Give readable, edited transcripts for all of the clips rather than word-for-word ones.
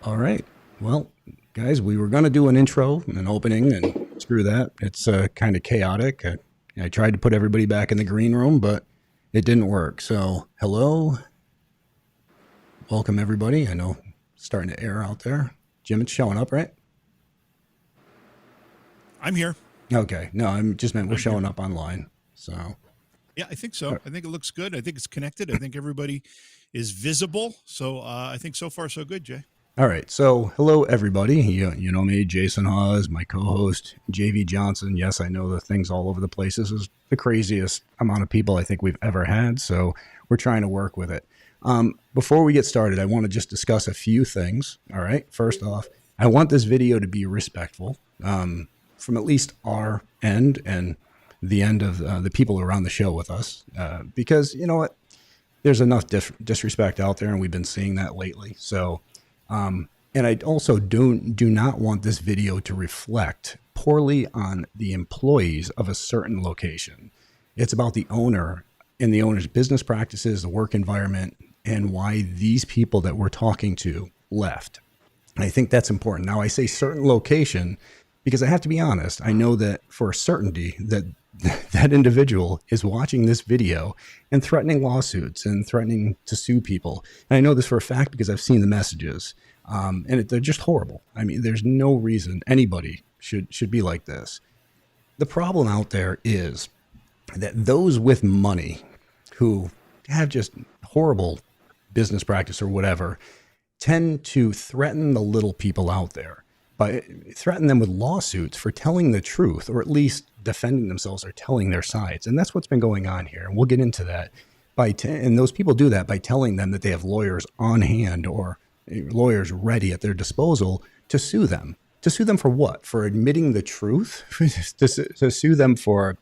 All right. Well, guys, we were going to do an intro, an opening, and screw that. It's kind of chaotic. I tried to put everybody back in the green room, but it didn't work. So, hello. Welcome, everybody. I know it's starting to air out there. Jim, it's showing up, right? I'm here. Okay. No, I just meant we're showing up online. So, yeah, I think so. I think it looks good. I think it's connected. I think everybody is visible. So I think so far so good, Jay. All right. So, hello, everybody. You know me, Jason Hawes, my co-host, JV Johnson. Yes, I know the thing's all over the place. This is the craziest amount of people I think we've ever had. So, we're trying to work with it. Before we get started, I want to just discuss a few things. All right. First off, I want this video to be respectful from at least our end and the end of the people around the show with us, because you know what? There's enough disrespect out there, and we've been seeing that lately. So, and I also do not want this video to reflect poorly on the employees of a certain location. It's about the owner and the owner's business practices, the work environment, and why these people that we're talking to left. And I think that's important. Now, I say certain location because I have to be honest. I know that for certainty that that individual is watching this video and threatening lawsuits and threatening to sue people. And I know this for a fact because I've seen the messages, and they're just horrible. I mean, there's no reason anybody should be like this. The problem out there is that those with money who have just horrible business practice or whatever tend to threaten the little people out there. By threaten them with lawsuits for telling the truth, or at least defending themselves or telling their sides. And that's what's been going on here. And we'll get into that. And those people do that by telling them that they have lawyers on hand or lawyers ready at their disposal to sue them. To sue them for what? For admitting the truth? to sue them for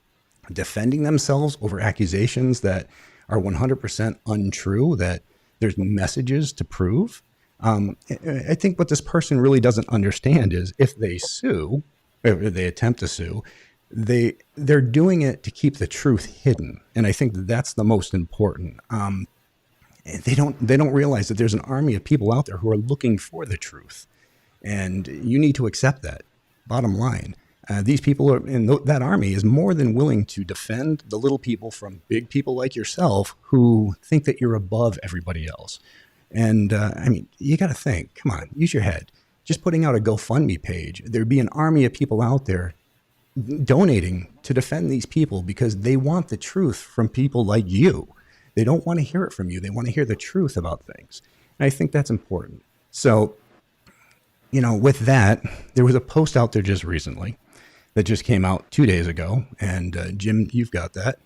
defending themselves over accusations that are 100% untrue, that there's messages to prove? I think what this person really doesn't understand is if they sue, or they attempt to sue, they're doing it to keep the truth hidden. And I think that's the most important. They don't realize that there's an army of people out there who are looking for the truth. And you need to accept that. Bottom line. These people are in that army is more than willing to defend the little people from big people like yourself who think that you're above everybody else. And I mean, you got to think, come on, use your head. Just putting out a GoFundMe page, there'd be an army of people out there donating to defend these people because they want the truth from people like you. They don't want to hear it from you. They want to hear the truth about things. And I think that's important. So, you know, with that, there was a post out there just recently that just came out 2 days ago. And Jim, you've got that.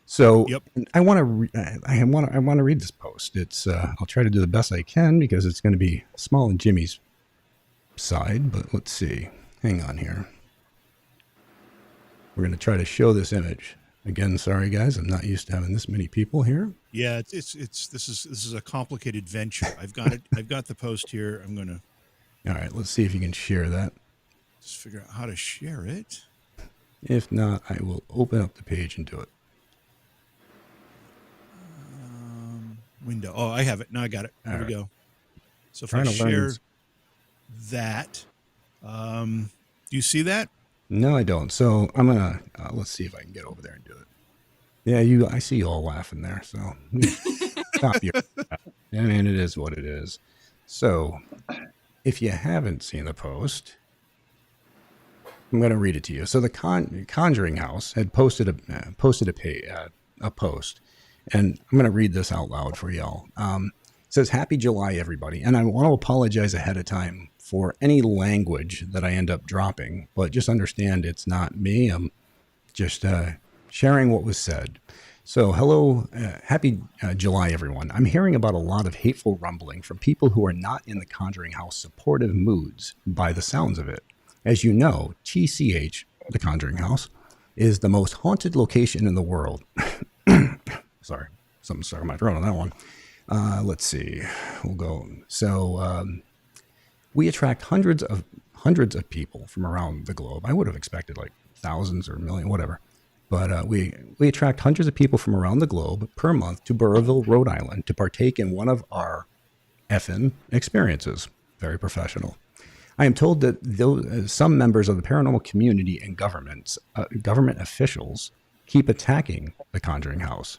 So yep. I want to read this post. It's I'll try to do the best I can because it's going to be small in Jimmy's side, but let's see. Hang on here. We're going to try to show this image. Again, sorry guys, I'm not used to having this many people here. Yeah, this is a complicated venture. I've got it. I've got the post here. I'm going to. All right, let's see if you can share that. Just figure out how to share it. If not, I will open up the page and do it. Window. Oh, I have it. Now I got it. There we go. So if I share that, do you see that? No, I don't. So I'm going to, let's see if I can get over there and do it. Yeah, I see you all laughing there. So stop your, I mean, it is what it is. So if you haven't seen the post, I'm going to read it to you. So the Conjuring House had posted a post. And I'm going to read this out loud for y'all. It says, "Happy July, everybody." And I want to apologize ahead of time for any language that I end up dropping. But just understand it's not me. I'm just sharing what was said. So hello, happy July, everyone. I'm hearing about a lot of hateful rumbling from people who are not in the Conjuring House supportive moods by the sounds of it. As you know, TCH, the Conjuring House, is the most haunted location in the world. Sorry, something stuck in my throat on that one. Let's see. We'll go. So we attract hundreds of people from around the globe. I would have expected like thousands or a million, whatever. But we attract hundreds of people from around the globe per month to Burrillville, Rhode Island, to partake in one of our effing experiences. Very professional. I am told that some members of the paranormal community and government officials keep attacking the Conjuring House.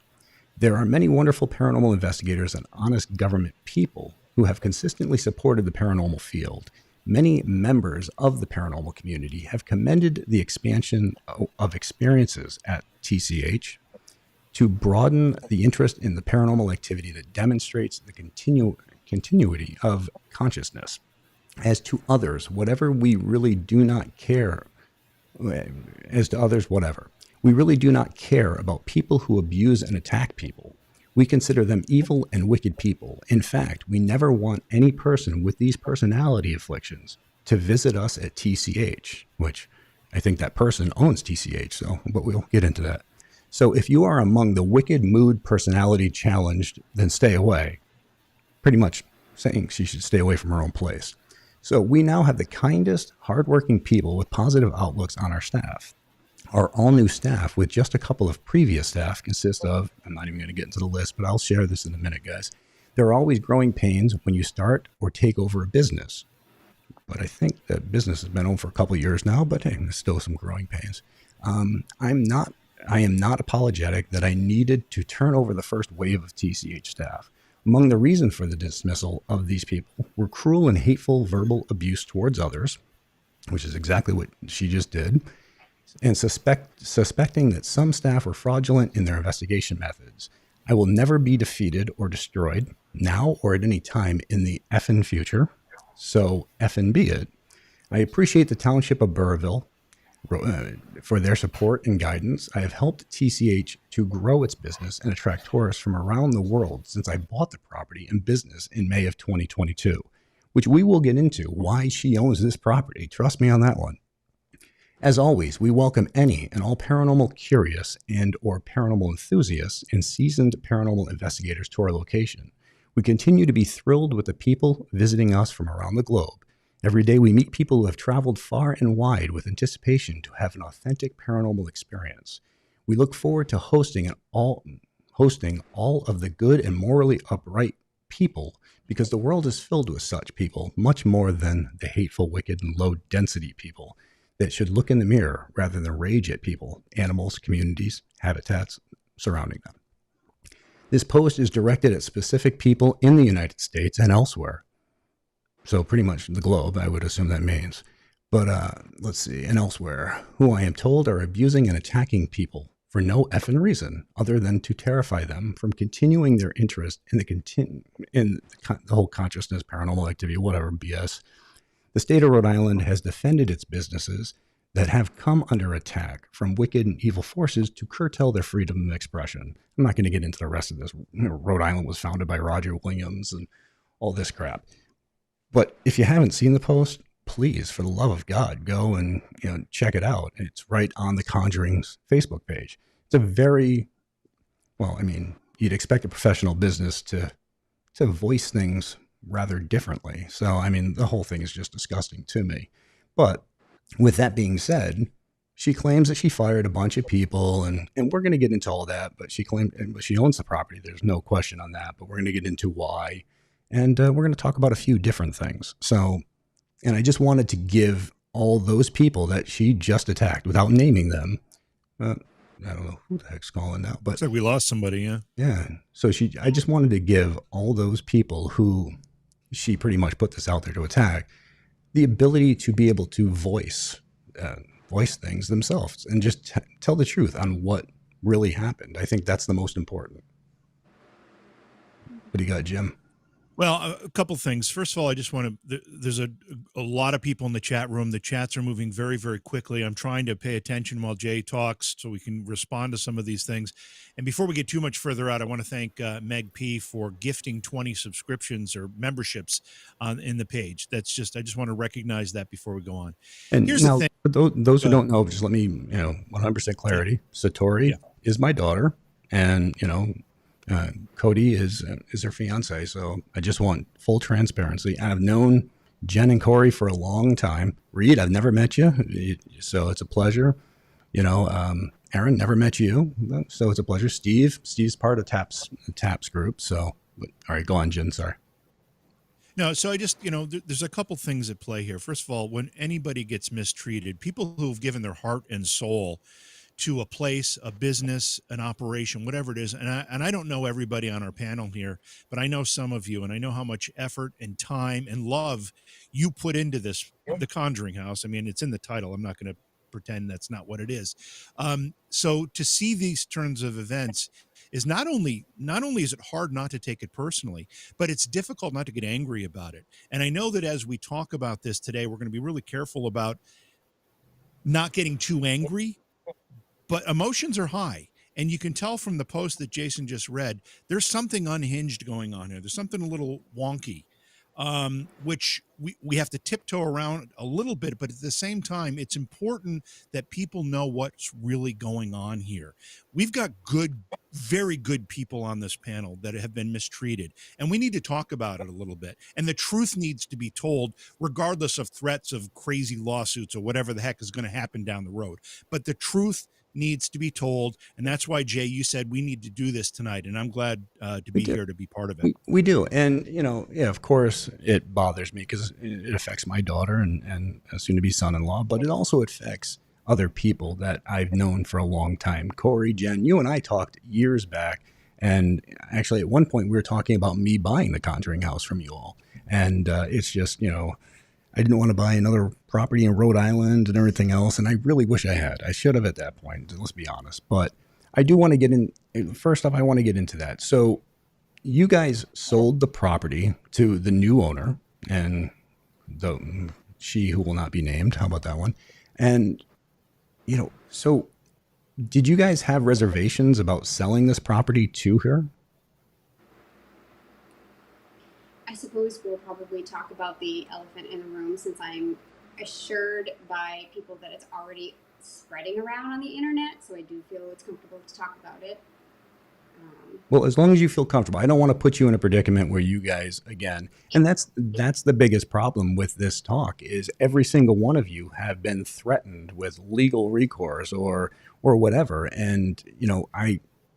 There are many wonderful paranormal investigators and honest government people who have consistently supported the paranormal field. Many members of the paranormal community have commended the expansion of experiences at TCH to broaden the interest in the paranormal activity that demonstrates the continuity of consciousness. As to others, whatever we really do not care, as to others, whatever. We really do not care about people who abuse and attack people. We consider them evil and wicked people. In fact, we never want any person with these personality afflictions to visit us at TCH, which I think that person owns TCH, but we'll get into that. So if you are among the wicked mood personality challenged, then stay away. Pretty much saying she should stay away from her own place. So we now have the kindest, hardworking people with positive outlooks on our staff. Our all-new staff, with just a couple of previous staff, consists of, I'm not even going to get into the list, but I'll share this in a minute, guys. There are always growing pains when you start or take over a business. But I think that business has been on for a couple of years now, but hey, there's still some growing pains. I am not apologetic that I needed to turn over the first wave of TCH staff. Among the reasons for the dismissal of these people were cruel and hateful verbal abuse towards others, which is exactly what she just did, and suspecting that some staff were fraudulent in their investigation methods. I will never be defeated or destroyed, now or at any time in the effing future, so effing be it. I appreciate the Township of Burrville for their support and guidance. I have helped TCH to grow its business and attract tourists from around the world since I bought the property and business in May of 2022, which we will get into why she owns this property. Trust me on that one. As always, we welcome any and all paranormal curious and or paranormal enthusiasts and seasoned paranormal investigators to our location. We continue to be thrilled with the people visiting us from around the globe. Every day we meet people who have traveled far and wide with anticipation to have an authentic paranormal experience. We look forward to hosting all of the good and morally upright people because the world is filled with such people, much more than the hateful, wicked, and low-density people that should look in the mirror rather than rage at people, animals, communities, habitats surrounding them. This post is directed at specific people in the United States and elsewhere. So pretty much the globe, I would assume that means. But let's see, and elsewhere, who I am told are abusing and attacking people for no effing reason other than to terrify them from continuing their interest in the whole consciousness, paranormal activity, whatever BS. The state of Rhode Island has defended its businesses that have come under attack from wicked and evil forces to curtail their freedom of expression. I'm not going to get into the rest of this. Rhode Island was founded by Roger Williams and all this crap. But if you haven't seen the post, please, for the love of God, go and check it out. It's right on the Conjuring's Facebook page. It's a very, you'd expect a professional business to voice things rather differently. So, the whole thing is just disgusting to me. But with that being said, she claims that she fired a bunch of people, and we're going to get into all that, but she owns the property. There's no question on that, but we're going to get into why. And we're going to talk about a few different things. So, and I just wanted to give all those people that she just attacked without naming them. I don't know who the heck's calling now, but looks like we lost somebody. Yeah. Yeah. So I just wanted to give all those people who she pretty much put this out there to attack the ability to be able to voice things themselves and just tell the truth on what really happened. I think that's the most important. What do you got, Jim? Well, a couple things. First of all, I just want to, there's a lot of people in the chat room. The chats are moving very, very quickly. I'm trying to pay attention while Jay talks so we can respond to some of these things. And before we get too much further out, I want to thank Meg P for gifting 20 subscriptions or memberships in the page. I just want to recognize that before we go on. And here's the thing. For those who don't know, just let me, 100% clarity. Yeah. Satori is my daughter, and, Cody is her fiance. So I just want full transparency. I've known Jen and Corey for a long time. Reed, I've never met you, so it's a pleasure. Aaron, never met you, so it's a pleasure. Steve's part of Taps group. So, all right, go on, Jen. Sorry. No, so I just, there's a couple things at play here. First of all, when anybody gets mistreated, people who've given their heart and soul to a place, a business, an operation, whatever it is. And I don't know everybody on our panel here, but I know some of you, and I know how much effort and time and love you put into this, the Conjuring House. I mean, it's in the title. I'm not going to pretend that's not what it is. So to see these turns of events is not only is it hard not to take it personally, but it's difficult not to get angry about it. And I know that as we talk about this today, we're going to be really careful about not getting too angry, but emotions are high. And you can tell from the post that Jason just read, there's something unhinged going on here. There's something a little wonky, which we have to tiptoe around a little bit. But at the same time, it's important that people know what's really going on here. We've got good, very good people on this panel that have been mistreated, and we need to talk about it a little bit. And the truth needs to be told, regardless of threats of crazy lawsuits or whatever the heck is going to happen down the road. But the truth needs to be told, and that's why, Jay, you said we need to do this tonight, and I'm glad to We be do. here to be part of it. We do. And, yeah, of course, it bothers me because it affects my daughter and a soon to be son in law, but it also affects other people that I've known for a long time. Corey, Jen, you and I talked years back. And actually, at one point, we were talking about me buying the Conjuring House from you all. And it's just, I didn't want to buy another property in Rhode Island and everything else. And I really wish I had. I should have at that point, let's be honest. But I do want to get in. First off, I want to get into that. So, you guys sold the property to the new owner and the she who will not be named. How about that one? And so did you guys have reservations about selling this property to her? I suppose we'll probably talk about the elephant in the room, since I'm assured by people that it's already spreading around on the internet. So I do feel it's comfortable to talk about it. Well, as long as you feel comfortable. I don't want to put you in a predicament where you guys again, and that's the biggest problem with this talk is every single one of you have been threatened with legal recourse or whatever. And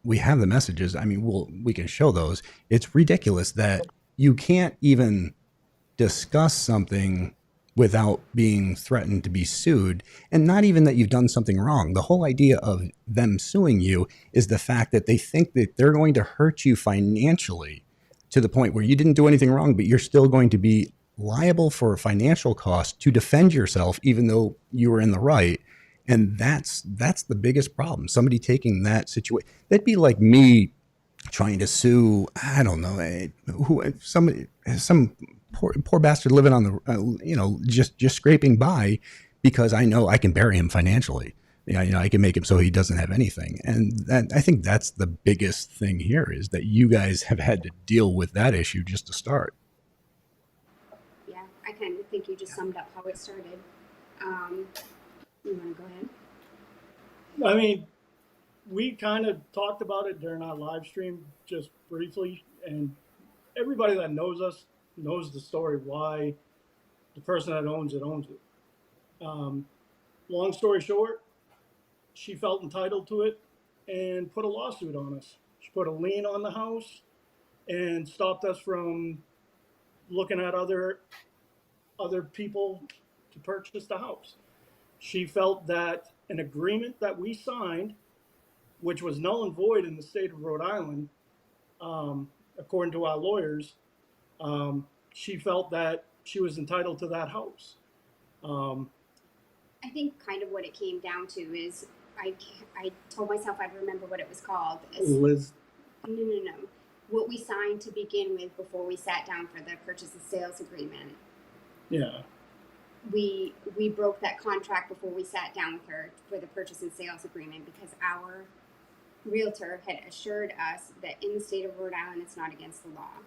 we have the messages. I mean, we can show those. It's ridiculous that you can't even discuss something without being threatened to be sued, and not even that you've done something wrong. The whole idea of them suing you is the fact that they think that they're going to hurt you financially to the point where you didn't do anything wrong, but you're still going to be liable for a financial cost to defend yourself, even though you were in the right. And that's the biggest problem. Somebody taking that situation, that'd be like me trying to sue, I don't know, some poor bastard living on the, just scraping by because I know I can bury him financially. I can make him so he doesn't have anything. And I think that's the biggest thing here is that you guys have had to deal with that issue just to start. Yeah, I kind of think you just summed up how it started. You want to go ahead? I mean, we kind of talked about it during our live stream just briefly, and everybody that knows us knows the story why the person that owns it owns it. Long story short, she felt entitled to it and put a lawsuit on us. She put a lien on the house and stopped us from looking at other people to purchase the house. She felt that an agreement that we signed, which was null and void in the state of Rhode Island, according to our lawyers, she felt that she was entitled to that house. I think kind of what it came down to is I told myself I'd remember what it was called. Liz, No. What we signed to begin with before we sat down for the purchase and sales agreement. yeah, We broke that contract before we sat down with her for the purchase and sales agreement because our realtor had assured us that in the state of Rhode Island it's not against the law.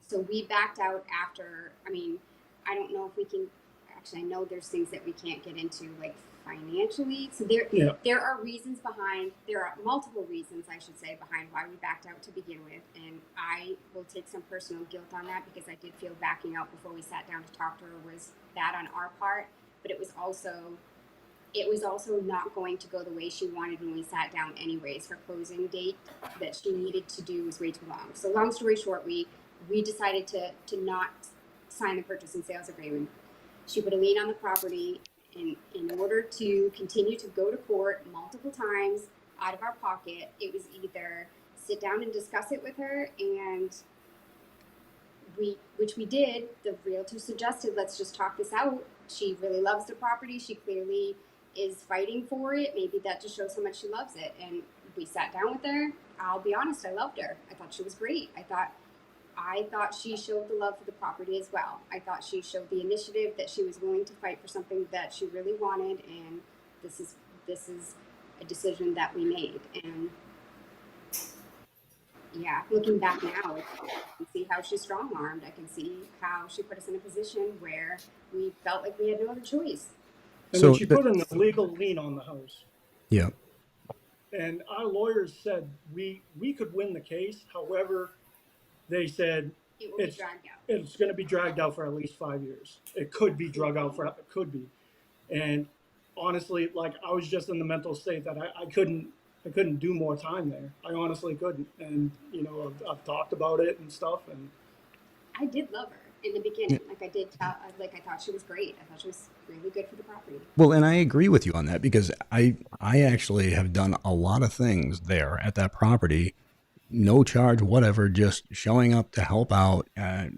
So we backed out after. I mean, I don't know if we can. Actually, I know there's things that we can't get into, like financially. So there are reasons behind. There are multiple reasons, I should say, behind why we backed out to begin with. And I will take some personal guilt on that because I did feel backing out before we sat down to talk to her was bad on our part. But it was also not going to go the way she wanted when we sat down anyways. Her closing date that she needed to do was way too long. So long story short, we decided to not sign the purchase and sales agreement. She put a lien on the property in order to continue to go to court multiple times out of our pocket. It was either sit down and discuss it with her, and which we did. The realtor suggested, let's just talk this out. She really loves the property. She clearly is fighting for it. Maybe that just shows how much she loves it. And we sat down with her. I'll be honest, I loved her. I thought she was great. I thought she showed the love for the property as well. I thought she showed the initiative, that she was willing to fight for something that she really wanted, and this is a decision that we made. And yeah, looking back now, I can see how she strong-armed. I can see how she put us in a position where we felt like we had no other choice. I So mean, she put an illegal lien on the house. yeah. And our lawyers said we could win the case. However, they said It will be dragged out. it's going to be dragged out for at least 5 years. It could be drug out for, it could be. And honestly, like, I was just in the mental state that I couldn't do more time there. I honestly couldn't. And, you know, I've talked about it and stuff. And I did love her in the beginning. Like I did, I thought she was great. I thought she was really good for the property. Well, and I agree with you on that, because I actually have done a lot of things there at that property, no charge, whatever, just showing up to help out. I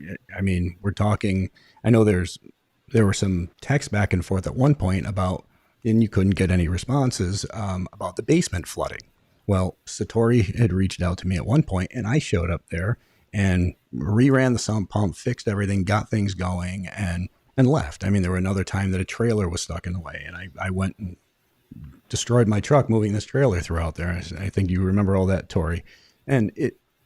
mean, we're talking, I know there were some texts back and forth at one point about, and you couldn't get any responses, about the basement flooding. Well, Satori had reached out to me at one point, and I showed up there and reran the sump pump, fixed everything, got things going, and left. I mean, there were another time that a trailer was stuck in the way, and I went and destroyed my truck moving this trailer throughout there. I think you remember all that, Tori. And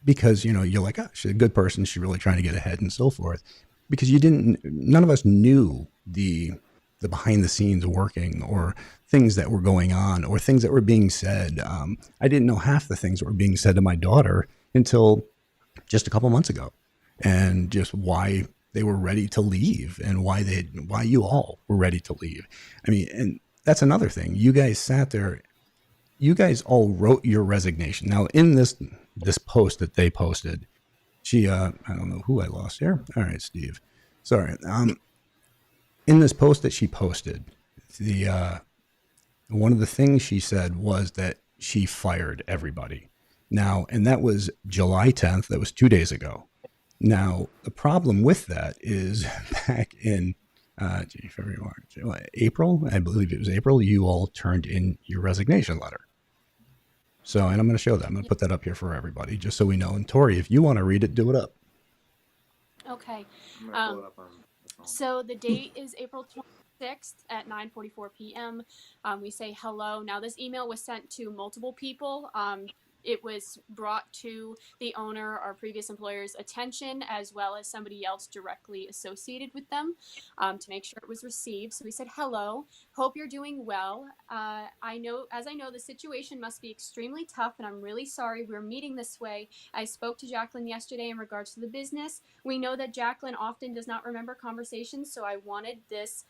because, you know, you're like, oh, she's a good person, she's really trying to get ahead and so forth. Because none of us knew the behind the scenes working, or things that were going on, or things that were being said. I didn't know half the things that were being said to my daughter until just a couple months ago, and just why they were ready to leave, and why you all were ready to leave. I mean, and that's another thing. You guys sat there, you guys all wrote your resignation. Now, in this post that they posted, she, I don't know who I lost here. All right, Steve. Sorry. In this post that she posted, one of the things she said was that she fired everybody. Now, and that was July 10th. That was 2 days ago. Now, the problem with that is back in February, March, April, I believe it was April, you all turned in your resignation letter. So, and I'm going to show that. I'm going to put that up here for everybody, just so we know. And Tori, if you want to read it, do it up. Okay. So the date is April 26th at 9:44 p.m. We say hello. Now, this email was sent to multiple people. It was brought to the owner, our previous employer's attention, as well as somebody else directly associated with them, to make sure it was received. So we said, hello, hope you're doing well. I know the situation must be extremely tough, and I'm really sorry we're meeting this way. I spoke to Jacqueline yesterday in regards to the business. We know that Jacqueline often does not remember conversations, so I wanted this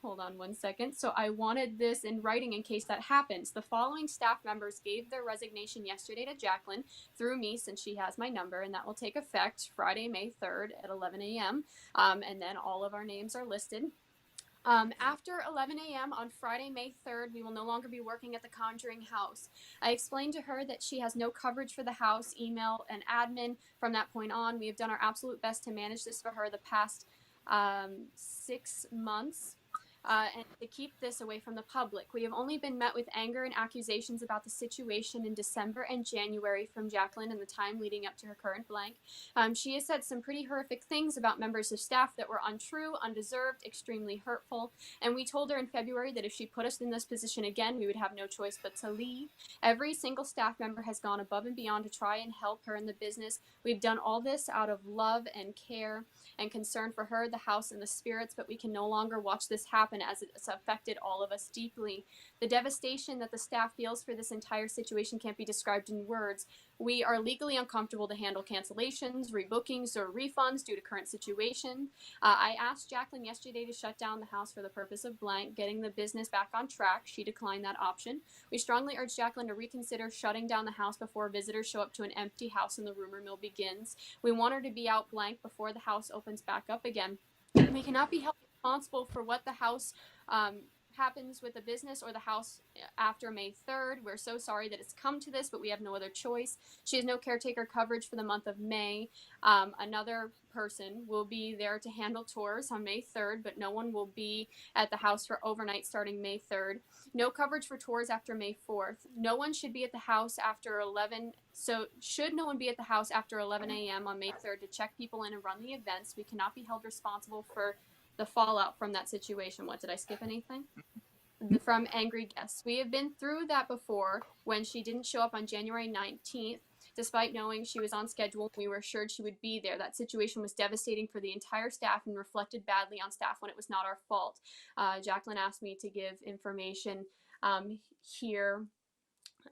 hold on one second. So I wanted this in writing in case that happens. The following staff members gave their resignation yesterday to Jacqueline through me, since she has my number, and that will take effect Friday, May 3rd at 11 a.m. And then all of our names are listed. After 11 a.m. on Friday, May 3rd, we will no longer be working at the Conjuring house. I explained to her that she has no coverage for the house, email, and admin. From that point on, we have done our absolute best to manage this for her the past 6 months. And to keep this away from the public. We have only been met with anger and accusations about the situation in December and January from Jacqueline and the time leading up to her current blank. She has said some pretty horrific things about members of staff that were untrue, undeserved, extremely hurtful. And we told her in February that if she put us in this position again, we would have no choice but to leave. Every single staff member has gone above and beyond to try and help her in the business. We've done all this out of love and care and concern for her, the house, and the spirits, but we can no longer watch this happen, as it's affected all of us deeply. The devastation that the staff feels for this entire situation can't be described in words. We are legally uncomfortable to handle cancellations, rebookings, or refunds due to current situation. I asked Jacqueline yesterday to shut down the house for the purpose of blank, getting the business back on track. She declined that option. We strongly urge Jacqueline to reconsider shutting down the house before visitors show up to an empty house and the rumor mill begins. We want her to be out blank before the house opens back up again. We cannot be held responsible for what the house happens with the business or the house after May 3rd. We're so sorry that it's come to this, but we have no other choice. She has no caretaker coverage for the month of May. Another person will be there to handle tours on May 3rd, but no one will be at the house for overnight starting May 3rd. No coverage for tours after May 4th. No one should be at the house after 11. So should no one be at the house after 11 a.m. on May 3rd to check people in and run the events, we cannot be held responsible for the fallout from that situation. What, did I skip anything? From angry guests. We have been through that before when she didn't show up on January 19th. Despite knowing she was on schedule, we were assured she would be there. That situation was devastating for the entire staff and reflected badly on staff when it was not our fault. Jacqueline asked me to give information here.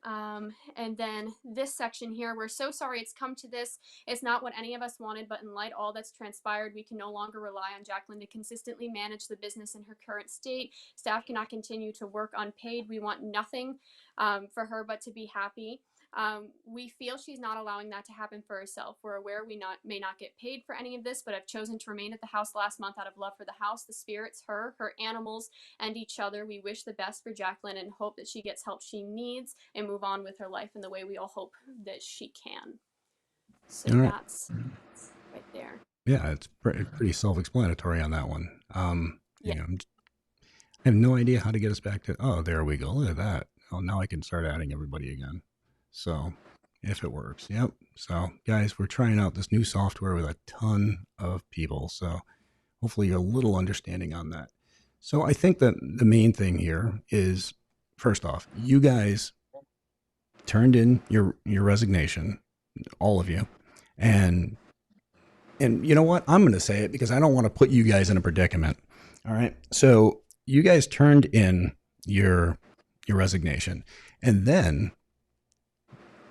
And then this section here, we're so sorry it's come to this. It's not what any of us wanted, but in light of all that's transpired, we can no longer rely on Jacqueline to consistently manage the business in her current state. Staff cannot continue to work unpaid. We want nothing for her but to be happy. We feel she's not allowing that to happen for herself. We're aware we may not get paid for any of this, but have chosen to remain at the house last month out of love for the house, the spirits, her animals, and each other. We wish the best for Jacqueline and hope that she gets help she needs and move on with her life in the way we all hope that she can. So All right. that's right there. Yeah, it's pretty self-explanatory on that one. Yeah. You know, I have no idea how to get us back to, oh, there we go. Look at that. Oh, now I can start adding everybody again. So if it works. Yep. So guys, we're trying out this new software with a ton of people. So hopefully you're a little understanding on that. So I think that the main thing here is, first off, you guys turned in your resignation, all of you. And you know what? I'm going to say it because I don't want to put you guys in a predicament. All right. So you guys turned in your resignation, and then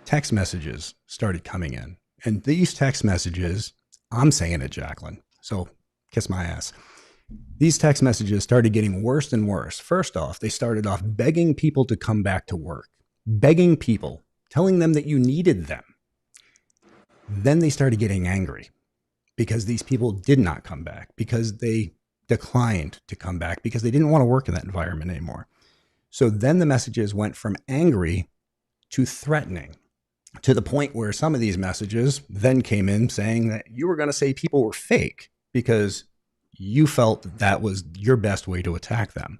text messages started coming in. And these text messages, I'm saying it, Jacqueline, so kiss my ass. These text messages started getting worse and worse. First off, they started off begging people to come back to work, begging people, telling them that you needed them. Then they started getting angry because these people did not come back, because they declined to come back, because they didn't want to work in that environment anymore. So then the messages went from angry to threatening, to the point where some of these messages then came in saying that you were going to say people were fake because you felt that was your best way to attack them.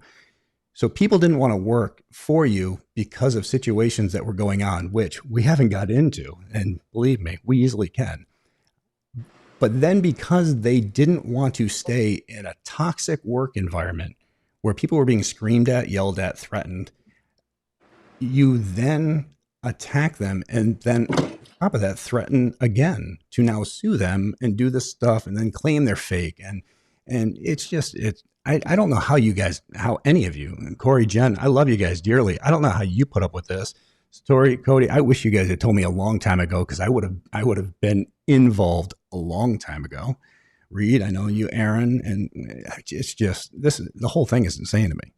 So people didn't want to work for you because of situations that were going on, which we haven't got into. And believe me, we easily can. But then because they didn't want to stay in a toxic work environment where people were being screamed at, yelled at, threatened, you then attack them and then on top of that threaten again to now sue them and do this stuff and then claim they're fake. And it's just, I don't know how you guys, how any of you, Corey, Jen, I love you guys dearly. I don't know how you put up with this. Story, Cody, I wish you guys had told me a long time ago, because I would have been involved a long time ago. Reed, I know you, Aaron, and it's just, the whole thing is insane to me.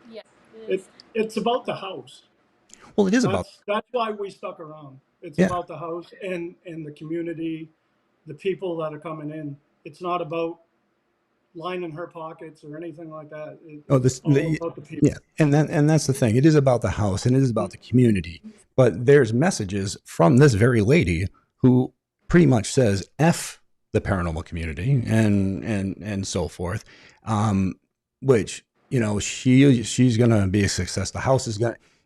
Yeah. It's about the house. Well, it is about. That's why we stuck around. It's about the house and the community, the people that are coming in. It's not about lining her pockets or anything like that. It's all about the people. Yeah, and that's the thing. It is about the house and it is about the community. But there's messages from this very lady who pretty much says F the paranormal community and so forth, which, you know, she's gonna be a success. The house is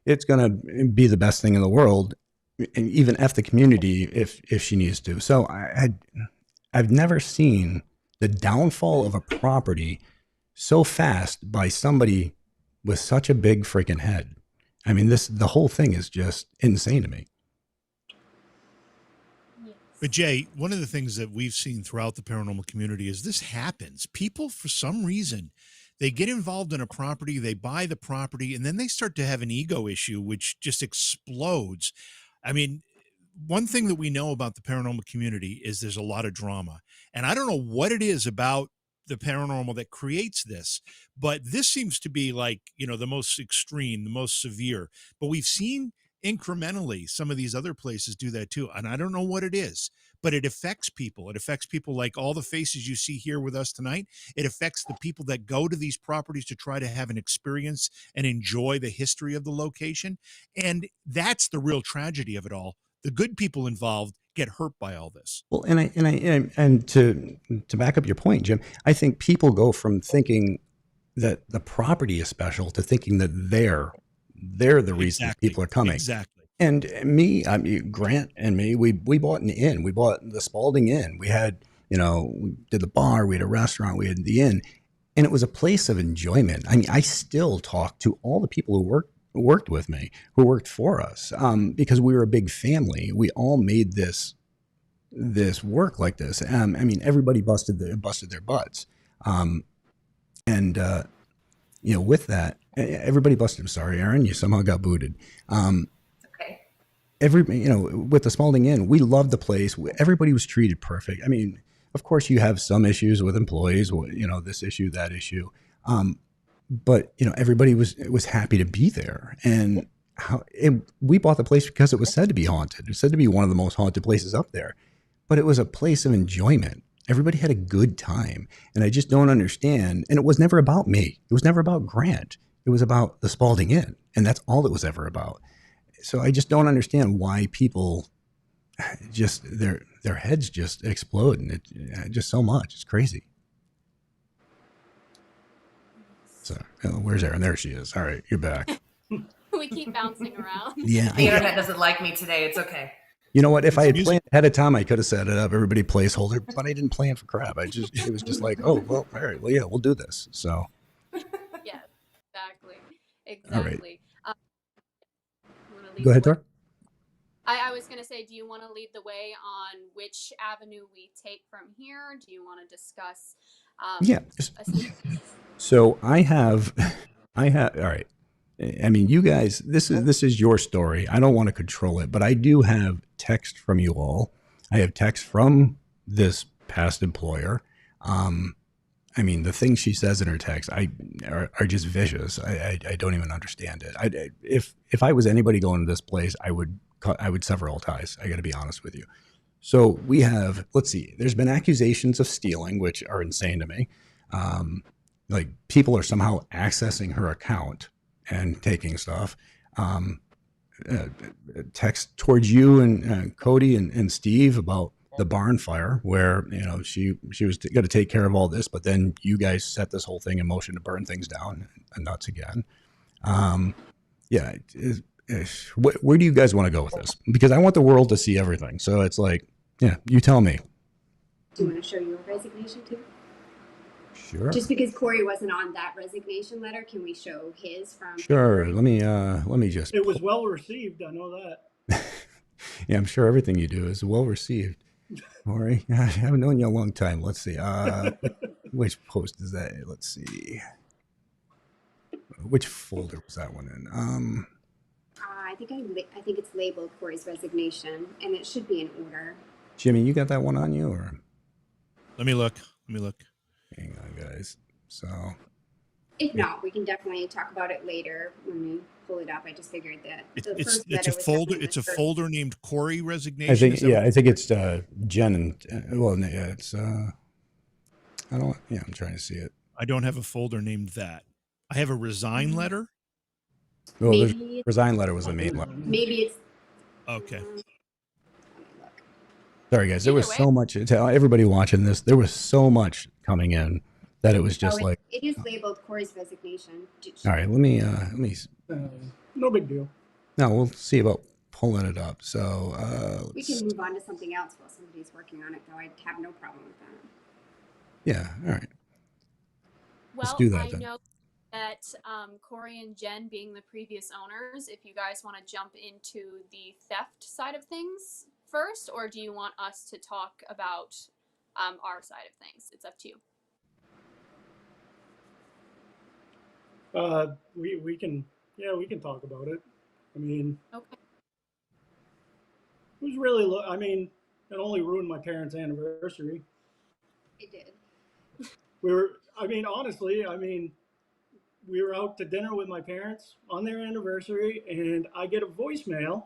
it's gonna be the best thing in the world, and even F the community if she needs to. So I've never seen the downfall of a property so fast by somebody with such a big freaking head. I mean, the whole thing is just insane to me. But Jay, one of the things that we've seen throughout the paranormal community is this happens. People, for some reason, they get involved in a property, they buy the property, and then they start to have an ego issue, which just explodes. I mean, one thing that we know about the paranormal community is there's a lot of drama. And I don't know what it is about the paranormal that creates this, but this seems to be like, the most extreme, the most severe. But we've seen incrementally some of these other places do that too. And I don't know what it is, but it affects people. It affects people like all the faces you see here with us tonight. It affects the people that go to these properties to try to have an experience and enjoy the history of the location. And that's the real tragedy of it all. The good people involved get hurt by all this. Well, and to back up your point, Jim, I think people go from thinking that the property is special to thinking that they're the reason Exactly. people are coming. Exactly. And Grant and me, we bought an inn. We bought the Spalding Inn. We had, we did the bar, we had a restaurant, we had the inn, and it was a place of enjoyment. I mean, I still talk to all the people who worked with me, who worked for us, because we were a big family. We all made this work like this. I mean, everybody busted their butts, and with that, everybody busted. I'm sorry, Aaron, you somehow got booted. Okay. With the Spalding Inn, we loved the place. Everybody was treated perfect. I mean, of course, you have some issues with employees, this issue, that issue. But everybody was happy to be there, and we bought the place because it was said to be haunted. It was said to be one of the most haunted places up there, but it was a place of enjoyment. Everybody had a good time, and I just don't understand. And it was never about me. It was never about Grant. It was about the Spalding Inn, and that's all it was ever about. So I just don't understand why people just their heads just explode, and it just so much. It's crazy. So where's Erin? There she is. All right, you're back. We keep bouncing around. Yeah, The internet doesn't like me today. It's okay. You know what? If I had planned ahead of time, I could have set it up. Everybody placeholder, but I didn't plan for crap. It was just like, oh, well, all right, well, yeah, we'll do this. So. Yeah, exactly. All right. Lead Go ahead, Tor. I was going to say, do you want to lead the way on which avenue we take from here? Do you want to discuss? Yeah. So I have, all right. I mean, you guys, this is your story. I don't want to control it, but I do have text from you all. I have text from this past employer. I mean, the things she says in her text are just vicious. I don't even understand it. If I was anybody going to this place, I would sever all ties. I got to be honest with you. So we have, let's see, there's been accusations of stealing, which are insane to me. Like people are somehow accessing her account and taking stuff. Text towards you and Cody and Steve about the barn fire, where she was going to take care of all this, but then you guys set this whole thing in motion to burn things down and nuts again. Yeah, where do you guys want to go with this? Because I want the world to see everything. So it's like, yeah, you tell me. Do you want to show your resignation too? Sure. Just because Corey wasn't on that resignation letter, can we show his from? Sure. February? Let me just. It was well received. I know that. Yeah, I'm sure everything you do is well received. Corey, I haven't known you a long time. Let's see. Which post is that? Let's see. Which folder was that one in? I think it's labeled Corey's resignation, and it should be in order. Jimmy, you got that one on you, or? Let me look. Hang on, guys. So. If not, we can definitely talk about it later when we pull it up. I just figured that it's a folder. It's a folder named Corey Resignation. I think it's Jen and well, yeah, it's I don't. Yeah, I'm trying to see it. I don't have a folder named that. I have a resign letter. Well, the resign letter was the main letter. Maybe it's okay. Sorry, guys. There was so much. Everybody watching this, there was so much coming in that it was just like. It is labeled Corey's resignation. All right, let me. No big deal. No, we'll see about pulling it up. So we can move on to something else while somebody's working on it, though. I'd have no problem with that. Yeah. All right. Well, let's do that I then. know that Corey and Jen being the previous owners, if you guys want to jump into the theft side of things first, or do you want us to talk about our side of things? It's up to you. We can, yeah, we can talk about it. I mean, Okay. it was really, I mean, it only ruined my parents' anniversary. It did. I mean, honestly, I mean, we were out to dinner with my parents on their anniversary, and I get a voicemail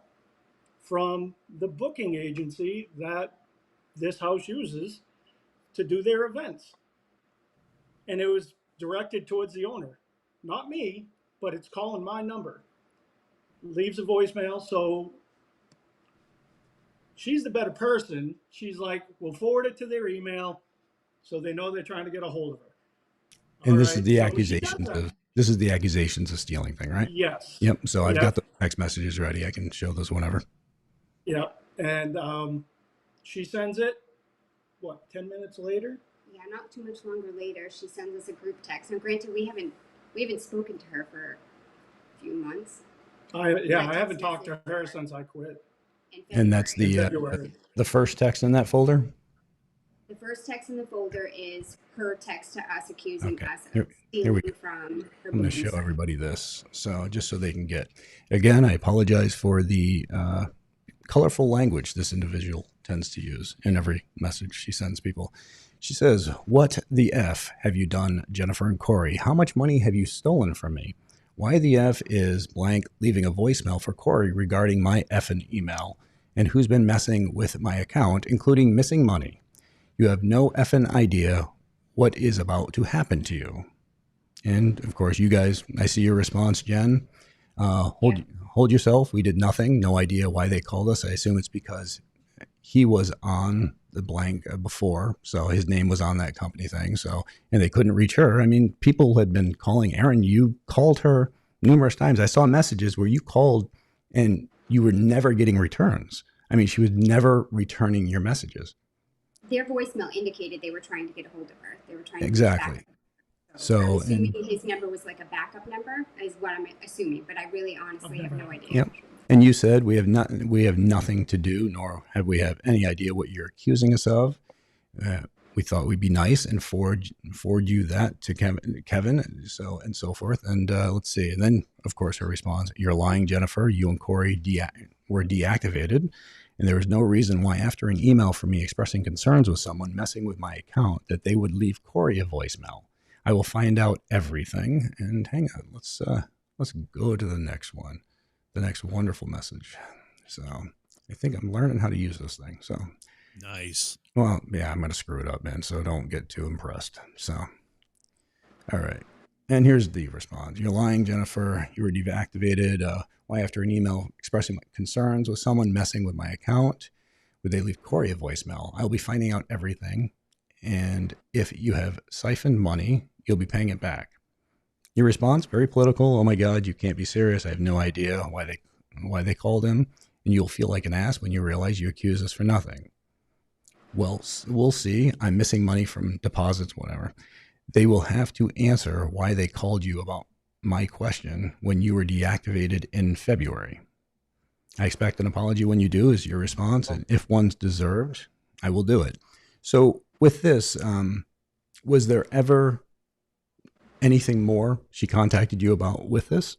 from the booking agency that this house uses to do their events. And it was directed towards the owner, not me, but it's calling my number. Leaves a voicemail, so she's the better person. She's like, we'll forward it to their email so they know they're trying to get a hold of her. All And right, so she does that. this is the accusations of stealing thing, right? Yes. Yep. So I've got Yep. the text messages ready. I can show those whenever. Yep. And she sends it, what, 10 minutes later? Yeah, not too much longer later, she sends us a group text. Now, granted, we haven't spoken to her for a few months. I haven't talked to her since I quit. And that's February. the first text in that folder. The first text in the folder is her text to us accusing us of Here we stealing go. from her. I'm going to show everybody this. So just so they can get, again, I apologize for the colorful language this individual tends to use in every message she sends people. She says, "What the F have you done, Jennifer and Corey? How much money have you stolen from me? Why the F is blank leaving a voicemail for Corey regarding my effing email and who's been messing with my account, including missing money. You have no effing idea what is about to happen to you." And of course, you guys, I see your response, Jen. Hold yourself. We did nothing. No idea why they called us. I assume it's because he was on the blank before, so his name was on that company thing. So, and they couldn't reach her. I mean, people had been calling Erin. You called her numerous times. I saw messages where you called and you were never getting returns. I mean, she was never returning your messages. Their voicemail indicated they were trying to get a hold of her. They were trying to exactly. So I'm assuming his number was like a backup number, is what I'm assuming. But I really, honestly, have no idea. Yep. And you said we have nothing to do, nor have we have any idea what you're accusing us of. We thought we'd be nice and forward you that to Kevin, so and so forth. And let's see. And then, of course, her response: "You're lying, Jennifer. You and Corey were deactivated, and there was no reason why, after an email from me expressing concerns with someone messing with my account, that they would leave Corey a voicemail. I will find out everything." And hang on, let's go to the next one, the next wonderful message. So I think I'm learning how to use this thing. So nice. Well, yeah, I'm going to screw it up, man. So don't get too impressed. So, all right. And here's the response: "You're lying, Jennifer. You were deactivated. Why, after an email expressing my concerns with someone messing with my account, would they leave Corey a voicemail? I'll be finding out everything. And if you have siphoned money, you'll be paying it back." Your response: very political. "Oh my God, you can't be serious. I have no idea why they called him. And you'll feel like an ass when you realize you accuse us for nothing. Well, we'll see. I'm missing money from deposits, whatever. They will have to answer why they called you about my question when you were deactivated in February. I expect an apology when you do," is your response. "And if one's deserved, I will do it." So with this, was there ever anything more she contacted you about with this?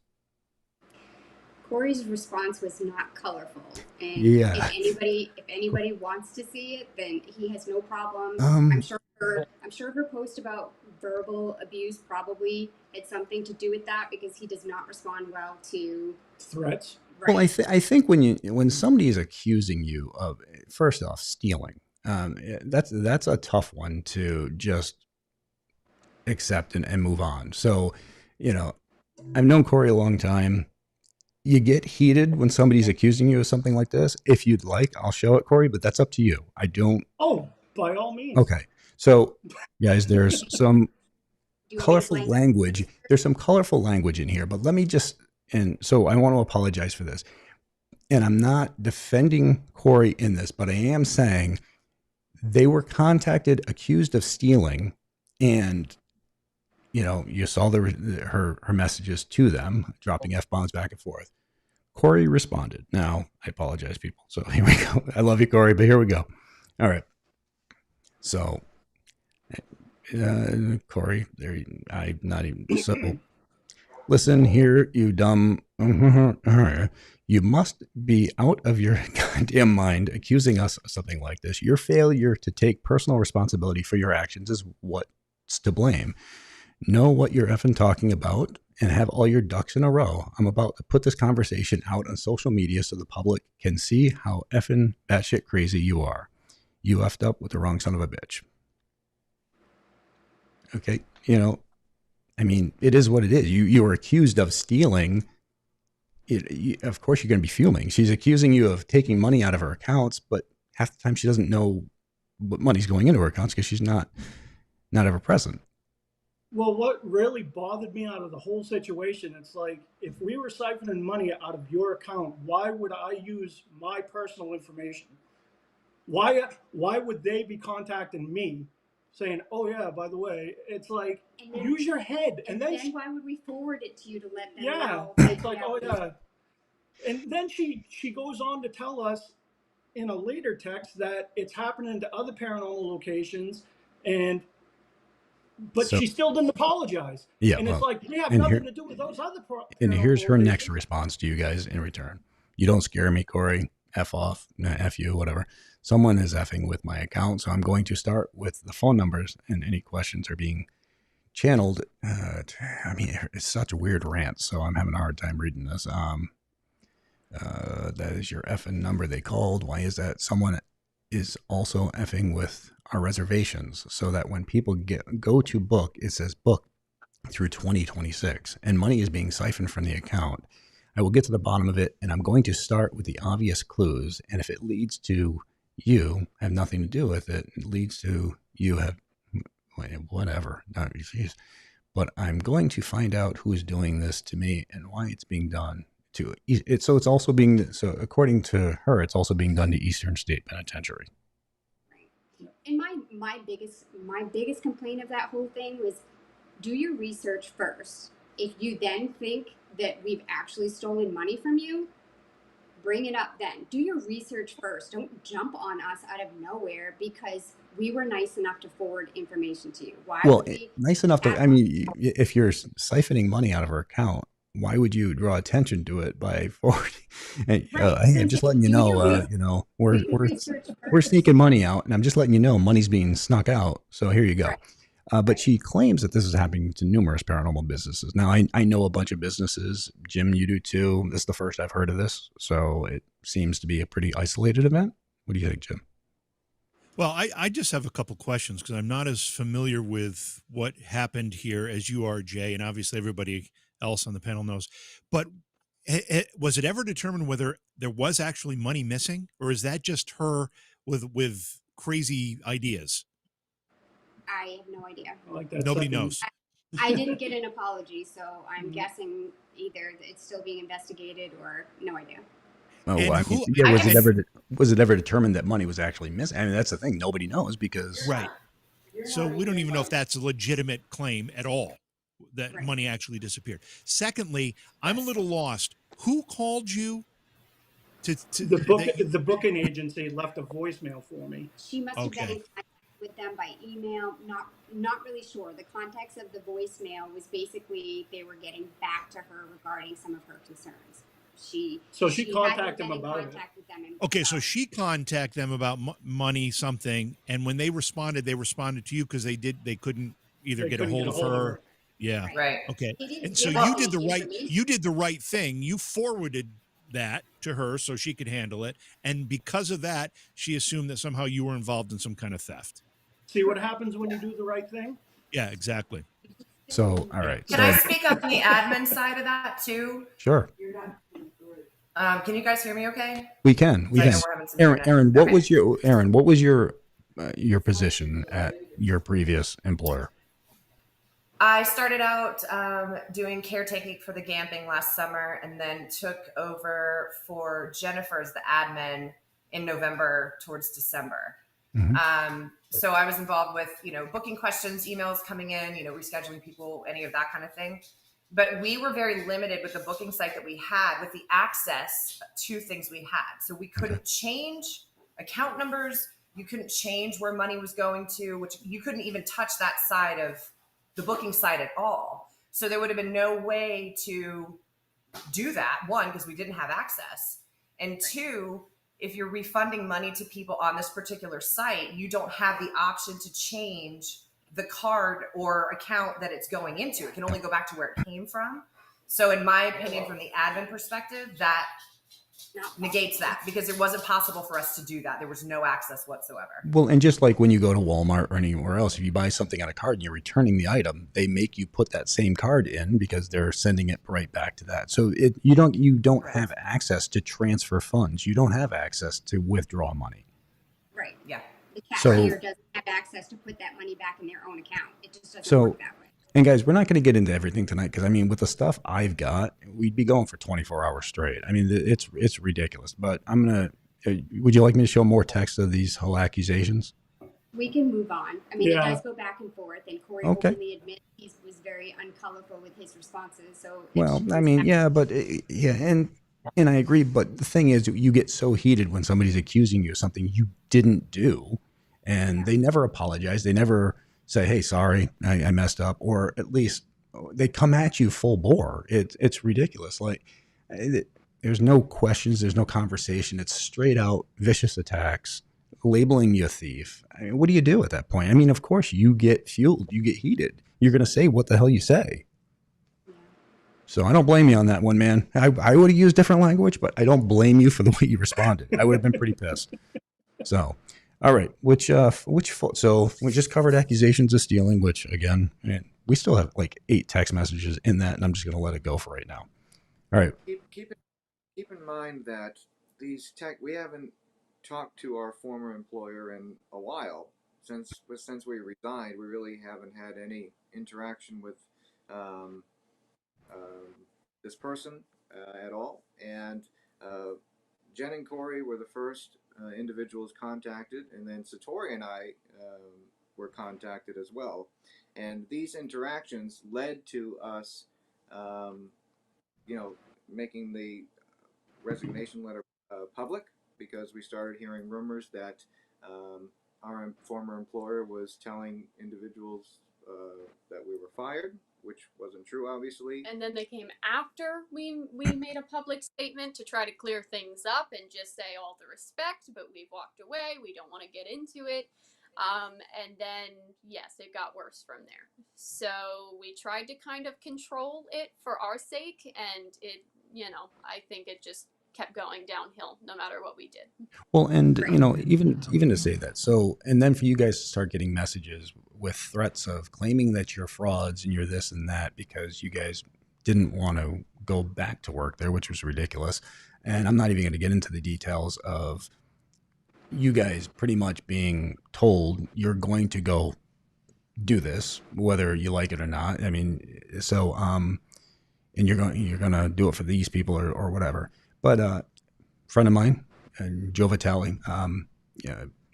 Corey's response was not colorful, and Yeah. if anybody wants to see it, then he has no problem. I'm sure her post about verbal abuse probably had something to do with that, because he does not respond well to threats. Right. Well, I think when somebody is accusing you of, first off, stealing, that's a tough one to just accept and move on. So, I've known Corey a long time. You get heated when somebody's accusing you of something like this. If you'd like, I'll show it, Corey, but that's up to you. I don't. Oh, by all means. Okay. So, guys, there's some colorful language. There's some colorful language in here, but let me so I want to apologize for this. And I'm not defending Corey in this, but I am saying they were contacted, accused of stealing, and you saw her messages to them, dropping F-bombs back and forth. Corey responded. Now, I apologize, people. So here we go. I love you, Corey, but here we go. All right. So, Corey, I'm not even. So, Listen here, you dumb. You must be out of your goddamn mind accusing us of something like this. Your failure to take personal responsibility for your actions is what's to blame. Know what you're effing talking about and have all your ducks in a row. I'm about to put this conversation out on social media so the public can see how effing batshit crazy you are. You effed up with the wrong son of a bitch. Okay, I mean, it is what it is. You were accused of stealing. Of course, you're going to be fuming. She's accusing you of taking money out of her accounts, but half the time she doesn't know what money's going into her accounts because she's not ever present. Well, what really bothered me out of the whole situation, it's like, if we were siphoning money out of your account, why would I use my personal information? Why would they be contacting me saying, oh yeah, by the way, it's like, then, use your head. And then why would we forward it to you to let them know? It's like, oh yeah. And then she goes on to tell us in a later text that it's happening to other paranormal locations, but she still didn't apologize. Yeah, and it's like, we have nothing to do with those other and here's her next response to you guys in return. You don't scare me, Corey. F off. F you, whatever. Someone is effing with my account, so I'm going to start with the phone numbers, and any questions are being channeled. I mean, it's such a weird rant, so I'm having a hard time reading this. That is your effing number they called. Why is that? Someone is also effing with our reservations, so that when people go to book, it says book through 2026, and money is being siphoned from the account. I will get to the bottom of it, and I'm going to start with the obvious clues, and if it leads to you have nothing to do with it, it leads to you have whatever. But I'm going to find out who is doing this to me and why it's being done to it. So it's also being, so according to her, it's also being done to Eastern State Penitentiary. Right. And my biggest complaint of that whole thing was, do your research first. If you then think that we've actually stolen money from you, bring it up then. Do your research first. Don't jump on us out of nowhere because we were nice enough to forward information to you. Why would we nice enough to, I mean, if you're siphoning money out of her account, why would you draw attention to it by forwarding? Hey, I'm just letting you know, we're sneaking money out, and I'm just letting you know money's being snuck out. So here you go. Right. But she claims that this is happening to numerous paranormal businesses. Now, I know a bunch of businesses. Jim, you do too. This is the first I've heard of this. So it seems to be a pretty isolated event. What do you think, Jim? Well, I just have a couple questions because I'm not as familiar with what happened here as you are, Jay, and obviously everybody else on the panel knows. But was it ever determined whether there was actually money missing, or is that just her with crazy ideas? I have no idea. Like that. Nobody knows. I didn't get an apology, so I'm guessing either it's still being investigated or no idea. Oh, well, was it ever determined that money was actually missing? I mean, that's the thing. Nobody knows because... Right. So we don't even know if that's a legitimate claim at all, that money actually disappeared. Secondly, I'm a little lost. Who called you to the booking agency left a voicemail for me. She must have been in contact with them by email. Not really sure. The context of the voicemail was basically they were getting back to her regarding some of her concerns. She contacted them about it. Okay, so she contacted them about money, something, and when they responded to you because they couldn't get a hold of her. Yeah. Right. Okay. And so you did the right thing. You forwarded that to her so she could handle it, and because of that, she assumed that somehow you were involved in some kind of theft. See what happens when you do the right thing? Yeah, exactly. So, all right. Can I speak on the admin side of that too? Sure. Can you guys hear me okay? We can. Aaron, what was your position at your previous employer? I started out doing caretaking for the Gamping last summer, and then took over for Jennifer as the admin in November towards December. Mm-hmm. So I was involved with, booking questions, emails coming in, rescheduling people, any of that kind of thing. But we were very limited with the booking site that we had with the access to things we had. So we couldn't change account numbers. You couldn't change where money was going to, which you couldn't even touch that side of the booking site at all. So there would have been no way to do that, one, because we didn't have access, and two, if you're refunding money to people on this particular site, you don't have the option to change the card or account that it's going into. It can only go back to where it came from. So in my opinion, from the admin perspective, that negates that, because it wasn't possible for us to do that. There was no access whatsoever. Well, and just like when you go to Walmart or anywhere else, if you buy something on a card and you're returning the item, they make you put that same card in because they're sending it right back to that. So you don't have access to transfer funds. You don't have access to withdraw money. Right. Yeah. The cashier doesn't have access to put that money back in their own account. It just doesn't work that way. And guys, we're not going to get into everything tonight because, I mean, with the stuff I've got, we'd be going for 24 hours straight. I mean, it's ridiculous. But I'm going to, would you like me to show more text of these whole accusations? We can move on. I mean, It does go back and forth, and Corey openly admits he was very uncolorful with his responses. So, well, I mean, yeah, but and I agree. But the thing is, you get so heated when somebody's accusing you of something you didn't do, and they never apologize. They never say, "Hey, sorry, I messed up," or at least they come at you full bore. It's ridiculous. Like, there's no questions, there's no conversation. It's straight out vicious attacks, labeling you a thief. I mean, what do you do at that point? I mean, of course, you get fueled, you get heated. You're going to say what the hell you say. So I don't blame you on that one, man. I would have used different language, but I don't blame you for the way you responded. I would have been pretty pissed. So. All right, so we just covered accusations of stealing, which again, we still have like 8 text messages in that, and I'm just going to let it go for right now. All right. Keep in mind that we haven't talked to our former employer in a while. Since we resigned, we really haven't had any interaction with this person at all, and Jen and Corey were the first individuals contacted, and then Satori and I were contacted as well. And these interactions led to us, making the resignation letter public, because we started hearing rumors that our former employer was telling individuals that we were fired, which wasn't true, obviously. And then they came after we made a public statement to try to clear things up and just say all the respect, but we've walked away. We don't want to get into it. And then, yes, it got worse from there. So we tried to kind of control it for our sake, and it, I think it just kept going downhill no matter what we did. Well, and even to say that. So, and then for you guys to start getting messages with threats of claiming that you're frauds and you're this and that because you guys didn't want to go back to work there, which was ridiculous. And I'm not even going to get into the details of you guys pretty much being told you're going to go do this, whether you like it or not. I mean, so, and you're going to do it for these people or whatever. But a friend of mine, Joe Vitale,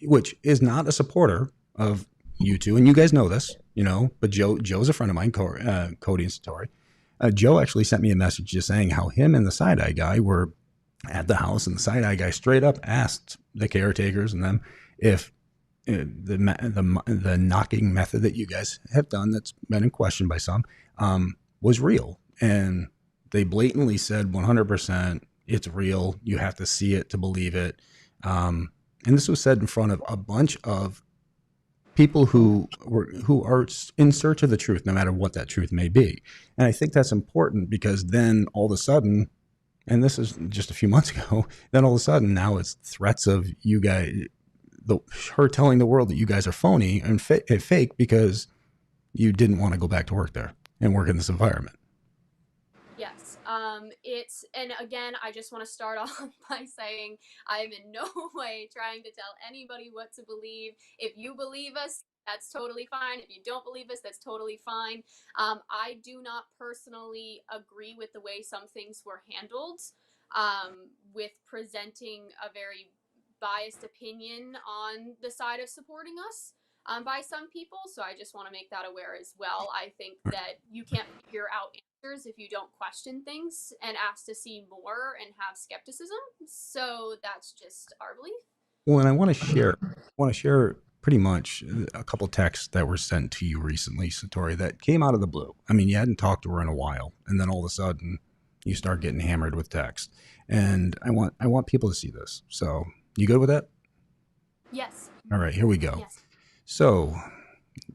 which is not a supporter of you two, and you guys know this, but Joe's a friend of mine, Cody and Satori. Joe actually sent me a message just saying how him and the side-eye guy were at the house, and the side-eye guy straight up asked the caretakers and them if the knocking method that you guys have done, that's been in question by some, was real. And they blatantly said 100%, it's real. You have to see it to believe it. And this was said in front of a bunch of people who are in search of the truth, no matter what that truth may be. And I think that's important because then all of a sudden, and this is just a few months ago, then all of a sudden now it's threats of you guys, her telling the world that you guys are phony and fake because you didn't want to go back to work there and work in this environment. Yes. And again, I just want to start off by saying I'm in no way trying to tell anybody what to believe. If you believe us, that's totally fine. If you don't believe us, that's totally fine. I do not personally agree with the way some things were handled, with presenting a very biased opinion on the side of supporting us. By some people. So I just want to make that aware as well. I think that you can't figure out answers if you don't question things and ask to see more and have skepticism. So that's just our belief. Well, and I want to share pretty much a couple texts that were sent to you recently, Satori, that came out of the blue. I mean, you hadn't talked to her in a while, and then all of a sudden you start getting hammered with text. And I want people to see this. So you good with that? Yes. All right, here we go. Yes. So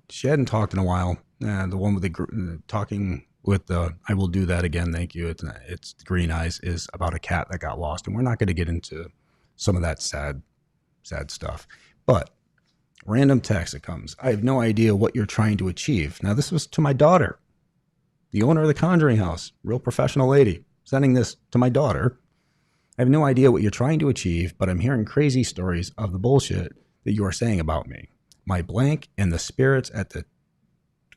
she hadn't talked in a while. The one with the talking with the "I will do that again, thank you." It's green eyes is about a cat that got lost, and we're not going to get into some of that sad stuff. But random text that comes. I have no idea what you're trying to achieve. Now this was to my daughter, the owner of the Conjuring House, real professional lady, sending this to my daughter. I have no idea what you're trying to achieve, but I'm hearing crazy stories of the bullshit that you are saying about me. My blank and the spirits at the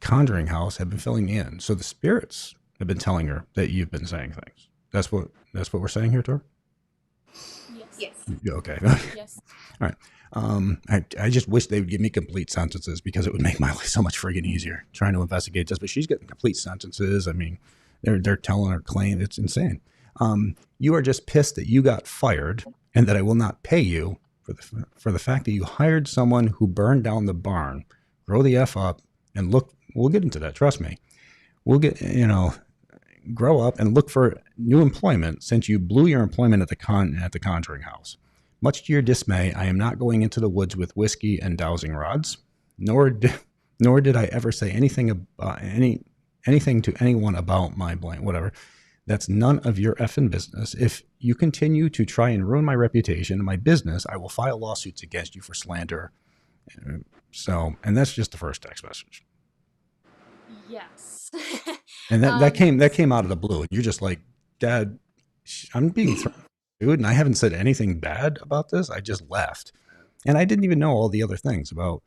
Conjuring House have been filling me in. So the spirits have been telling her that you've been saying things. That's what we're saying here, Tor? Yes. Okay. Yes. All right. I just wish they would give me complete sentences because it would make my life so much friggin' easier trying to investigate this. But she's getting complete sentences. I mean, they're telling her claim. It's insane. You are just pissed that you got fired and that I will not pay you for the fact that you hired someone who burned down the barn. Grow the F up and look. We'll get into that. Trust me. We'll get, grow up and look for new employment since you blew your employment at the Conjuring House. Much to your dismay, I am not going into the woods with whiskey and dowsing rods, nor did I ever say anything about anything to anyone about my blank, whatever. That's none of your effing business. If you continue to try and ruin my reputation and my business, I will file lawsuits against you for slander. So, and that's just the first text message. Yes. And that came out of the blue. You're just like, Dad, I'm being threatened, dude, and I haven't said anything bad about this. I just left, and I didn't even know all the other things about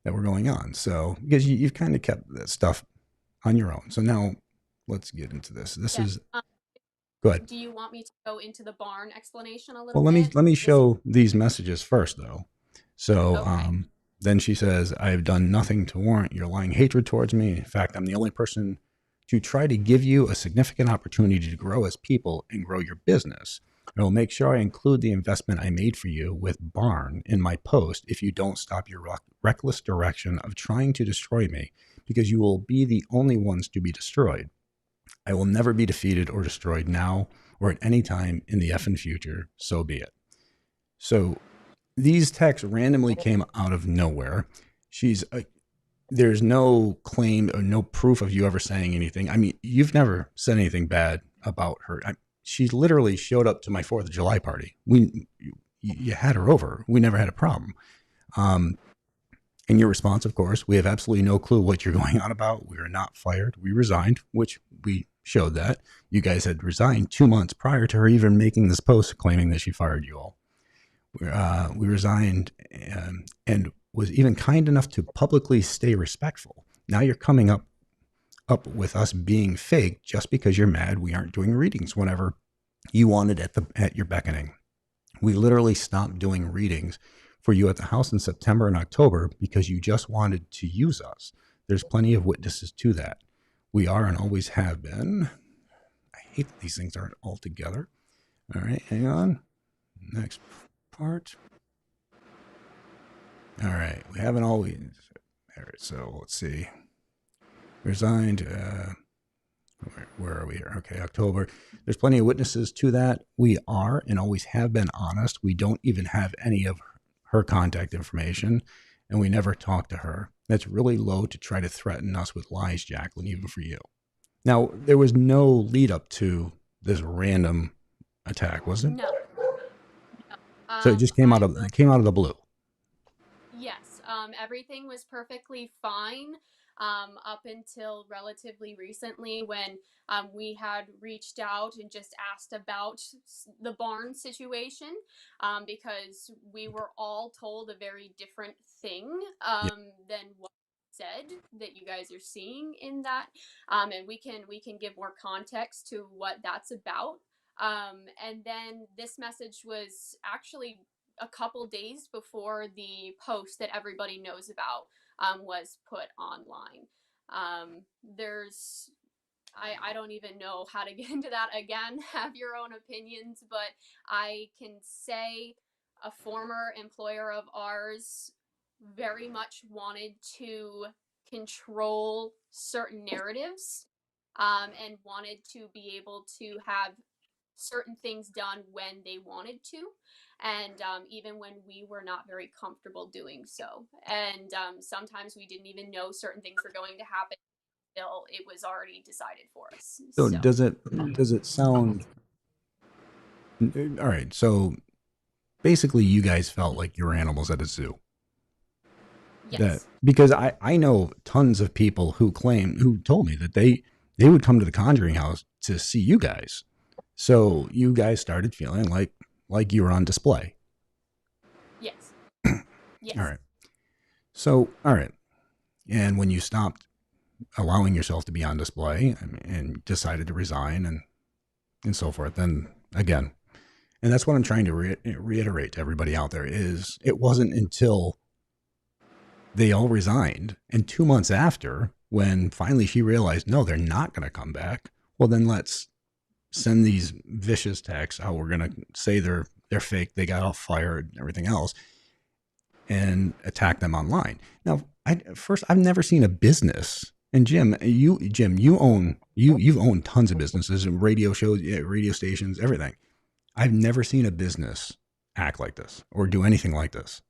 that were going on. So because you've kind of kept that stuff on your own. So now let's get into this. This is go ahead. Do you want me to go into the barn explanation a Well, little bit? let me show these messages first, though. So Okay. then she says, I have done nothing to warrant your lying hatred towards me. In fact, I'm the only person to try to give you a significant opportunity to grow as people and grow your business. I will make sure I include the investment I made for you with Barn in my post if you don't stop your reckless direction of trying to destroy me, because you will be the only ones to be destroyed. I will never be defeated or destroyed now or at any time in the effing future. So be it. So these texts randomly came out of nowhere. There's no claim or no proof of you ever saying anything. I mean, you've never said anything bad about her. She literally showed up to my 4th of July party. You had her over. We never had a problem. And your response, of course, we have absolutely no clue what you're going on about. We are not fired. We resigned, which we showed that. You guys had resigned 2 months prior to her even making this post claiming that she fired you all. We resigned and was even kind enough to publicly stay respectful. Now you're coming up with us being fake just because you're mad we aren't doing readings whenever you wanted at your beckoning. We literally stopped doing readings for you at the house in September and October because you just wanted to use us. There's plenty of witnesses to that. We are and always have been. I hate that these things aren't all together. All right, hang on. Next part. All right, we haven't always. All right, so let's see. Resigned. Where are we here? Okay, October. There's plenty of witnesses to that. We are and always have been honest. We don't even have any of her contact information, and we never talk to her. That's really low to try to threaten us with lies, Jacqueline, even for you. Now, there was no lead up to this random attack, was there? No. So it just came out of the blue. Yes. Everything was perfectly fine up until relatively recently when we had reached out and just asked about the barn situation because we were all told a very different thing than what said that you guys are seeing in that, and we can give more context to what that's about. And then this message was actually a couple days before the post that everybody knows about was put online. I don't even know how to get into that again. Have your own opinions, but I can say a former employer of ours very much wanted to control certain narratives, and wanted to be able to have certain things done when they wanted to, and even when we were not very comfortable doing so. And sometimes we didn't even know certain things were going to happen until it was already decided for us. So does it sound all right? So basically, you guys felt like you were animals at a zoo. Yes. Because I know tons of people who told me that they would come to the Conjuring house to see you guys. So you guys started feeling like you were on display. Yes. Yes. All right. So, all right. And when you stopped allowing yourself to be on display and decided to resign and so forth, then again, and that's what I'm trying to reiterate to everybody out there is it wasn't until they all resigned and 2 months after, when finally she realized, no, they're not going to come back. Well, then let's send these vicious texts. How we're going to say they're fake. They got all fired and everything else, and attack them online. Now, I've never seen a business. And Jim, you've owned tons of businesses and radio shows, radio stations, everything. I've never seen a business act like this or do anything like this.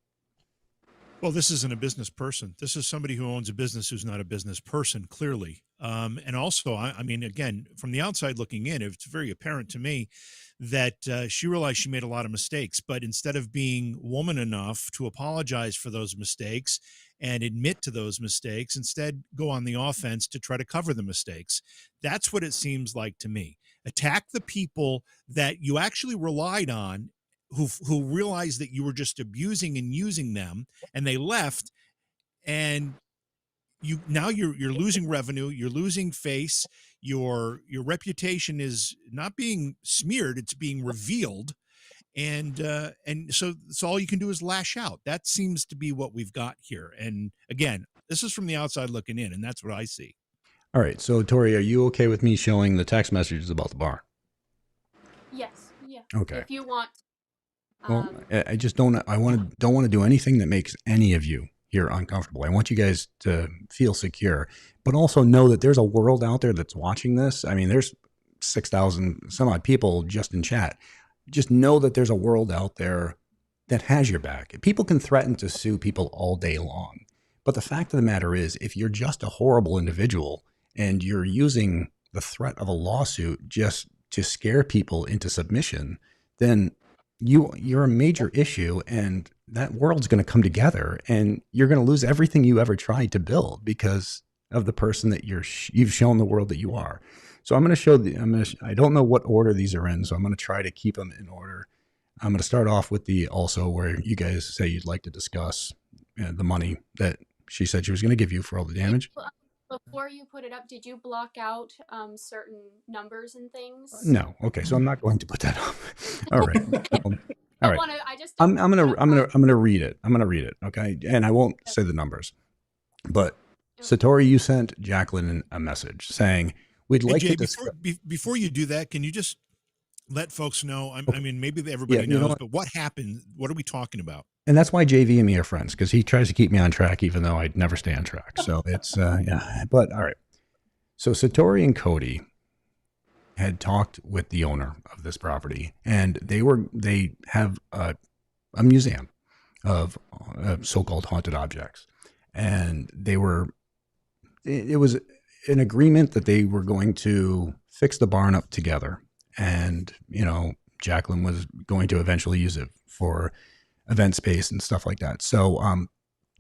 Well, this isn't a business person. This is somebody who owns a business who's not a business person, clearly. And also, I mean, again, from the outside looking in, it's very apparent to me that she realized she made a lot of mistakes. But instead of being woman enough to apologize for those mistakes and admit to those mistakes, instead go on the offense to try to cover the mistakes. That's what it seems like to me. Attack the people that you actually relied on, who realized that you were just abusing and using them, and they left, and you're losing revenue, you're losing face, your reputation is not being smeared, it's being revealed, and so all you can do is lash out. That seems to be what we've got here. And again, this is from the outside looking in, and that's what I see. All right, so Tori, are you okay with me showing the text messages about the bar? Yes. Yeah. Okay. If you want. Well, I just don't want to do anything that makes any of you here uncomfortable. I want you guys to feel secure, but also know that there's a world out there that's watching this. I mean, there's 6,000 some odd people just in chat. Just know that there's a world out there that has your back. People can threaten to sue people all day long. But the fact of the matter is, if you're just a horrible individual and you're using the threat of a lawsuit just to scare people into submission, then you're a major issue, and that world's going to come together, and you're going to lose everything you ever tried to build because of the person that you've shown the world that you are. So I'm going to show I don't know what order these are in, so I'm going to try to keep them in order. I'm going to start off with where you guys say you'd like to discuss the money that she said she was going to give you for all the damage. Before you put it up, did you block out certain numbers and things? No. Okay, so I'm not going to put that up. All right. All right. I'm gonna read it. I'm gonna read it. Okay, and I won't say the numbers. But Satori, you sent Jacqueline a message saying we'd like to discuss. Before you do that, can you just let folks know? I mean, maybe everybody knows, but what happened? What are we talking about? And that's why JV and me are friends, because he tries to keep me on track, even though I'd never stay on track. So it's, yeah. But all right. So Satori and Cody had talked with the owner of this property, and they have a museum of so-called haunted objects. And it was an agreement that they were going to fix the barn up together. And, Jacqueline was going to eventually use it for event space and stuff like that. So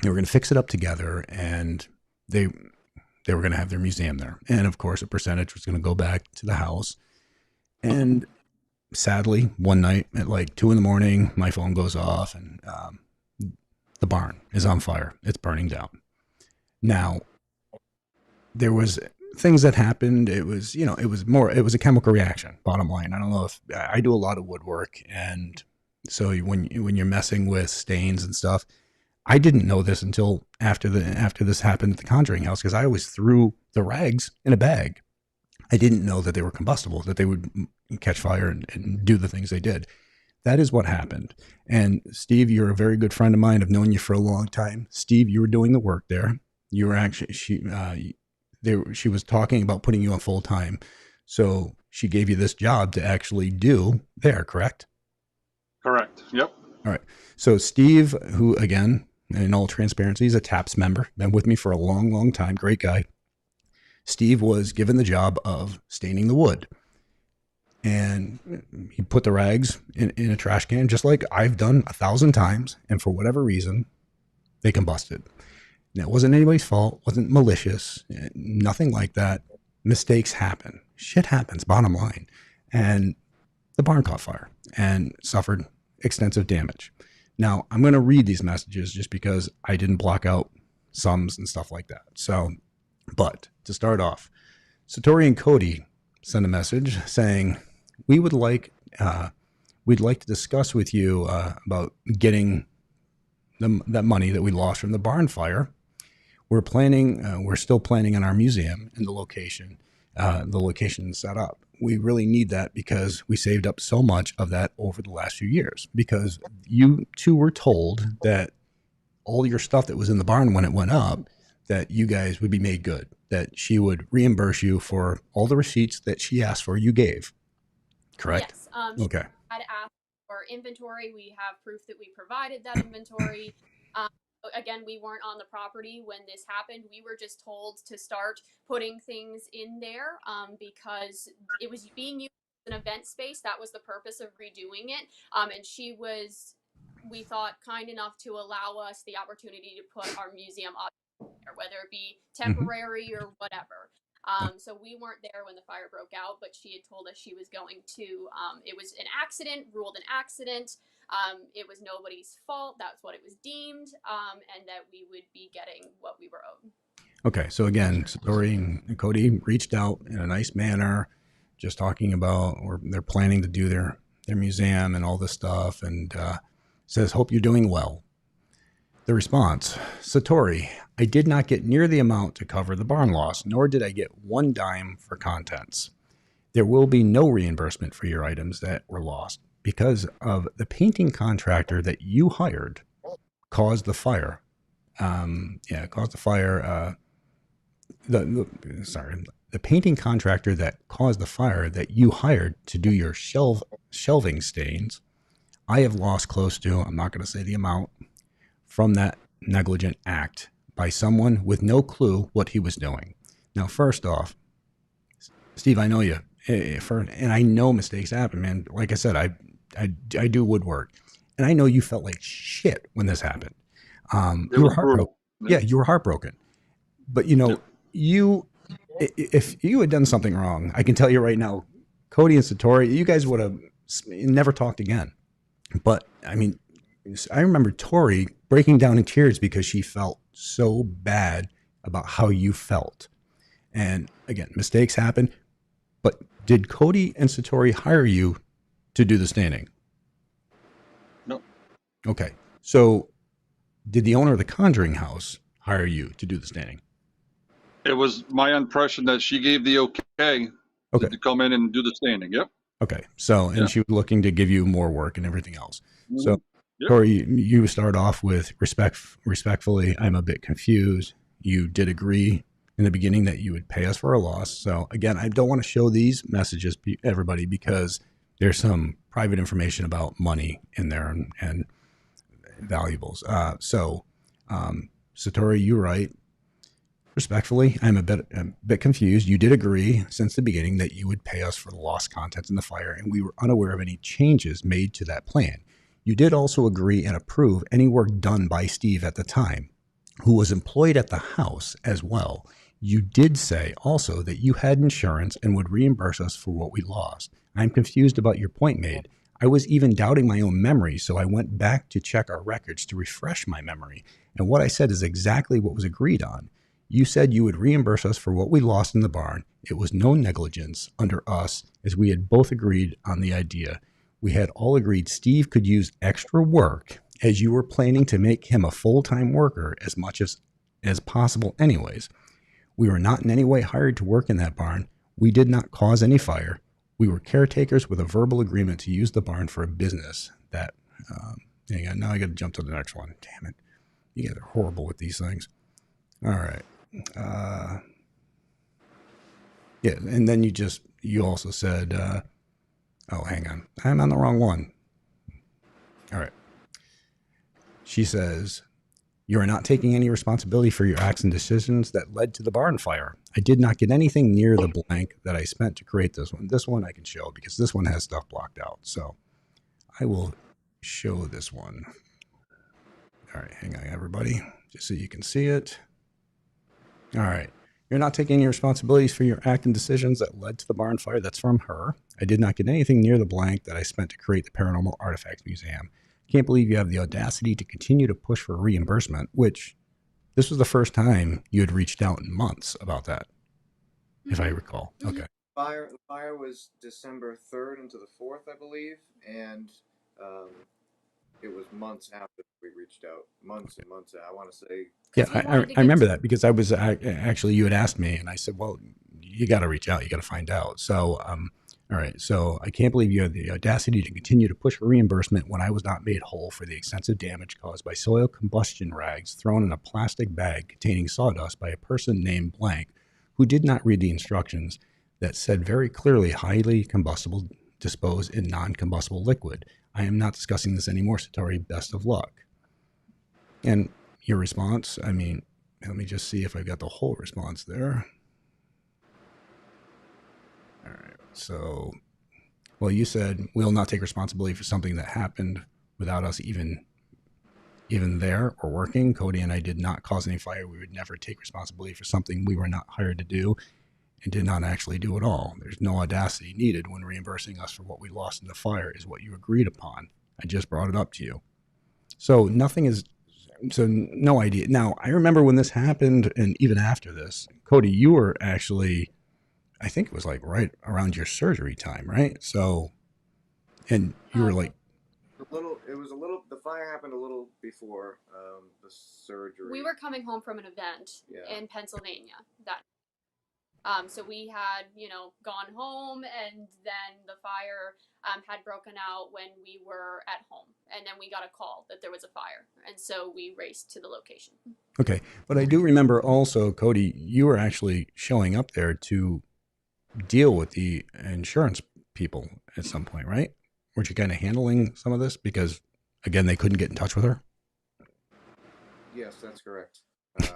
they were going to fix it up together, and they were going to have their museum there. And of course, a percentage was going to go back to the house. And sadly, one night at like 2 a.m, my phone goes off, and the barn is on fire. It's burning down. Now, there was things that happened. It was a chemical reaction, bottom line. I don't know if I do a lot of woodwork, and so when you're messing with stains and stuff, I didn't know this until after this happened at the Conjuring house, because I always threw the rags in a bag. I didn't know that they were combustible, that they would catch fire and do the things they did. that is what happened. And Steve, you're a very good friend of mine. I've known you for a long time. Steve, you were doing the work there. You were actually, she was talking about putting you on full time. So she gave you this job to actually do there, correct? Correct. Yep. All right. So Steve, who again, in all transparency, is a TAPS member, been with me for a long, long time. Great guy. Steve was given the job of staining the wood. And he put the rags in a trash can, just like I've done 1,000 times. And for whatever reason, they combusted. Now, it wasn't anybody's fault, wasn't malicious, nothing like that. Mistakes happen. Shit happens, bottom line. And the barn caught fire and suffered extensive damage. Now, I'm going to read these messages just because I didn't block out sums and stuff like that. So, but to start off, Satori and Cody sent a message saying, we'd like to discuss with you about getting that money that we lost from the barn fire. We're still planning on our museum and the location set up. We really need that because we saved up so much of that over the last few years, because you two were told that all your stuff that was in the barn when it went up, that you guys would be made good, that she would reimburse you for all the receipts that she asked for, you gave. Correct? Yes. Okay. Had asked for inventory. We have proof that we provided that inventory. Again, we weren't on the property when this happened. We were just told to start putting things in there because it was being used as an event space. That was the purpose of redoing it. And she was, we thought, kind enough to allow us the opportunity to put our museum up there, whether it be temporary or whatever. So we weren't there when the fire broke out, but she had told us she was going to, it was an accident, ruled an accident. It was nobody's fault. That's what it was deemed. And that we would be getting what we were owed. Okay. So again, Satori and Cody reached out in a nice manner, just talking about, or they're planning to do their museum and all this stuff. And says, hope you're doing well. The response, Satori, I did not get near the amount to cover the barn loss, nor did I get one dime for contents. There will be no reimbursement for your items that were lost because of the painting contractor that you hired caused the fire. Caused the fire. The painting contractor that caused the fire that you hired to do your shelving stains, I have lost close to, I'm not going to say the amount, from that negligent act by someone with no clue what he was doing. Now, first off, Steve, I know you, and I know mistakes happen, man. Like I said, I do woodwork, and I know you felt like shit when this happened. You were heartbroken. Yeah, you were heartbroken. But if you had done something wrong, I can tell you right now, Cody and Satori, you guys would have never talked again. But I mean, I remember Tori breaking down in tears because she felt so bad about how you felt. And again, mistakes happen. But did Cody and Satori hire you to do the staining? No. Okay. So did the owner of the Conjuring house hire you to do the staining? It was my impression that she gave the okay to come in and do the staining. Yep. Okay. So, and she was looking to give you more work and everything else. Mm-hmm. So, Tori, you start off with respectfully, I'm a bit confused. You did agree in the beginning that you would pay us for a loss. So again, I don't want to show these messages to everybody because there's some private information about money in there and valuables. Satori, you're right. Respectfully, I'm a bit confused. You did agree since the beginning that you would pay us for the lost contents in the fire, and we were unaware of any changes made to that plan. You did also agree and approve any work done by Steve at the time, who was employed at the house as well. You did say also that you had insurance and would reimburse us for what we lost. I'm confused about your point made. I was even doubting my own memory, so I went back to check our records to refresh my memory. And what I said is exactly what was agreed on. You said you would reimburse us for what we lost in the barn. It was no negligence under us, as we had both agreed on the idea. We had all agreed Steve could use extra work, as you were planning to make him a full-time worker as much as possible anyways. We were not in any way hired to work in that barn. We did not cause any fire. We were caretakers with a verbal agreement to use the barn for a business that, hang on, now I got to jump to the next one. Damn it. You guys are horrible with these things. All right. Yeah, and then you also said, oh, hang on. I'm on the wrong one. All right. She says, you are not taking any responsibility for your acts and decisions that led to the barn fire. I did not get anything near the blank that I spent to create this one. This one I can show because this one has stuff blocked out. So I will show this one. All right, hang on, everybody, just so you can see it. All right. You're not taking any responsibilities for your act and decisions that led to the barn fire. That's from her. I did not get anything near the blank that I spent to create the Paranormal Artifacts Museum. Can't believe you have the audacity to continue to push for reimbursement, which this was the first time you had reached out in months about that, if I recall. Okay. The fire was December 3rd into the 4th, I believe, and it was months after we reached out. Months and months. I want to say. Yeah, I remember that because I was actually, you had asked me and I said, well, you got to reach out. You got to find out. So, all right. So I can't believe you had the audacity to continue to push for reimbursement when I was not made whole for the extensive damage caused by soil combustion rags thrown in a plastic bag containing sawdust by a person named blank who did not read the instructions that said very clearly highly combustible, dispose in non-combustible liquid. I am not discussing this anymore, Satori. Best of luck. And your response, I mean, let me just see if I've got the whole response there. All right. So, well, you said we'll not take responsibility for something that happened without us even there or working. Cody and I did not cause any fire. We would never take responsibility for something we were not hired to do and did not actually do at all. There's no audacity needed when reimbursing us for what we lost in the fire is what you agreed upon. I just brought it up to you. So nothing is, so no idea. Now, I remember when this happened and even after this, Cody, you were actually, I think it was like right around your surgery time, right? So, and you were like, The fire happened a little before the surgery. We were coming home from an event in Pennsylvania that so we had, gone home, and then the fire had broken out when we were at home, and then we got a call that there was a fire, and so we raced to the location. Okay, but I do remember also, Cody, you were actually showing up there to deal with the insurance people at some point, right? Weren't you kind of handling some of this because, again, they couldn't get in touch with her? Yes, that's correct.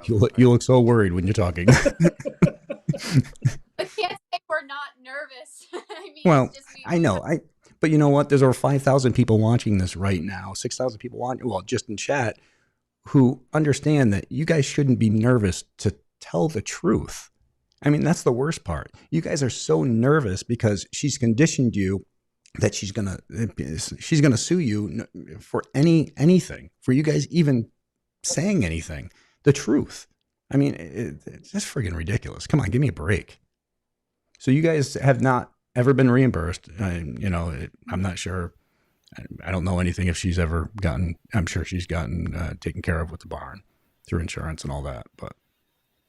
You look so worried when you're talking. I can't say we're not nervous. I mean, well, I know. But you know what? There's over 5,000 people watching this right now, 6,000 people watching, well, just in chat, who understand that you guys shouldn't be nervous to tell the truth. I mean, that's the worst part. You guys are so nervous because she's conditioned you that she's gonna sue you for anything, for you guys even saying anything. The truth. I mean, it's just friggin' ridiculous. Come on, give me a break. So you guys have not ever been reimbursed. I'm not sure. I don't know anything if she's ever gotten. I'm sure she's gotten taken care of with the barn through insurance and all that. But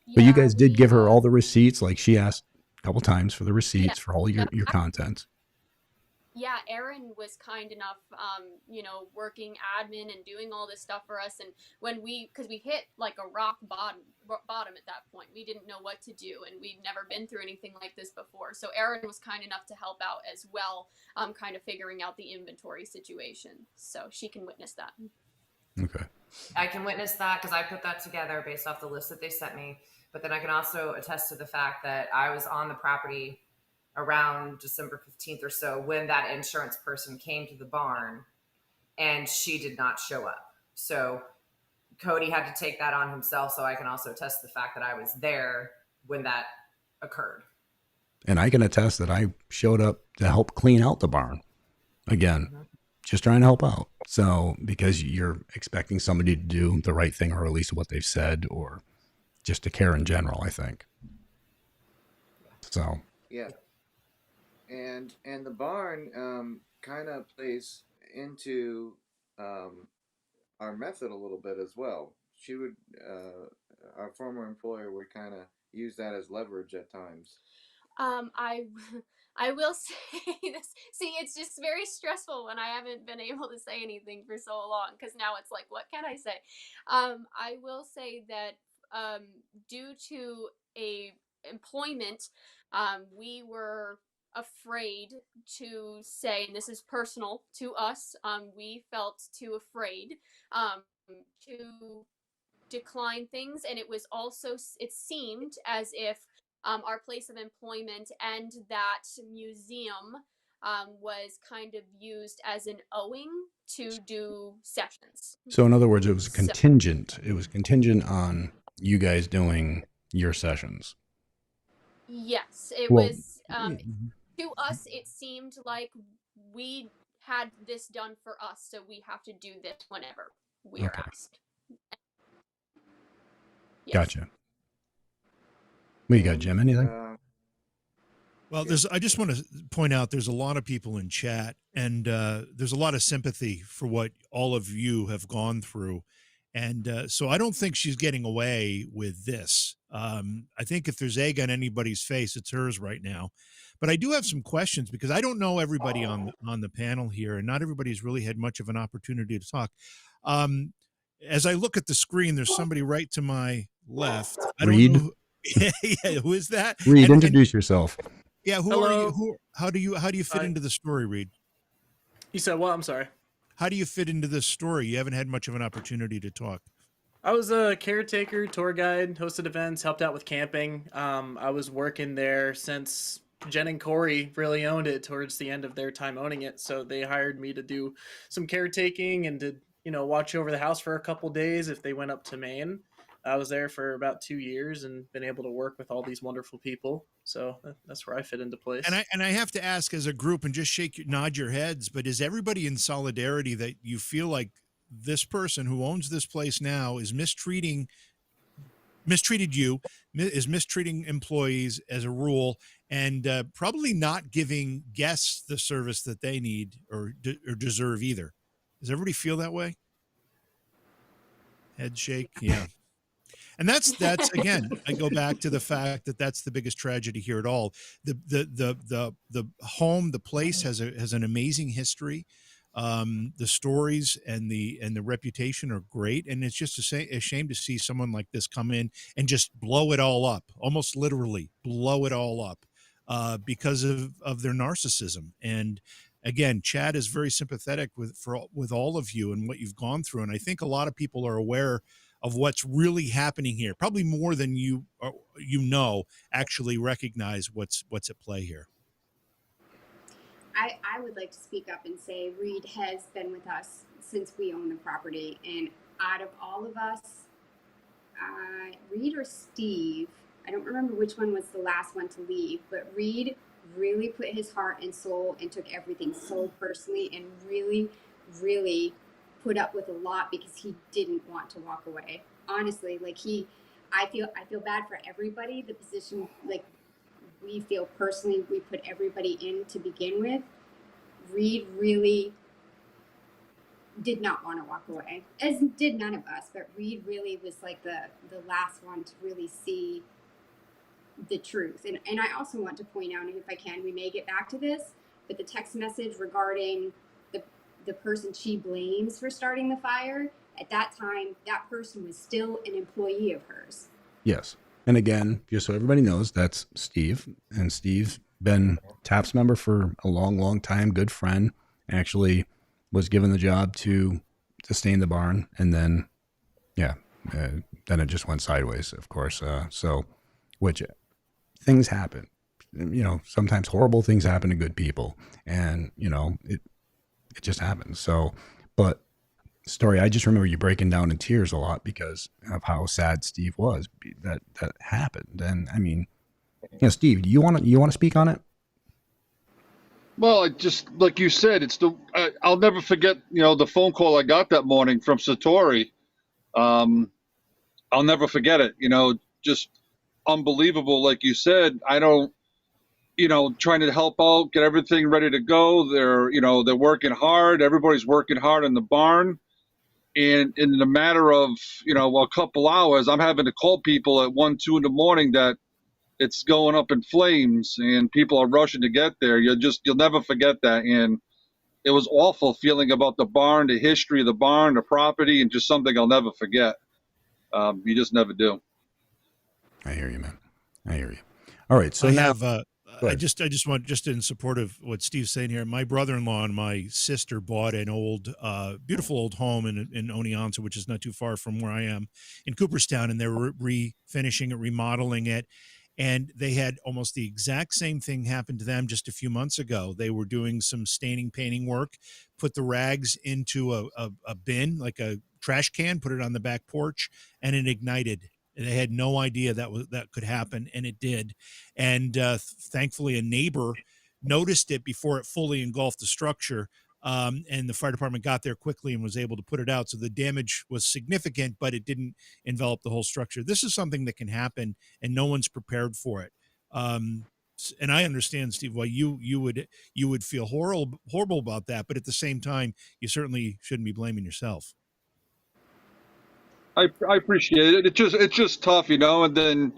you guys did give her all the receipts. Like she asked a couple times for the receipts for all your content. Yeah, Aaron was kind enough, working admin and doing all this stuff for us. And when because we hit like a rock bottom at that point, we didn't know what to do, and we'd never been through anything like this before. So Aaron was kind enough to help out as well, kind of figuring out the inventory situation. So she can witness that. Okay. I can witness that because I put that together based off the list that they sent me. But then I can also attest to the fact that I was on the property around December 15th or so when that insurance person came to the barn, and she did not show up. So Cody had to take that on himself. So I can also attest to the fact that I was there when that occurred. And I can attest that I showed up to help clean out the barn again, just trying to help out. So because you're expecting somebody to do the right thing, or at least what they've said, or just to care in general, I think. So. Yeah. And the barn kind of plays into our method a little bit as well. She would, our former employer would kind of use that as leverage at times. I I will say this. See, it's just very stressful when I haven't been able to say anything for so long because now it's like, what can I say? I will say that due to a employment, we were afraid to say, and this is personal to us. We felt too afraid to decline things, and it was also it seemed as if our place of employment and that museum was kind of used as an owing to do sessions. So in other words, it was So contingent. It was contingent on you guys doing your sessions. yes, it Well, was to us. It seemed like we had this done for us, so we have to do this whenever we are okay, asked. Yes. gotcha. What you got, Jim? Anything? Well, I just want to point out there's a lot of people in chat, and there's a lot of sympathy for what all of you have gone through. And so I don't think she's getting away with this. I think if there's egg on anybody's face, it's hers right now. But I do have some questions because I don't know everybody on the panel here, and not everybody's really had much of an opportunity to talk. As I look at the screen, there's somebody right to my left. I don't know. Yeah, who is that? Reed, introduce yourself. Yeah, who Hello. are you? How do you fit into the story, Reed? You said what? I'm sorry. How do you fit into this story? You haven't had much of an opportunity to talk. I was a caretaker, tour guide, hosted events, helped out with camping. I was working there since Jen and Corey really owned it towards the end of their time owning it. So they hired me to do some caretaking and to, watch over the house for a couple days if they went up to Maine. I was there for about 2 years and been able to work with all these wonderful people. So that's where I fit into place. And I have to ask as a group and just nod your heads, but is everybody in solidarity that you feel like this person who owns this place now is mistreated you, is mistreating employees as a rule, and probably not giving guests the service that they need or deserve either? Does everybody feel that way? Head shake. Yeah. And that's again, I go back to the fact that that's the biggest tragedy here at all. The home, the place has an amazing history. The stories and the reputation are great, and it's just a shame to see someone like this come in and just blow it all up, almost literally blow it all up, because of their narcissism. And again, Chad is very sympathetic with all of you and what you've gone through, and I think a lot of people are aware of what's really happening here, probably more than you actually recognize what's at play here. I would like to speak up and say Reed has been with us since we own the property, and out of all of us, Reed or Steve, I don't remember which one was the last one to leave, but Reed really put his heart and soul and took everything so personally and really, really put up with a lot because he didn't want to walk away. Honestly, I feel bad for everybody. The position, we feel personally, we put everybody in to begin with. Reed really did not want to walk away, as did none of us, but Reed really was like the last one to really see the truth. And I also want to point out, and if I can, we may get back to this, but the text message regarding the person she blames for starting the fire, at that time, that person was still an employee of hers. Yes. And again, just so everybody knows, that's Steve. And Steve's been TAPS member for a long, long time, good friend. Actually was given the job to stay in the barn. And then, then it just went sideways, of course. Which things happen. Sometimes horrible things happen to good people. And, it just happens. So, but story, I just remember you breaking down in tears a lot because of how sad Steve was that happened. And I mean, Steve, do you want to speak on it? Well, I just, like you said, I'll never forget, the phone call I got that morning from Satori. I'll never forget it, just unbelievable. Like you said, I don't, trying to help out, get everything ready to go. They're working hard. Everybody's working hard in the barn. And in a matter of, a couple hours, I'm having to call people at 1, 2 in the morning that it's going up in flames and people are rushing to get there. You'll never forget that. And it was awful feeling about the barn, the history of the barn, the property, and just something I'll never forget. You just never do. I hear you, man. I hear you. All right. So I now, have, go I ahead. just want, just in support of what Steve's saying here, my brother-in-law and my sister bought an old, beautiful old home in Oneonta, which is not too far from where I am in Cooperstown, and they were refinishing it, remodeling it. And they had almost the exact same thing happen to them just a few months ago. They were doing some staining, painting work, put the rags into a bin, like a trash can, put it on the back porch, and it ignited. They had no idea that could happen, and it did. And thankfully, a neighbor noticed it before it fully engulfed the structure. And the fire department got there quickly and was able to put it out. So the damage was significant, but it didn't envelop the whole structure. This is something that can happen, and no one's prepared for it. And I understand, Steve, why you would feel horrible about that, but at the same time, you certainly shouldn't be blaming yourself. I appreciate it. It's just tough, and then,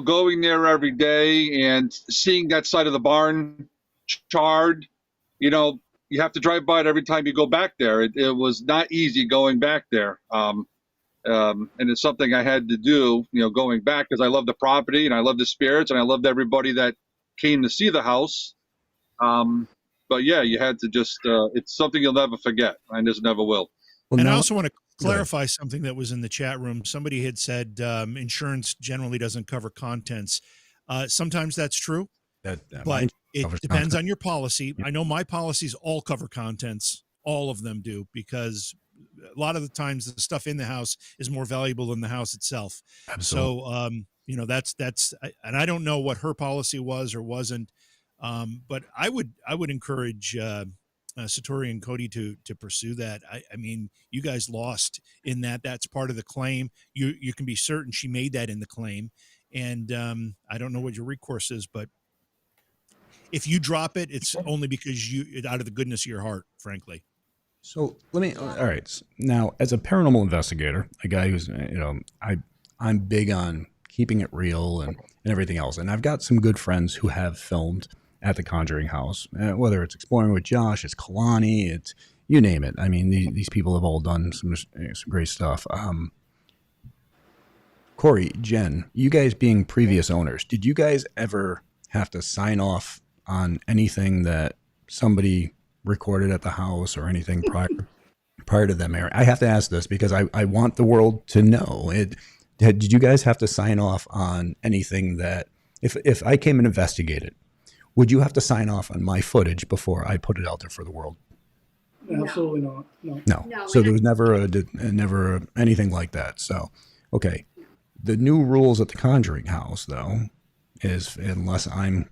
going there every day and seeing that side of the barn charred, you have to drive by it every time you go back there. It was not easy going back there. And it's something I had to do, going back, because I love the property and I love the spirits and I loved everybody that came to see the house. But yeah, you had to just, it's something you'll never forget. I just never will. Well, and I also want to clarify something that was in the chat room. Somebody had said insurance generally doesn't cover contents. Sometimes that's true, but it depends on your policy. Yeah. I know my policies all cover contents. All of them do, because a lot of the times the stuff in the house is more valuable than the house itself. Absolutely. So, that's, and I don't know what her policy was or wasn't, but I would encourage Satori and Cody to pursue that. I mean, you guys lost in that. That's part of the claim. You can be certain she made that in the claim, and I don't know what your recourse is, but if you drop it, it's only because out of the goodness of your heart, frankly. So let me. All right. Now, as a paranormal investigator, a guy who's I'm big on keeping it real and everything else, and I've got some good friends who have filmed at the Conjuring house, whether it's Exploring with Josh, it's Kalani, it's you name it. I mean, these people have all done some great stuff. Corey, Jen, you guys being previous owners, did you guys ever have to sign off on anything that somebody recorded at the house or anything prior to them airing? I have to ask this because I want the world to know. Did you guys have to sign off on anything that if I came and investigated? Would you have to sign off on my footage before I put it out there for the world? Absolutely not. No. So there was never anything like that. So, okay. The new rules at the Conjuring house, though, is, unless I'm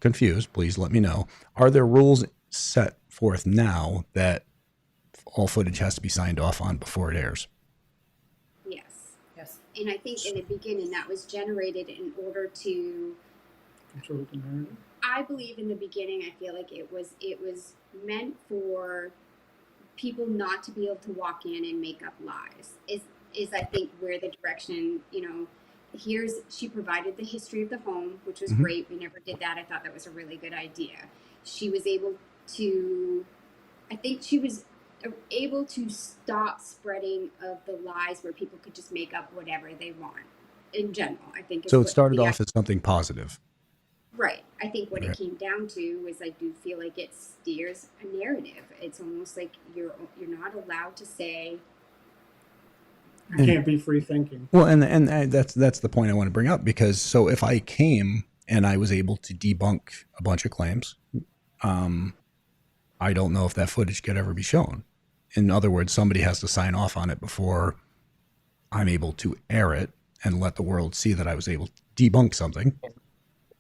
confused, please let me know. Are there rules set forth now that all footage has to be signed off on before it airs? Yes. And I think in the beginning that was generated in order to control the narrative. I believe in the beginning, I feel like it was meant for people not to be able to walk in and make up lies. Is I think where the direction, she provided the history of the home, which was great. We never did that. I thought that was a really good idea. She was able to stop spreading of the lies where people could just make up whatever they want in general. I think so. It started off as something positive. Right. I think what it came down to is I do feel like it steers a narrative. It's almost like you're not allowed to say. You can't be free thinking. Well, and that's the point I want to bring up, because so if I came and I was able to debunk a bunch of claims, I don't know if that footage could ever be shown. In other words, somebody has to sign off on it before I'm able to air it and let the world see that I was able to debunk something.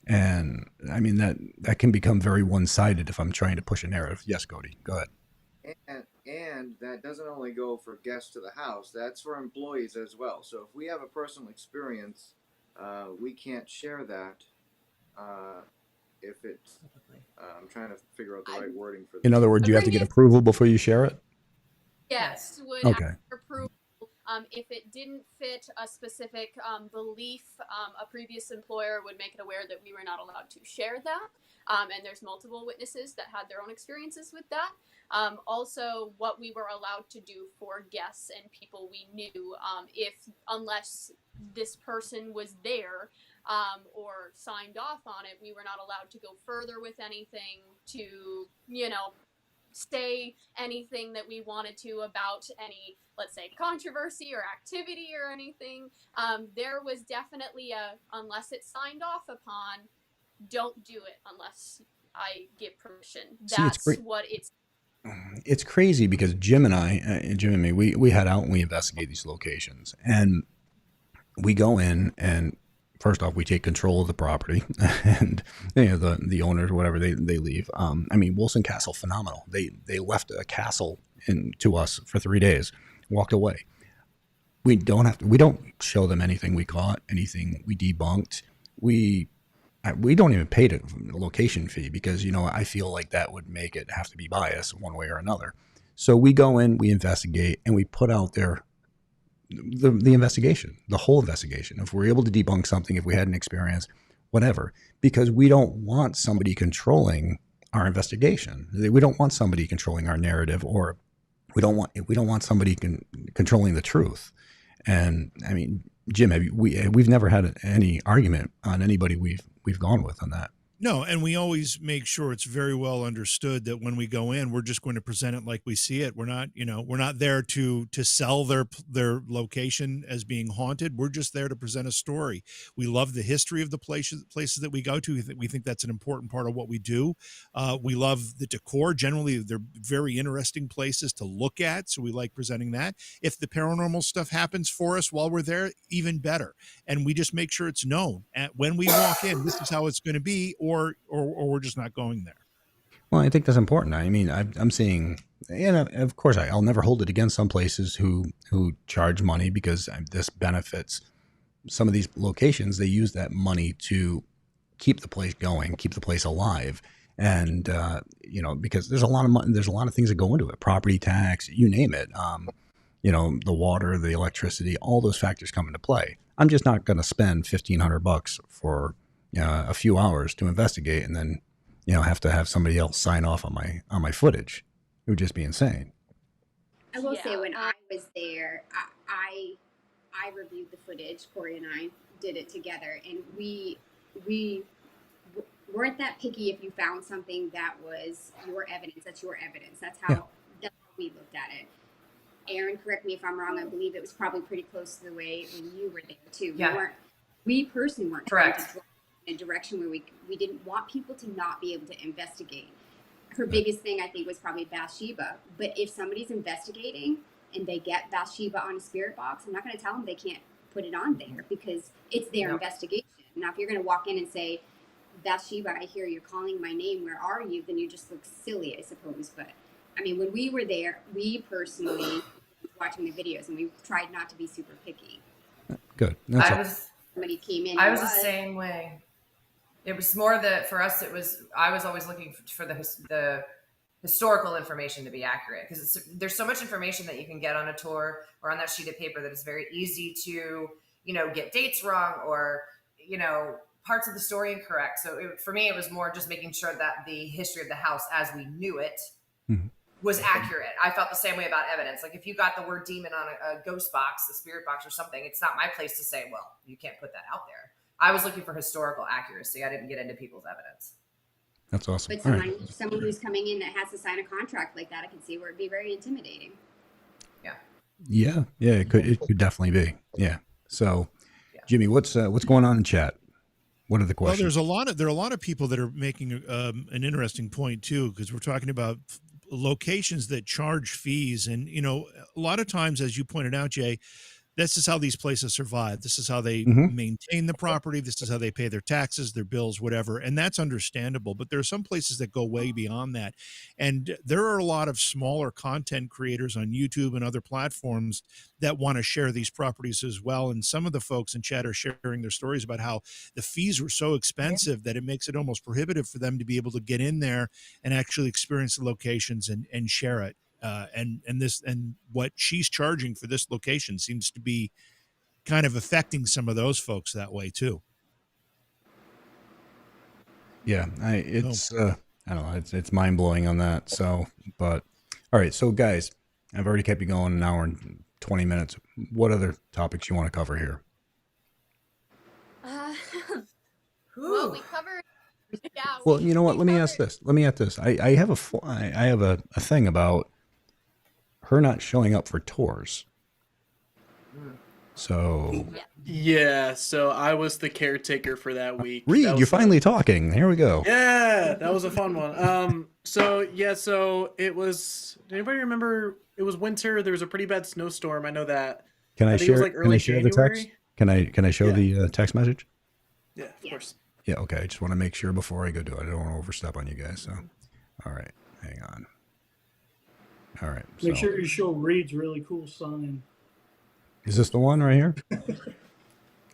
And I mean, that can become very one-sided if I'm trying to push a narrative. Yes, Cody, go ahead. And that doesn't only go for guests to the house, that's for employees as well. So if we have a personal experience, we can't share that if it's, I'm trying to figure out the right wording for this. In other words, you have to get approval before you share it? Yes, would okay. ask for approval. If it didn't fit a specific belief, a previous employer would make it aware that we were not allowed to share that. And there's multiple witnesses that had their own experiences with that. Also, what we were allowed to do for guests and people we knew, unless this person was there or signed off on it, we were not allowed to go further with anything, to, say anything that we wanted to about any, let's say, controversy or activity or anything. There was definitely unless it's signed off upon, don't do it unless I give permission. That's what it's crazy because Jim and me, we head out and we investigate these locations, and we go in, and first off, we take control of the property, and the owners, whatever, they leave. Wilson Castle, phenomenal. They left a castle to us for 3 days, walked away. We don't show them anything we caught, anything we debunked. We don't even pay the location fee because, I feel like that would make it have to be biased one way or another. So we go in, we investigate, and we put out there the investigation, the whole investigation. If we're able to debunk something, if we had an experience, whatever, because we don't want somebody controlling our investigation. We don't want somebody controlling our narrative, or we don't want somebody controlling the truth. And Jim, we've never had any argument on anybody we've gone with on that. No, and we always make sure it's very well understood that when we go in, we're just going to present it like we see it. We're not there to sell their location as being haunted. We're just there to present a story. We love the history of the places that we go to. We think that's an important part of what we do. We love the decor. Generally, they're very interesting places to look at, so we like presenting that. If the paranormal stuff happens for us while we're there, even better. And we just make sure it's known. When we walk in, this is how it's going to be, or we're just not going there. Well, I think that's important. I'm seeing, and of course, I'll never hold it against some places who charge money because this benefits some of these locations. They use that money to keep the place going, keep the place alive, and because there's a lot of money, there's a lot of things that go into it, property tax, you name it. The water, the electricity, all those factors come into play. I'm just not going to spend $1,500 for a few hours to investigate, and then have to have somebody else sign off on my footage. It would just be insane. I will say, when I was there, I reviewed the footage. Corey and I did it together, and we weren't that picky. If you found something that was your evidence, that's your evidence. That's how we looked at it. Aaron, correct me if I'm wrong. I believe it was probably pretty close to the way when you were there too. Yeah. We personally weren't correct. trying to draw in a direction where we didn't want people to not be able to investigate. Her biggest thing, I think, was probably Bathsheba. But if somebody's investigating and they get Bathsheba on a spirit box, I'm not going to tell them they can't put it on there because it's their investigation. Now, if you're going to walk in and say, Bathsheba, I hear you're calling my name, where are you? Then you just look silly, I suppose. But when we were there, we personally watching the videos, and we tried not to be super picky. Good. Somebody came in. I was the same way. It was more for us. I was always looking for the historical information to be accurate, because there's so much information that you can get on a tour or on that sheet of paper that is very easy to get dates wrong or parts of the story incorrect. So for me, it was more just making sure that the history of the house as we knew it was accurate. I felt the same way about evidence. Like if you got the word demon on a ghost box, a spirit box or something, it's not my place to say, well, you can't put that out there. I was looking for historical accuracy. I didn't get into people's evidence. That's awesome. But someone who's coming in that has to sign a contract like that, I can see where it'd be very intimidating. Yeah. It could definitely be. Yeah. So, Jimmy, what's going on in chat? What are the questions? Well, there are a lot of people that are making an interesting point too, because we're talking about locations that charge fees, and a lot of times, as you pointed out, Jay, this is how these places survive. This is how they maintain the property. This is how they pay their taxes, their bills, whatever. And that's understandable. But there are some places that go way beyond that. And there are a lot of smaller content creators on YouTube and other platforms that want to share these properties as well. And some of the folks in chat are sharing their stories about how the fees were so expensive that it makes it almost prohibitive for them to be able to get in there and actually experience the locations and share it. and what she's charging for this location seems to be kind of affecting some of those folks that way too. Yeah, I don't know, it's mind blowing on that. So, but all right, so guys, I've already kept you going an hour and 20 minutes. What other topics you want to cover here? Well, we covered. Yeah. Well, you know what? Let me ask this. I have a thing about her not showing up for tours. So Yeah, so I was the caretaker for that week. Reed, That you're was finally talking. Here we go. Yeah, that was a fun one. So it was. Did anybody remember? It was winter. There was a pretty bad snowstorm. I know that. Can I think it was share? like Can I early share the text? January. Can I show the text message? Yeah, of course. Yeah. Okay. I just want to make sure before I go do it. I don't want to overstep on you guys. So, all right. Hang on. All right. Make sure you show Reed's really cool sign. Is this the one right here?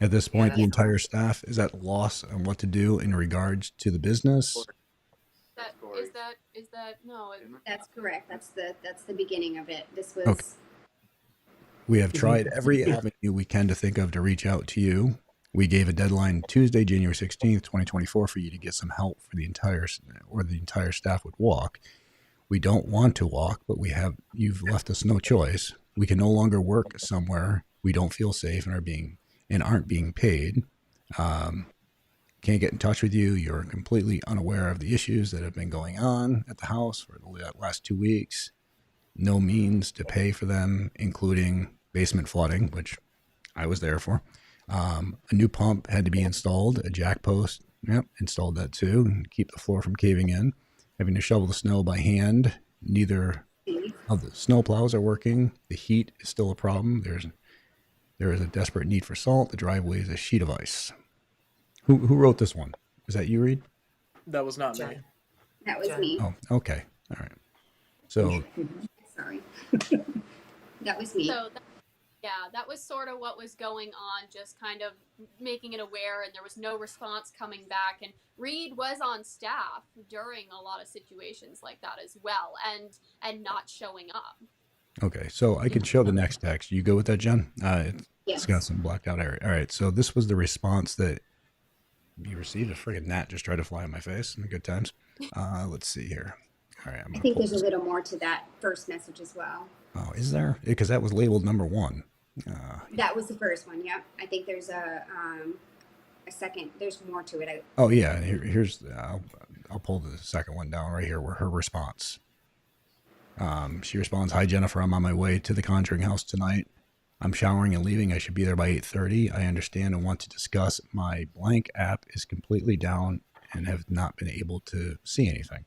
At this point, the entire staff is at loss on what to do in regards to the business. Is that no? That's correct. That's the beginning of it. This was. Okay. We have tried every avenue we can to think of to reach out to you. We gave a deadline Tuesday, January 16th, 2024 for you to get some help for the entire staff would walk. We don't want to walk, but you've left us no choice. We can no longer work somewhere we don't feel safe and aren't being paid. Can't get in touch with you. You're completely unaware of the issues that have been going on at the house for the last 2 weeks. No means to pay for them, including basement flooding, which I was there for. A new pump had to be installed, a jack post, installed that too, and keep the floor from caving in. Having to shovel the snow by hand. Neither of the snow plows are working. The heat is still a problem. There is a desperate need for salt. The driveway is a sheet of ice. Who wrote this one? Is that you, Reed? That was not me. That was me. Oh, okay. All right. So Sorry. That was me. So that was sort of what was going on, just kind of making it aware, and there was no response coming back. And Reed was on staff during a lot of situations like that as well, and not showing up. okay, so I can show the next text. You go with that, Jen? It's got some blacked out area. All right, so this was the response that you received. A friggin' gnat just tried to fly in my face in the good times. Let's see here. All right, I think there's a little more to that first message as well. Oh, is there? Because that was labeled number 1. That was the first one. Yep. I think there's a second. There's more to it. Oh yeah. Here's I'll pull the second one down right here. Where her response. She responds, "Hi Jennifer, I'm on my way to the Conjuring house tonight. I'm showering and leaving. I should be there by 8:30. I understand and want to discuss. My blank app is completely down and have not been able to see anything."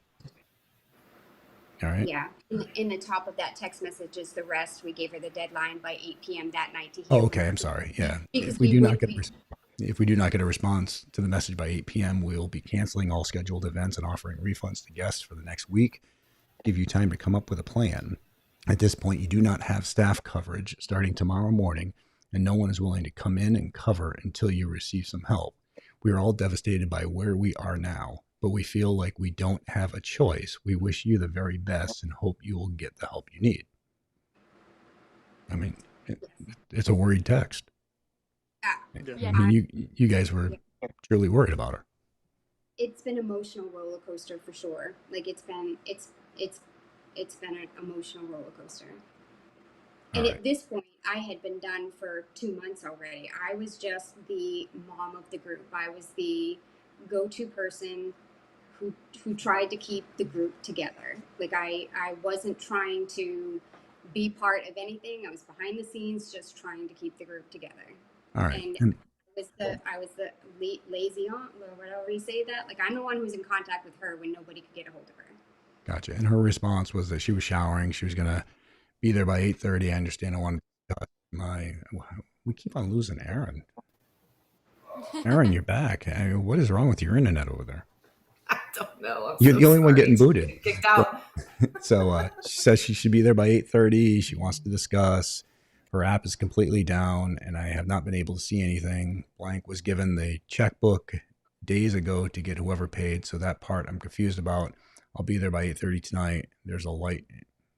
All right. Yeah. In the top of that text message is the rest. We gave her the deadline by 8 p.m. that night to hear. Oh, okay. I'm sorry. Yeah. Because if we do not get a response to the message by 8 p.m., we'll be canceling all scheduled events and offering refunds to guests for the next week. Give you time to come up with a plan. At this point, you do not have staff coverage starting tomorrow morning, and no one is willing to come in and cover until you receive some help. We are all devastated by where we are now, but we feel like we don't have a choice. We wish you the very best and hope you will get the help you need. I mean, it's a worried text. Yeah. I mean, you guys were truly worried about her. It's been emotional roller coaster for sure. Like it's been an emotional roller coaster. And at this point, I had been done for 2 months already. I was just the mom of the group. I was the go-to person who tried to keep the group together. Like I wasn't trying to be part of anything. I was behind the scenes, just trying to keep the group together. All right. And I was the lazy aunt, or whatever you say that. Like I'm the one who was in contact with her when nobody could get a hold of her. Gotcha. And her response was that she was showering. She was going to be there by 8:30. I understand. I want to we keep on losing Aaron. Aaron, you're back. What is wrong with your internet over there? I don't know. You're the only one getting booted. Kicked out. So she says she should be there by 8:30. She wants to discuss. Her app is completely down, and I have not been able to see anything. Blank was given the checkbook days ago to get whoever paid. So that part I'm confused about. I'll be there by 8:30 tonight. There's a light.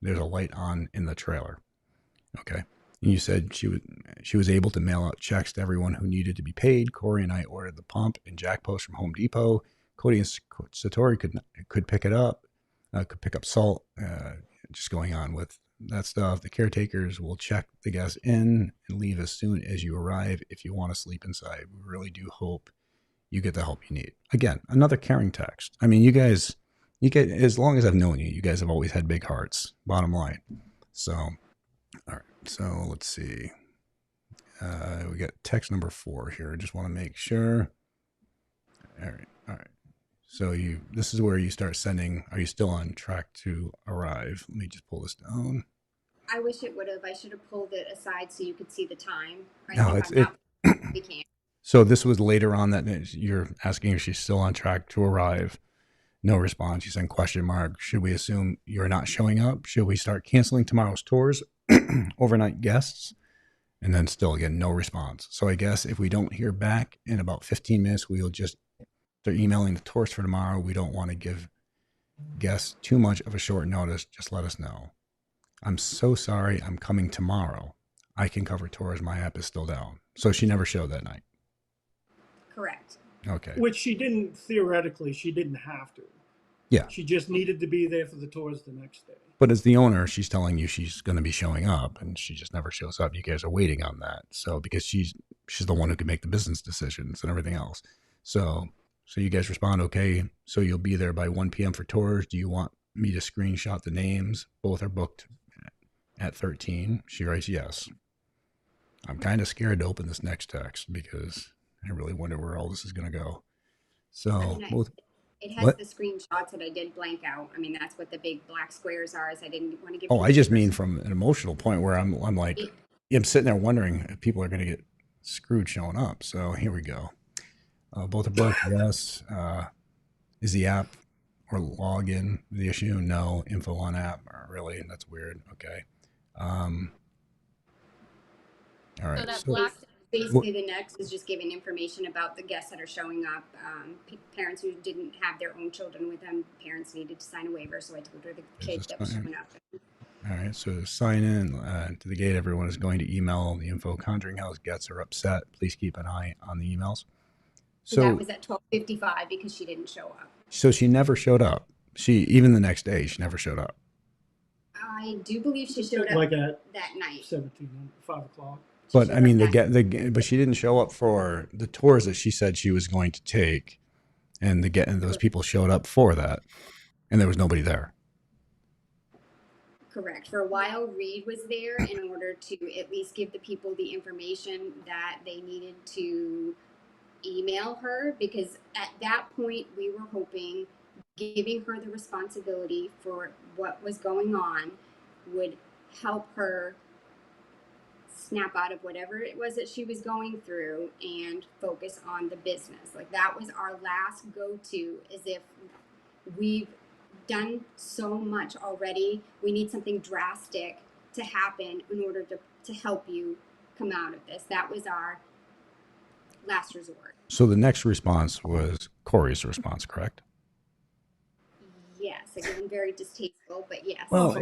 there's a light on in the trailer. Okay. And you said she was able to mail out checks to everyone who needed to be paid. Corey and I ordered the pump and jack post from Home Depot. Cody and Satori could pick it up, could pick up salt. Just going on with that stuff. The caretakers will check the guests in and leave as soon as you arrive if you want to sleep inside. We really do hope you get the help you need. Again, another caring text. I mean, you get, as long as I've known you, you guys have always had big hearts, bottom line. So, all right. So let's see. We got text number 4 here. I just want to make sure. All right. All right. So this is where you start sending. Are you still on track to arrive? Let me just pull this down. I wish it would have. I should have pulled it aside so you could see the time. No, We can't. So this was later on that you're asking if she's still on track to arrive. No response. You send question mark. Should we assume you're not showing up? Should we start canceling tomorrow's tours? Overnight guests? And then still again, no response. So I guess if we don't hear back in about 15 minutes, we'll just start emailing the tours for tomorrow. We don't want to give guests too much of a short notice. Just let us know. I'm so sorry. I'm coming tomorrow. I can cover tours. My app is still down. So she never showed that night. Correct. Okay. Which she didn't, theoretically, she didn't have to. Yeah. She just needed to be there for the tours the next day. But as the owner, she's telling you she's going to be showing up, and she just never shows up. You guys are waiting on that. So because she's the one who can make the business decisions and everything else. So you guys respond, okay, so you'll be there by 1 p.m. for tours. Do you want me to screenshot the names? Both are booked at 13. She writes yes. I'm kind of scared to open this next text because I really wonder where all this is going to go. So it has the screenshots that I did blank out. I mean, that's what the big black squares are. Is I didn't want to give. Oh, I just mean from an emotional point where I'm like, I'm sitting there wondering if people are going to get screwed showing up. So here we go. Both are booked. Yes. Is the app or login the issue? No. Info on app. Really? That's weird. Okay. All right. So that black. Basically, the next is just giving information about the guests that are showing up. Parents who didn't have their own children with them, parents needed to sign a waiver, so I told her the kid that was showing up. All right, so sign in to the gate. Everyone is going to email the info. Conjuring House guests are upset. Please keep an eye on the emails. So that was at 12:55 because she didn't show up. So she never showed up. Even the next day, she never showed up. I do believe she showed up like at that night. 5 o'clock. But I mean, but she didn't show up for the tours that she said she was going to take, and those people showed up for that, and there was nobody there. Correct. For a while, Reed was there in order to at least give the people the information that they needed to email her, because at that point we were hoping giving her the responsibility for what was going on would help her snap out of whatever it was that she was going through and focus on the business. Like, that was our last go-to, as if we've done so much already. We need something drastic to happen in order to help you come out of this. That was our last resort. So the next response was Corey's response, correct? Yes, again, very distasteful, but yes. Well,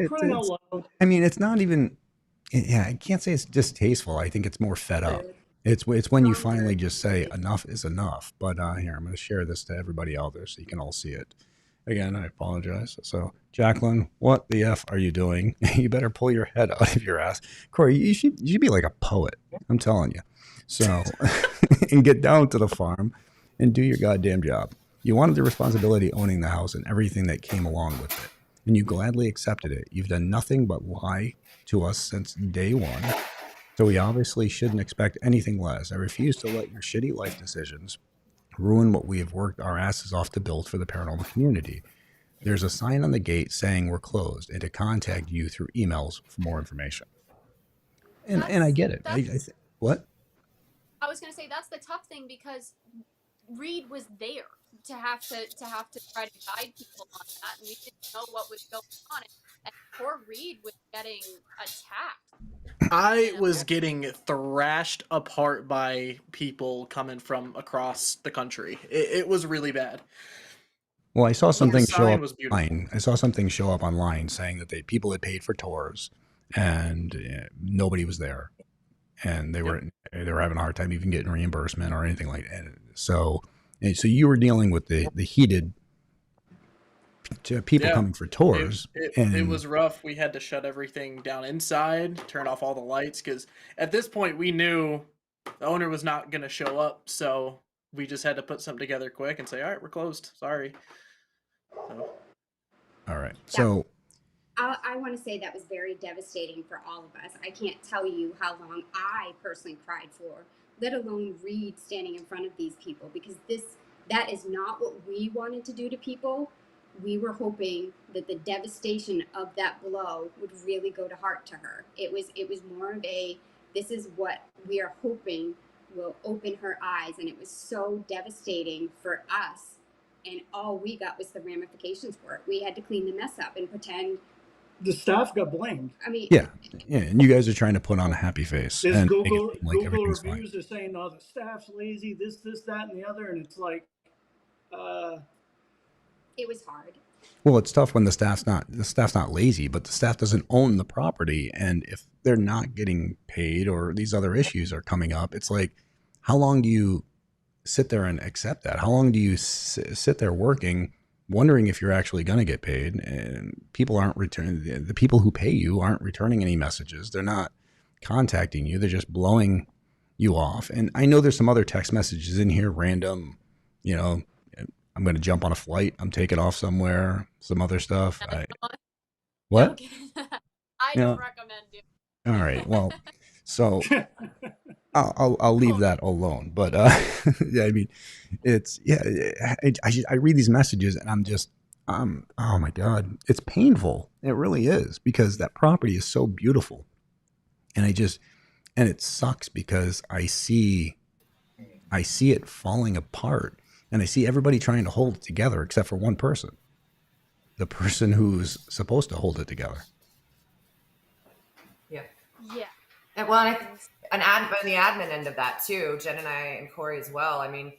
I mean, it's not even. Yeah, I can't say it's distasteful. I think it's more fed up. It's when you finally just say enough is enough. But here, I'm going to share this to everybody out there so you can all see it. Again, I apologize. So, Jacqueline, what the F are you doing? You better pull your head out of your ass. Corey, you should be like a poet. I'm telling you. So, and get down to the farm and do your goddamn job. You wanted the responsibility owning the house and everything that came along with it, and you gladly accepted it. You've done nothing but lie to us since day one, so we obviously shouldn't expect anything less. I refuse to let your shitty life decisions ruin what we have worked our asses off to build for the paranormal community. There's a sign on the gate saying we're closed and to contact you through emails for more information. And I get it. What? I was going to say that's the tough thing, because Reed was there to have to try to guide people on that, and we didn't know what was going on. And poor Reed was getting attacked. I was getting thrashed apart by people coming from across the country. It was really bad. Well, I saw But the something show sign up was beautiful. online. I saw something show up online saying that people had paid for tours and nobody was there, and they were having a hard time even getting reimbursement or anything like that. So you were dealing with the heated people Yeah. coming for tours, It and was rough. We had to shut everything down inside, turn off all the lights, because at this point we knew the owner was not going to show up. So we just had to put something together quick and say, all right, we're closed. Sorry. So. All right. So I want to say that was very devastating for all of us. I can't tell you how long I personally cried for, let alone Reed standing in front of these people, because that is not what we wanted to do to people. We were hoping that the devastation of that blow would really go to heart to her. It was more of a, this is what we are hoping will open her eyes, and it was so devastating for us. And all we got was the ramifications for it. We had to clean the mess up and pretend. The staff got blamed. I mean, yeah, and you guys are trying to put on a happy face There's and Google make it seem like everything's fine. reviews are saying, "Oh, the staff's lazy. This, that, and the other," and it's like, it was hard. Well, it's tough when the staff's not lazy, but the staff doesn't own the property, and if they're not getting paid or these other issues are coming up, it's like, how long do you sit there and accept that? How long do you sit there working, wondering if you're actually going to get paid? And people aren't returning. The people who pay you aren't returning any messages. They're not contacting you. They're just blowing you off. And I know there's some other text messages in here, random, I'm going to jump on a flight. I'm taking off somewhere. Some other stuff. What? I don't recommend it. All right. Well, so I'll leave that alone. But yeah, I mean, I read these messages and I'm just, oh my God, it's painful. It really is, because that property is so beautiful, and it sucks because I see it falling apart. And I see everybody trying to hold it together except for one person, the person who's supposed to hold it together. Yeah. Yeah. And well, I think on the admin end of that too, Jen and I and Corey as well. I mean,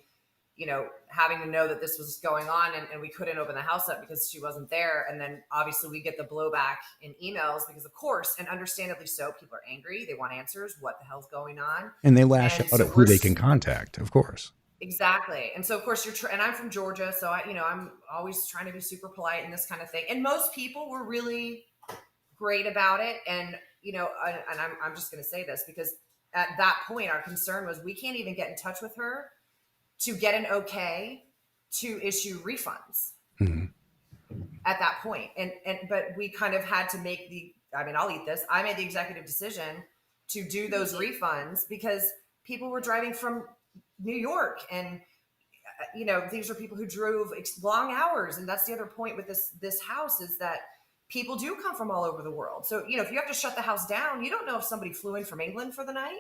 having to know that this was going on and we couldn't open the house up because she wasn't there. And then obviously we get the blowback in emails because, of course, and understandably so, people are angry. They want answers. What the hell's going on? And they lash out at who they can contact, of course. Exactly. And so, of course, and I'm from Georgia, so I'm always trying to be super polite and this kind of thing. And most people were really great about it. And, and I'm just going to say this because at that point, our concern was we can't even get in touch with her to get an okay to issue refunds at that point. But we kind of had to make I'll eat this. I made the executive decision to do those refunds because people were driving from New York, and these are people who drove long hours. And that's the other point with this house is that people do come from all over the world. So, if you have to shut the house down, you don't know if somebody flew in from England for the night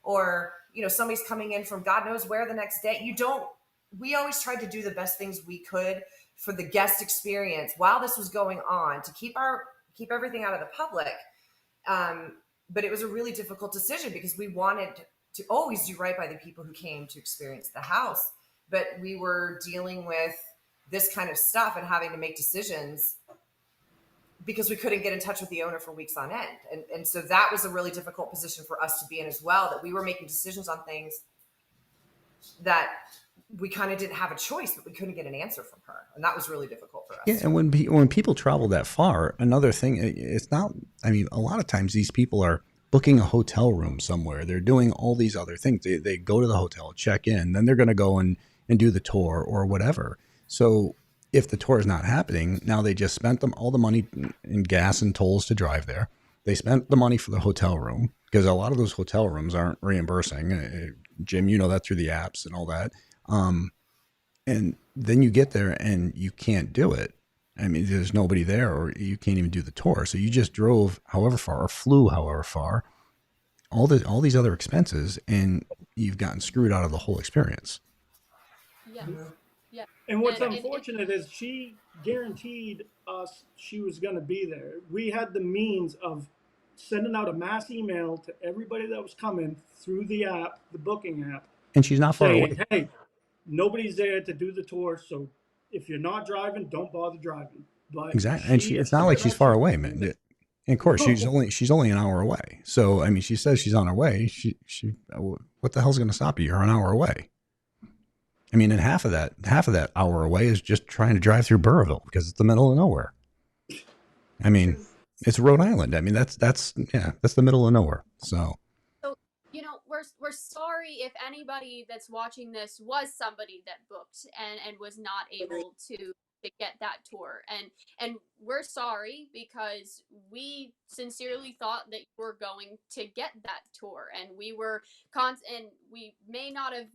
or, somebody's coming in from God knows where the next day. We always tried to do the best things we could for the guest experience while this was going on to keep everything out of the public. But it was a really difficult decision because we wanted to always do right by the people who came to experience the house. But we were dealing with this kind of stuff and having to make decisions because we couldn't get in touch with the owner for weeks on end. And so that was a really difficult position for us to be in as well, that we were making decisions on things that we kind of didn't have a choice, but we couldn't get an answer from her. And that was really difficult for us. Yeah, and when people travel that far, another thing, it's not, a lot of times these people are booking a hotel room somewhere. They're doing all these other things. They go to the hotel, check in, then they're going to go and do the tour or whatever. So if the tour is not happening, now they just spent all the money in gas and tolls to drive there. They spent the money for the hotel room because a lot of those hotel rooms aren't reimbursing. Jim, that through the apps and all that. And then you get there and you can't do it. There's nobody there, or you can't even do the tour. So you just drove however far or flew however far, all these other expenses, and you've gotten screwed out of the whole experience. Yeah. Yeah. And what's unfortunate is she guaranteed us she was going to be there. We had the means of sending out a mass email to everybody that was coming through the app, the booking app. And she's not far away. Hey, nobody's there to do the tour, so if you're not driving, don't bother driving. But Exactly. And it's not like she's far away, man. And of course, she's only an hour away. So, I mean, she says she's on her way. She, what the hell's going to stop you? You're an hour away. I mean, and half of that hour away is just trying to drive through Burrillville because it's the middle of nowhere. I mean, it's Rhode Island. I mean, that's the middle of nowhere. So, you know, we're sorry if anybody that's watching this was somebody that booked and was not able to get that tour, and we're sorry because we sincerely thought that you were going to get that tour, and we were and we may not have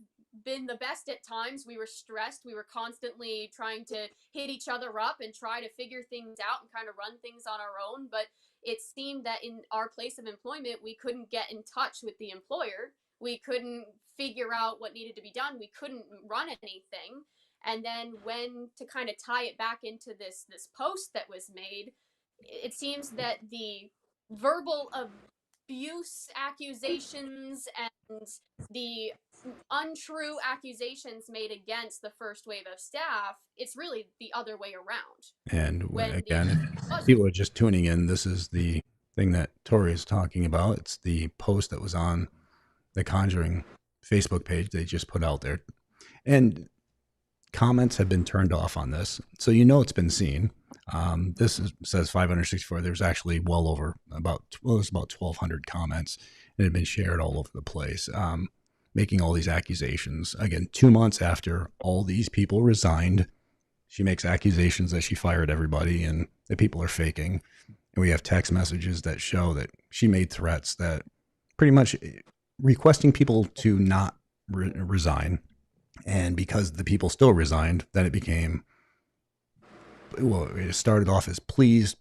been the best at times. We were stressed. We were constantly trying to hit each other up and try to figure things out and kind of run things on our own. But it seemed that in our place of employment, we couldn't get in touch with the employer. We couldn't figure out what needed to be done. We couldn't run anything. And then when to kind of tie it back into this post that was made, it seems that the verbal abuse accusations and the untrue accusations made against the first wave of staff, it's really the other way around. And again, if people are just tuning in, this is the thing that Tori is talking about. It's the post that was on the Conjuring Facebook page they just put out there. And comments have been turned off on this. So it's been seen. Says 564. There's actually well over about 1,200 comments, and it had been shared all over the place, making all these accusations. Again, 2 months after all these people resigned, she makes accusations that she fired everybody and that people are faking. And we have text messages that show that she made threats that pretty much requesting people to not resign. And because the people still resigned, then it became, it started off as please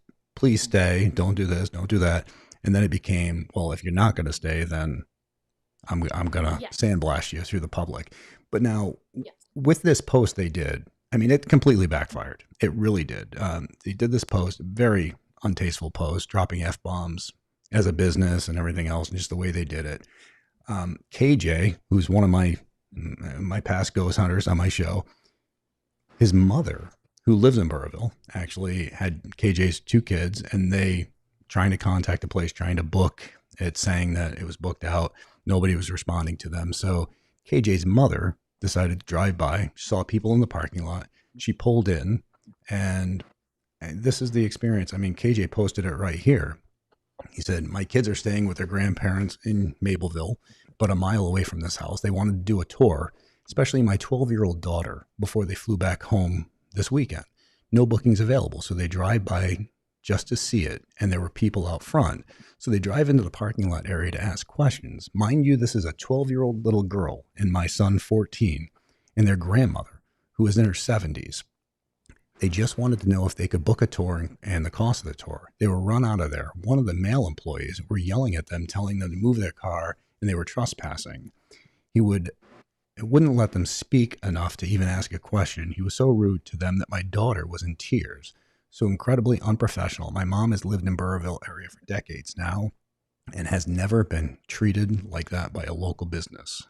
stay, don't do this, don't do that. And then it became, well, if you're not going to stay, then I'm going to sandblast you through the public. But now with this post they did, I mean, it completely backfired. It really did. They did this post, very untasteful post, dropping F-bombs as a business and everything else, and just the way they did it. KJ, who's one of my past ghost hunters on my show, his mother, who lives in Burrillville, actually had KJ's 2 kids, and they trying to contact the place, trying to book it, saying that it was booked out. Nobody was responding to them. So KJ's mother decided to drive by, saw people in the parking lot. She pulled in, and this is the experience. I mean, KJ posted it right here. He said, my kids are staying with their grandparents in Mableville, but a mile away from this house. They wanted to do a tour, especially my 12-year-old daughter, before they flew back home this weekend. No bookings available, so they drive by just to see it, and there were people out front. So they drive into the parking lot area to ask questions. Mind you, this is a 12-year-old little girl and my son, 14, and their grandmother, who is in her 70s. They just wanted to know if they could book a tour and the cost of the tour. They were run out of there. One of the male employees were yelling at them, telling them to move their car, and they were trespassing. It wouldn't let them speak enough to even ask a question. He was so rude to them that my daughter was in tears. So incredibly unprofessional. My mom has lived in Burrillville area for decades now and has never been treated like that by a local business.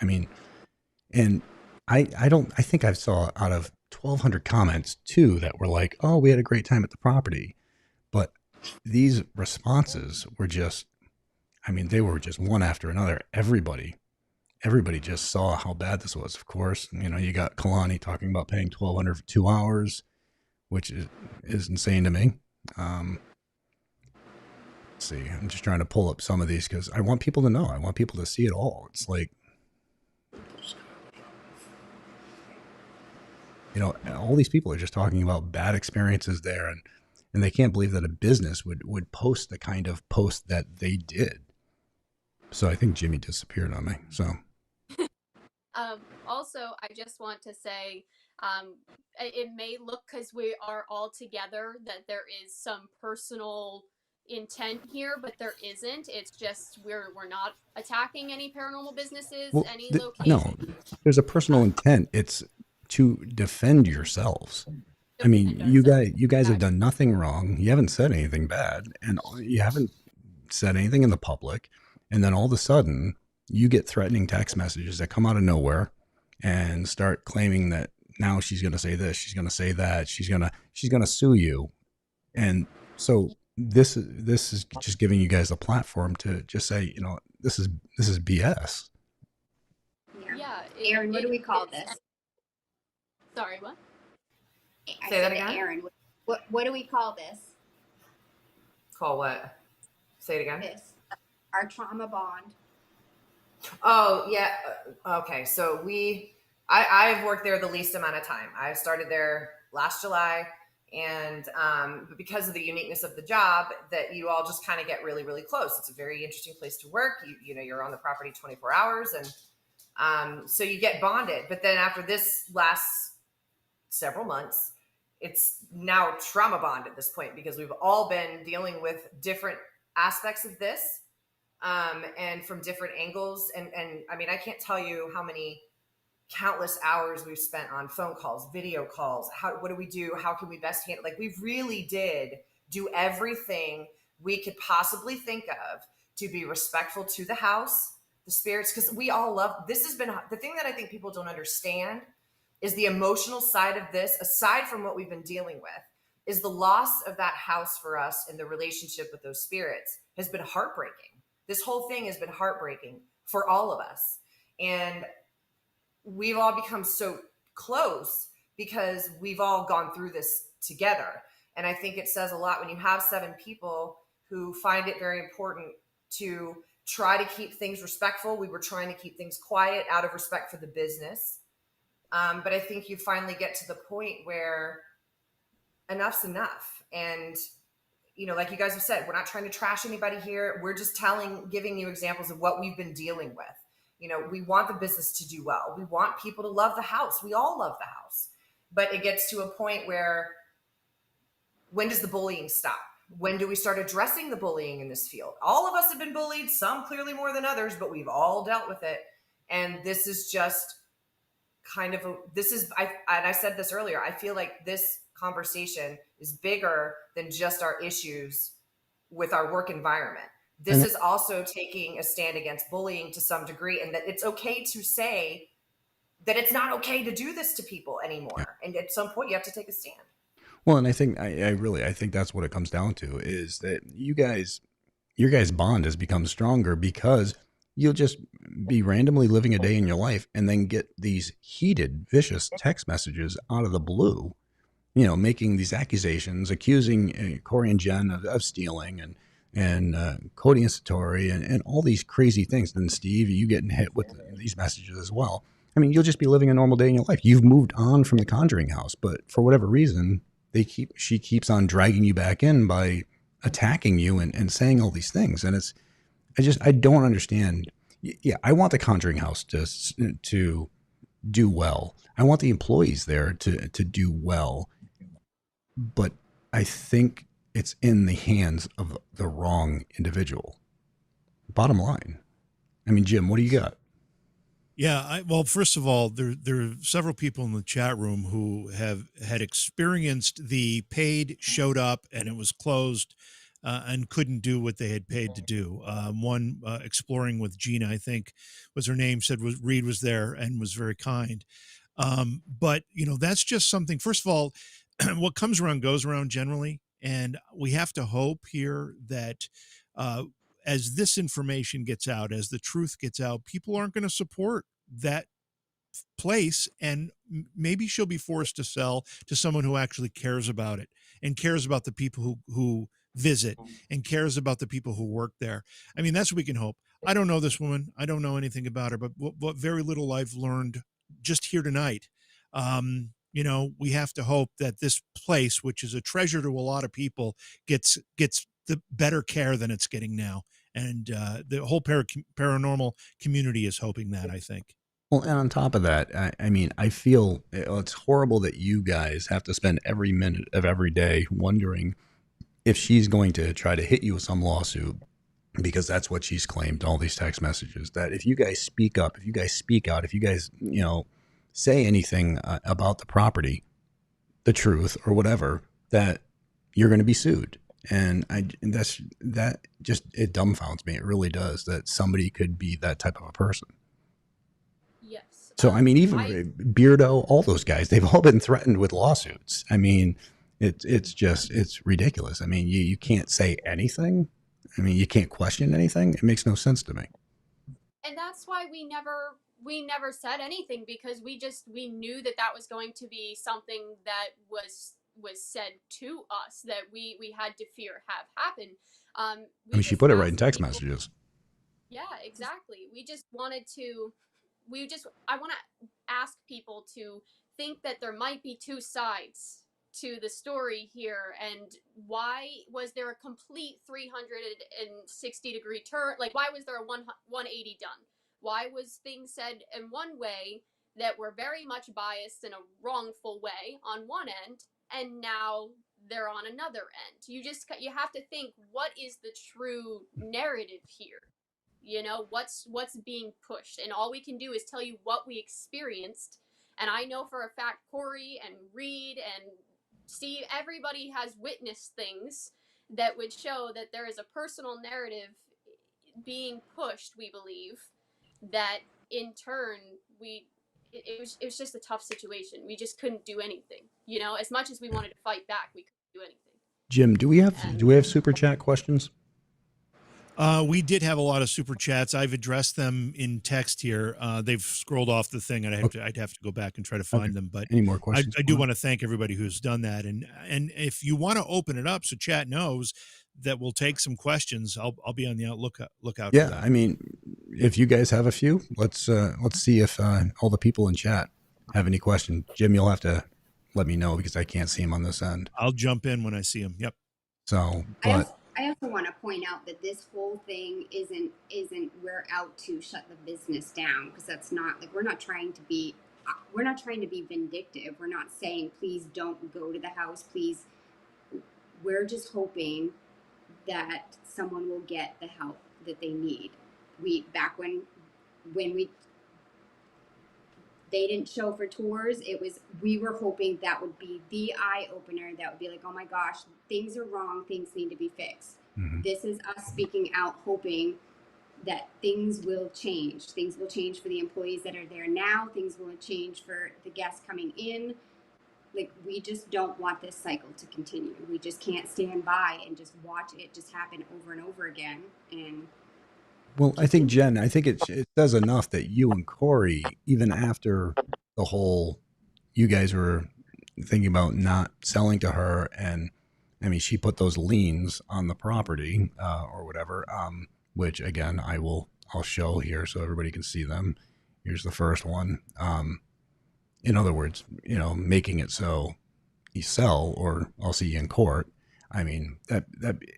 I mean, and I think I saw out of 1,200 comments too that were like, oh, we had a great time at the property. But these responses were just, I mean, they were just one after another. Everybody just saw how bad this was. Of course, you got Kalani talking about paying $1,200 for 2 hours, which is insane to me. Let's see, I'm just trying to pull up some of these because I want people to know. I want people to see it all. It's like, all these people are just talking about bad experiences there, and they can't believe that a business would post the kind of post that they did. So I think Jimmy disappeared on me. So. Also, I just want to say, it may look, because we are all together, that there is some personal intent here, but there isn't. It's just we're not attacking any paranormal businesses, any location. No, there's a personal intent. It's to defend yourselves. I mean, you guys have done nothing wrong. You haven't said anything bad, and you haven't said anything in the public. And then all of a sudden, you get threatening text messages that come out of nowhere and start claiming that now she's going to say this, she's going to say that, she's going to sue you. And so this is just giving you guys a platform to just say, you know, this is BS. Yeah. Aaron, what do we call this? Sorry, what? I Say that said to again? Aaron, what do we call this? Call what? Say it again. This, our trauma bond. Oh yeah. Okay. So I've worked there the least amount of time. I started there last July, and because of the uniqueness of the job, that you all just kind of get really, really close. It's a very interesting place to work. You know, you're on the property 24 hours, and so you get bonded. But then after this last several months, it's now trauma bond at this point, because we've all been dealing with different aspects of this. And from different angles. And I mean, I can't tell you how many countless hours we've spent on phone calls, video calls. What do we do? How can we best handle? Like, we really did do everything we could possibly think of to be respectful to the house, the spirits, because we all love, this has been, the thing that I think people don't understand is the emotional side of this, aside from what we've been dealing with, is the loss of that house for us and the relationship with those spirits has been heartbreaking. This whole thing has been heartbreaking for all of us. And we've all become so close because we've all gone through this together. And I think it says a lot when you have 7 people who find it very important to try to keep things respectful. We were trying to keep things quiet out of respect for the business. But I think you finally get to the point where enough's enough. And you know, like you guys have said, we're not trying to trash anybody here. We're just giving you examples of what we've been dealing with. You know, we want the business to do well. We want people to love the house. We all love the house. But it gets to a point where, when does the bullying stop? When do we start addressing the bullying in this field? All of us have been bullied, some clearly more than others, but we've all dealt with it. And this is just kind of, I said this earlier, I feel like this conversation is bigger than just our issues with our work environment. This is also taking a stand against bullying to some degree, and that it's okay to say that it's not okay to do this to people anymore. Yeah. And at some point you have to take a stand. Well, and I think I think that's what it comes down to, is that your guys' bond has become stronger because you'll just be randomly living a day in your life and then get these heated, vicious text messages out of the blue, you know, making these accusations, accusing Corey and Jen of stealing, and Cody and Satori, and all these crazy things. And Steve, you getting hit with these messages as well. I mean, you'll just be living a normal day in your life. You've moved on from the Conjuring house, but for whatever reason, she keeps on dragging you back in by attacking you and saying all these things. And I don't understand. Yeah, I want the Conjuring house to do well. I want the employees there to do well. But I think it's in the hands of the wrong individual. Bottom line. I mean, Jim, what do you got? Yeah, well, first of all, there are several people in the chat room who had experienced the paid, showed up, and it was closed, and couldn't do what they had paid to do. One, Exploring with Gina, I think was her name, said Reed was there and was very kind. But, you know, that's just something, first of all, what comes around goes around generally. And we have to hope here that as this information gets out, as the truth gets out, people aren't going to support that place, and maybe she'll be forced to sell to someone who actually cares about it and cares about the people who visit and cares about the people who work there. I mean, that's what we can hope. I don't know this woman. I don't know anything about her, but what very little I've learned just here tonight, you know, we have to hope that this place, which is a treasure to a lot of people, gets the better care than it's getting now. And the whole paranormal community is hoping that, I think. Well, and on top of that, I mean, I feel it's horrible that you guys have to spend every minute of every day wondering if she's going to try to hit you with some lawsuit, because that's what she's claimed, all these text messages, that if you guys speak up, if you guys speak out, if you guys, you know, say anything about the property, the truth or whatever, that you're going to be sued. And that just, it dumbfounds me. It really does, that somebody could be that type of a person. Yes. So, I mean, even Beardo, all those guys, they've all been threatened with lawsuits. I mean, it's ridiculous. I mean, you can't say anything. I mean, you can't question anything. It makes no sense to me. And that's why we never said anything, because we knew that was going to be something that was said to us, that we had to fear have happen. I mean, she put it right in text messages. Yeah, exactly. We just wanted to, I want to ask people to think that there might be two sides to the story here, and why was there a complete 360-degree turn? Like, why was there a 180 done? Why was things said in one way that were very much biased in a wrongful way on one end, and now they're on another end? You have to think, what is the true narrative here? You know, what's being pushed, and all we can do is tell you what we experienced. And I know for a fact Corey and Reed and Steve, everybody has witnessed things that would show that there is a personal narrative being pushed, we believe, that in turn it was just a tough situation. We just couldn't do anything. You know, as much as we wanted to fight back, we couldn't do anything. Jim, do we have super chat questions? We did have a lot of super chats. I've addressed them in text here. They've scrolled off the thing, and I'd have to go back and try to find them. But any more questions? I do want to thank everybody who's done that. And if you want to open it up so chat knows that we'll take some questions, I'll be on the lookout for that. Yeah, I mean, if you guys have a few, let's see if all the people in chat have any questions. Jim, you'll have to let me know because I can't see them on this end. I'll jump in when I see them. Yep. So, but I also want to point out that this whole thing isn't we're out to shut the business down, because that's not, like, we're not trying to be vindictive. We're not saying please don't go to the house, please. We're just hoping that someone will get the help that they need. Back when they didn't show for tours, we were hoping that would be the eye opener. That would be like, oh my gosh, things are wrong, things need to be fixed. Mm-hmm. This is us speaking out, hoping that things will change. Things will change for the employees that are there now. Things will change for the guests coming in. Like, we just don't want this cycle to continue. We just can't stand by and just watch it just happen over and over again. And well, I think, Jen, it does enough that you and Corey, even after the whole, you guys were thinking about not selling to her, and I mean, she put those liens on the property or whatever, which again, I'll show here so everybody can see them. Here's the first one. In other words, you know, making it so you sell or I'll see you in court. I mean, that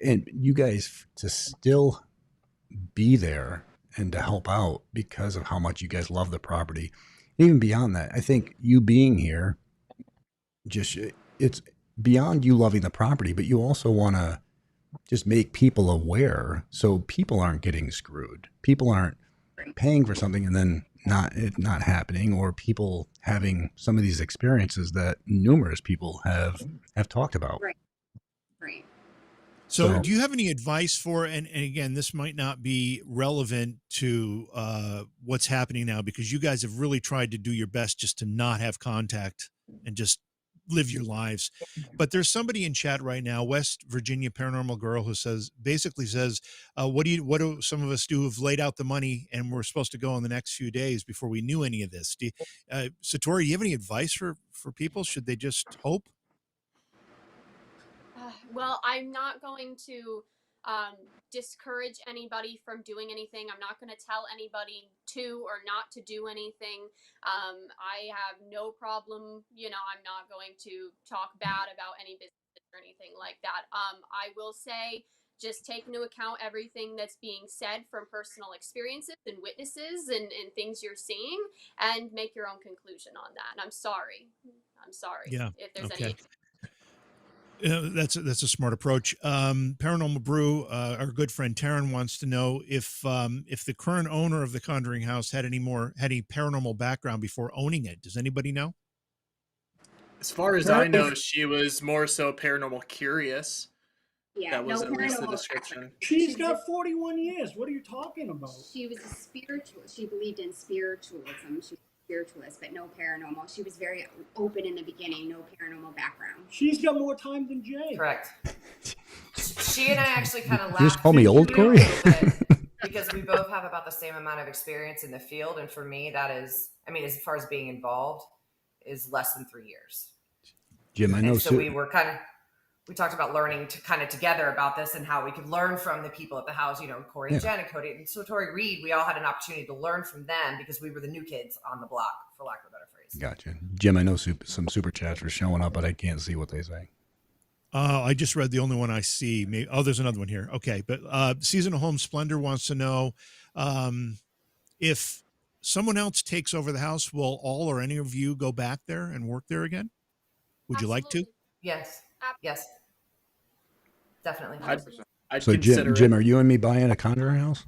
and you guys to still be there and to help out because of how much you guys love the property. And even beyond that, I think you being here, it's beyond you loving the property, but you also want to just make people aware so people aren't getting screwed. People aren't paying for something and then it not happening, or people having some of these experiences that numerous people have talked about. Right. So do you have any advice for, and again, this might not be relevant to what's happening now, because you guys have really tried to do your best just to not have contact and just live your lives. But there's somebody in chat right now, West Virginia paranormal girl, who basically says, what do some of us do who've laid out the money and we're supposed to go in the next few days before we knew any of this? Satori, do you have any advice for people? Should they just hope? Well, I'm not going to discourage anybody from doing anything. I'm not going to tell anybody to or not to do anything. I have no problem, I'm not going to talk bad about any business or anything like that. I will say, just take into account everything that's being said from personal experiences and witnesses and things you're seeing, and make your own conclusion on that. And I'm sorry. Yeah. If there's okay. any. That's a smart approach. Paranormal Brew, our good friend Taryn wants to know if the current owner of the Conjuring House had any paranormal background before owning it. Does anybody know? As far as I know, she was more so paranormal curious. Yeah, that was at least the description. She's got 41 years. What are you talking about? She was a spiritual. She believed in spiritualism. She was a spiritualist, but no paranormal. She was very open in the beginning, no paranormal background. She's got more time than Jay. Correct. She and I actually kind of You just laughed. call me old, a Corey? little bit because we both have about the same amount of experience in the field. And for me, that is, I mean, as far as being involved, is less than 3 years. Jim, I know. And so we talked about learning to kind of together about this and how we could learn from the people at the house, you know, Corey and Jen and Cody and so Tori Reed. We all had an opportunity to learn from them because we were the new kids on the block, for lack of a better phrase. Gotcha. Jim, I know some super chats are showing up, but I can't see what they say. I just read the only one I see. Maybe, there's another one here. Okay, but Seasonal Home Splendor wants to know if someone else takes over the house, will all or any of you go back there and work there again? Would you like to? Yes. Yes. Definitely. I'd So Jim, are you and me buying a Conjuring house?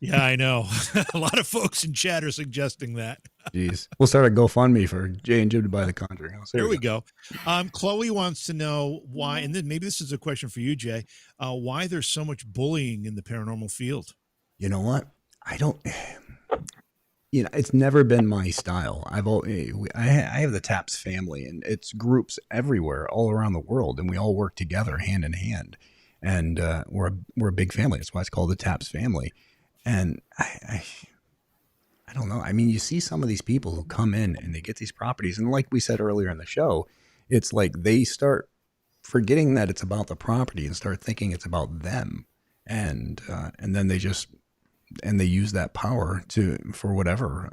Yeah, I know. A lot of folks in chat are suggesting that. Jeez. We'll start a GoFundMe for Jay and Jim to buy the Conjuring house. There we go. Chloe wants to know why, and then maybe this is a question for you, Jay, why there's so much bullying in the paranormal field. You know what? It's never been my style. I have the Taps family, and it's groups everywhere, all around the world, and we all work together hand in hand. And we're a big family. That's why it's called the Taps family. And I don't know. I mean, you see some of these people who come in and they get these properties, and like we said earlier in the show, it's like they start forgetting that it's about the property and start thinking it's about them, and then they use that power for whatever.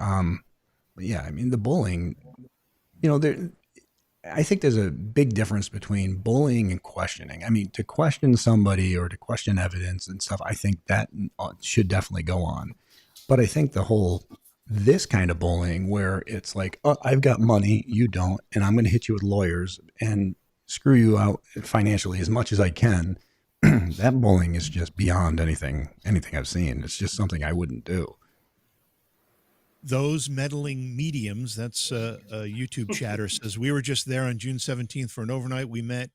Yeah, I mean, the bullying, I think there's a big difference between bullying and questioning. I mean, to question somebody or to question evidence and stuff, I think that should definitely go on. But I think this kind of bullying where it's like, oh, I've got money, you don't, and I'm going to hit you with lawyers and screw you out financially as much as I can. That bullying is just beyond anything I've seen. It's just something I wouldn't do. Those meddling mediums, that's a YouTube chatter, says, we were just there on June 17th for an overnight. We met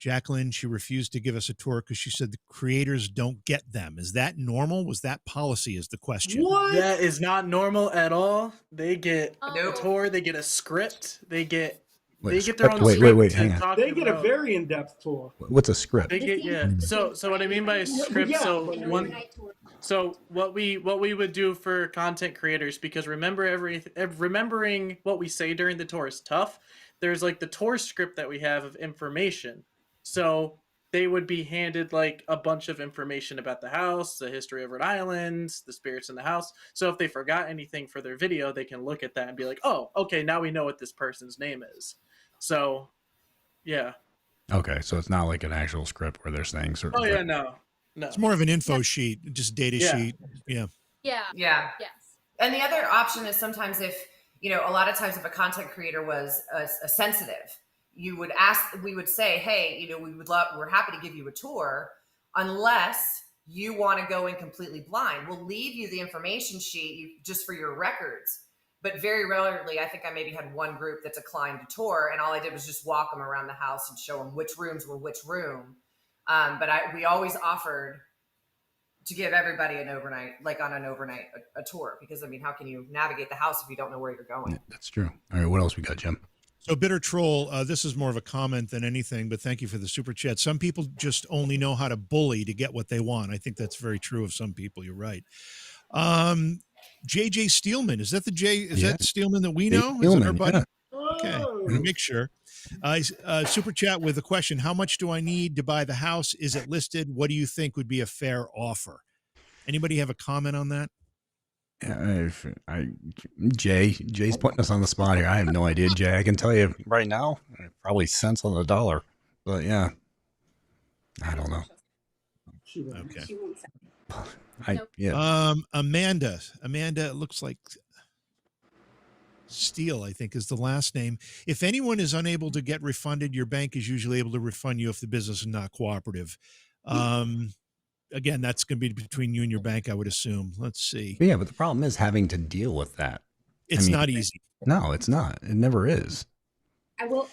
Jacqueline. She refused to give us a tour because she said the creators don't get them. Is that normal? Was that policy is the question. What? That is not normal at all. They get a tour. They get a script. They get their own script. Wait, hang on. They get a very in-depth tour. What's a script? They get, So what I mean by a script, so what we would do for content creators, because remembering what we say during the tour is tough. There's like the tour script that we have of information. So they would be handed like a bunch of information about the house, the history of Rhode Island, the spirits in the house. So if they forgot anything for their video, they can look at that and be like, oh, okay, now we know what this person's name is. So, yeah. Okay, so it's not like an actual script where they're saying certain things. No. It's more of an info sheet, just data sheet. Yeah. Yes. And the other option is sometimes if, a lot of times if a content creator was a sensitive, we would say, hey, we're happy to give you a tour unless you want to go in completely blind. We'll leave you the information sheet just for your records. But very rarely, I think I maybe had one group that declined a tour, and all I did was just walk them around the house and show them which rooms were which room. But we always offered to give everybody an overnight, a tour, because I mean, how can you navigate the house if you don't know where you're going? Yeah, that's true. All right, what else we got, Jim? So Bitter Troll, this is more of a comment than anything, but thank you for the super chat. Some people just only know how to bully to get what they want. I think that's very true of some people. You're right. JJ Steelman, is that that Steelman that we know? Steelman, is that our buddy? Yeah. Okay, let me make sure. Super chat with a question: how much do I need to buy the house? Is it listed? What do you think would be a fair offer? Anybody have a comment on that? Jay's putting us on the spot here. I have no idea, Jay. I can tell you right now, probably cents on the dollar. But yeah, I don't know. Okay. Amanda, it looks like Steele, I think, is the last name. If anyone is unable to get refunded, your bank is usually able to refund you if the business is not cooperative. Again, that's going to be between you and your bank, I would assume. Let's see. Yeah, but the problem is having to deal with that. It's not easy. No, it's not. It never is. I will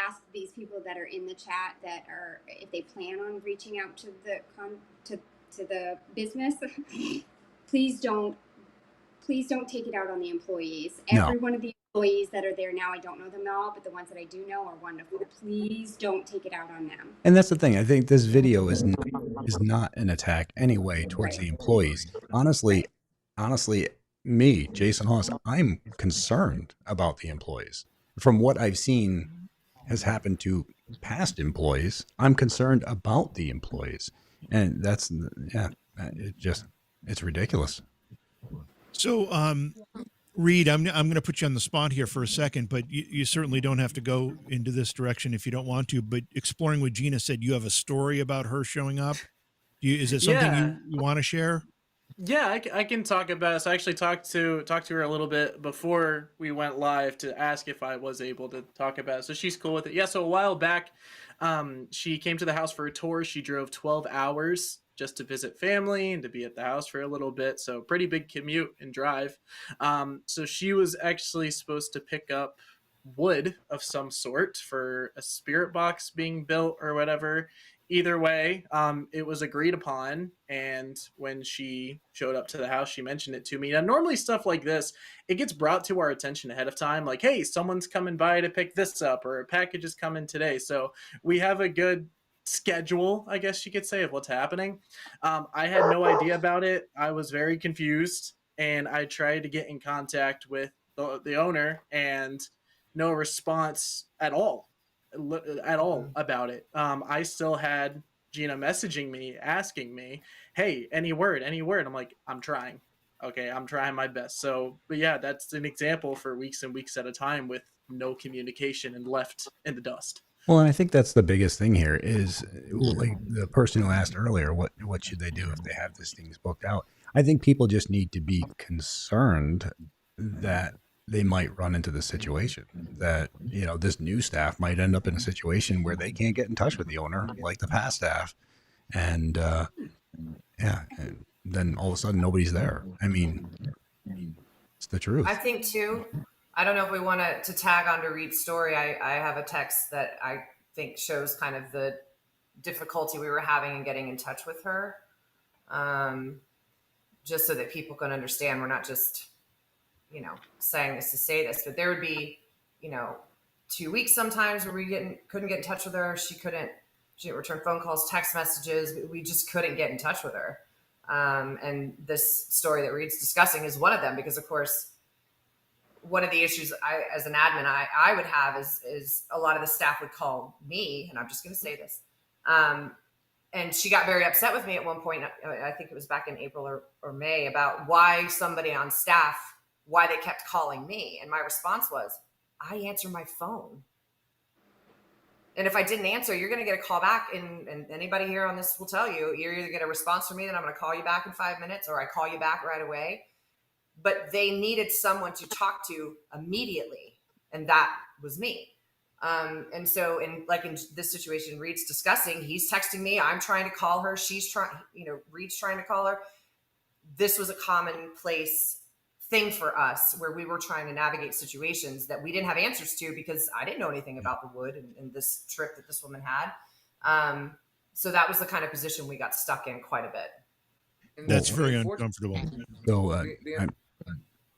ask these people that are in the chat that are, if they plan on reaching out to the business, please don't please don't take it out on the employees. No. Every one of the employees that are there now, I don't know them all, but the ones that I do know are wonderful. Please don't take it out on them. And that's the thing. I think this video is not an attack anyway towards Right. the employees. Honestly, me, Jason Hawes, I'm concerned about the employees. From what I've seen has happened to past employees, I'm concerned about the employees. And that's, it's ridiculous. So, Reed, I'm going to put you on the spot here for a second, but you certainly don't have to go into this direction if you don't want to. But Exploring with Gina said you have a story about her showing up. Is it something Yeah. you want to share? Yeah, I can talk about it. So I actually talked to her a little bit before we went live to ask if I was able to talk about it. So she's cool with it. Yeah, so a while back, she came to the house for a tour. She drove 12 hours just to visit family and to be at the house for a little bit. So pretty big commute and drive. So she was actually supposed to pick up wood of some sort for a spirit box being built or whatever. Either way, it was agreed upon, and when she showed up to the house, she mentioned it to me. Now, normally stuff like this, it gets brought to our attention ahead of time, like, hey, someone's coming by to pick this up, or a package is coming today. So we have a good schedule, I guess you could say, of what's happening. I had no idea about it. I was very confused, and I tried to get in contact with the owner, and no response at all about it. I still had Gina messaging me, asking me, hey, any word? I'm like, I'm trying. Okay, I'm trying my best. So, but yeah, that's an example for weeks and weeks at a time with no communication and left in the dust. Well, and I think that's the biggest thing here is like the person who asked earlier, what should they do if they have these things booked out? I think people just need to be concerned that they might run into the situation that, this new staff might end up in a situation where they can't get in touch with the owner like the past staff. And, and then all of a sudden nobody's there. I mean, it's the truth. I think too, I don't know if we want to tag on to Reed's story. I have a text that I think shows kind of the difficulty we were having in getting in touch with her. Just so that people can understand, we're not just, saying this to say this, but there would be, 2 weeks sometimes where we couldn't get in touch with her. She didn't return phone calls, text messages. We just couldn't get in touch with her. And this story that Reed's discussing is one of them, because of course, one of the issues as an admin, I would have is a lot of the staff would call me, and I'm just going to say this. And she got very upset with me at one point. I think it was back in April or May, about why somebody on staff, why they kept calling me. And my response was, I answer my phone. And if I didn't answer, you're going to get a call back. And anybody here on this will tell you, you're either get a response from me, then I'm going to call you back in 5 minutes, or I call you back right away. But they needed someone to talk to immediately. And that was me. And so in this situation, Reed's discussing, he's texting me, I'm trying to call her. She's trying, Reed's trying to call her. This was a commonplace thing for us where we were trying to navigate situations that we didn't have answers to, because I didn't know anything about the wood and this trip that this woman had. So that was the kind of position we got stuck in quite a bit. That's very uncomfortable. So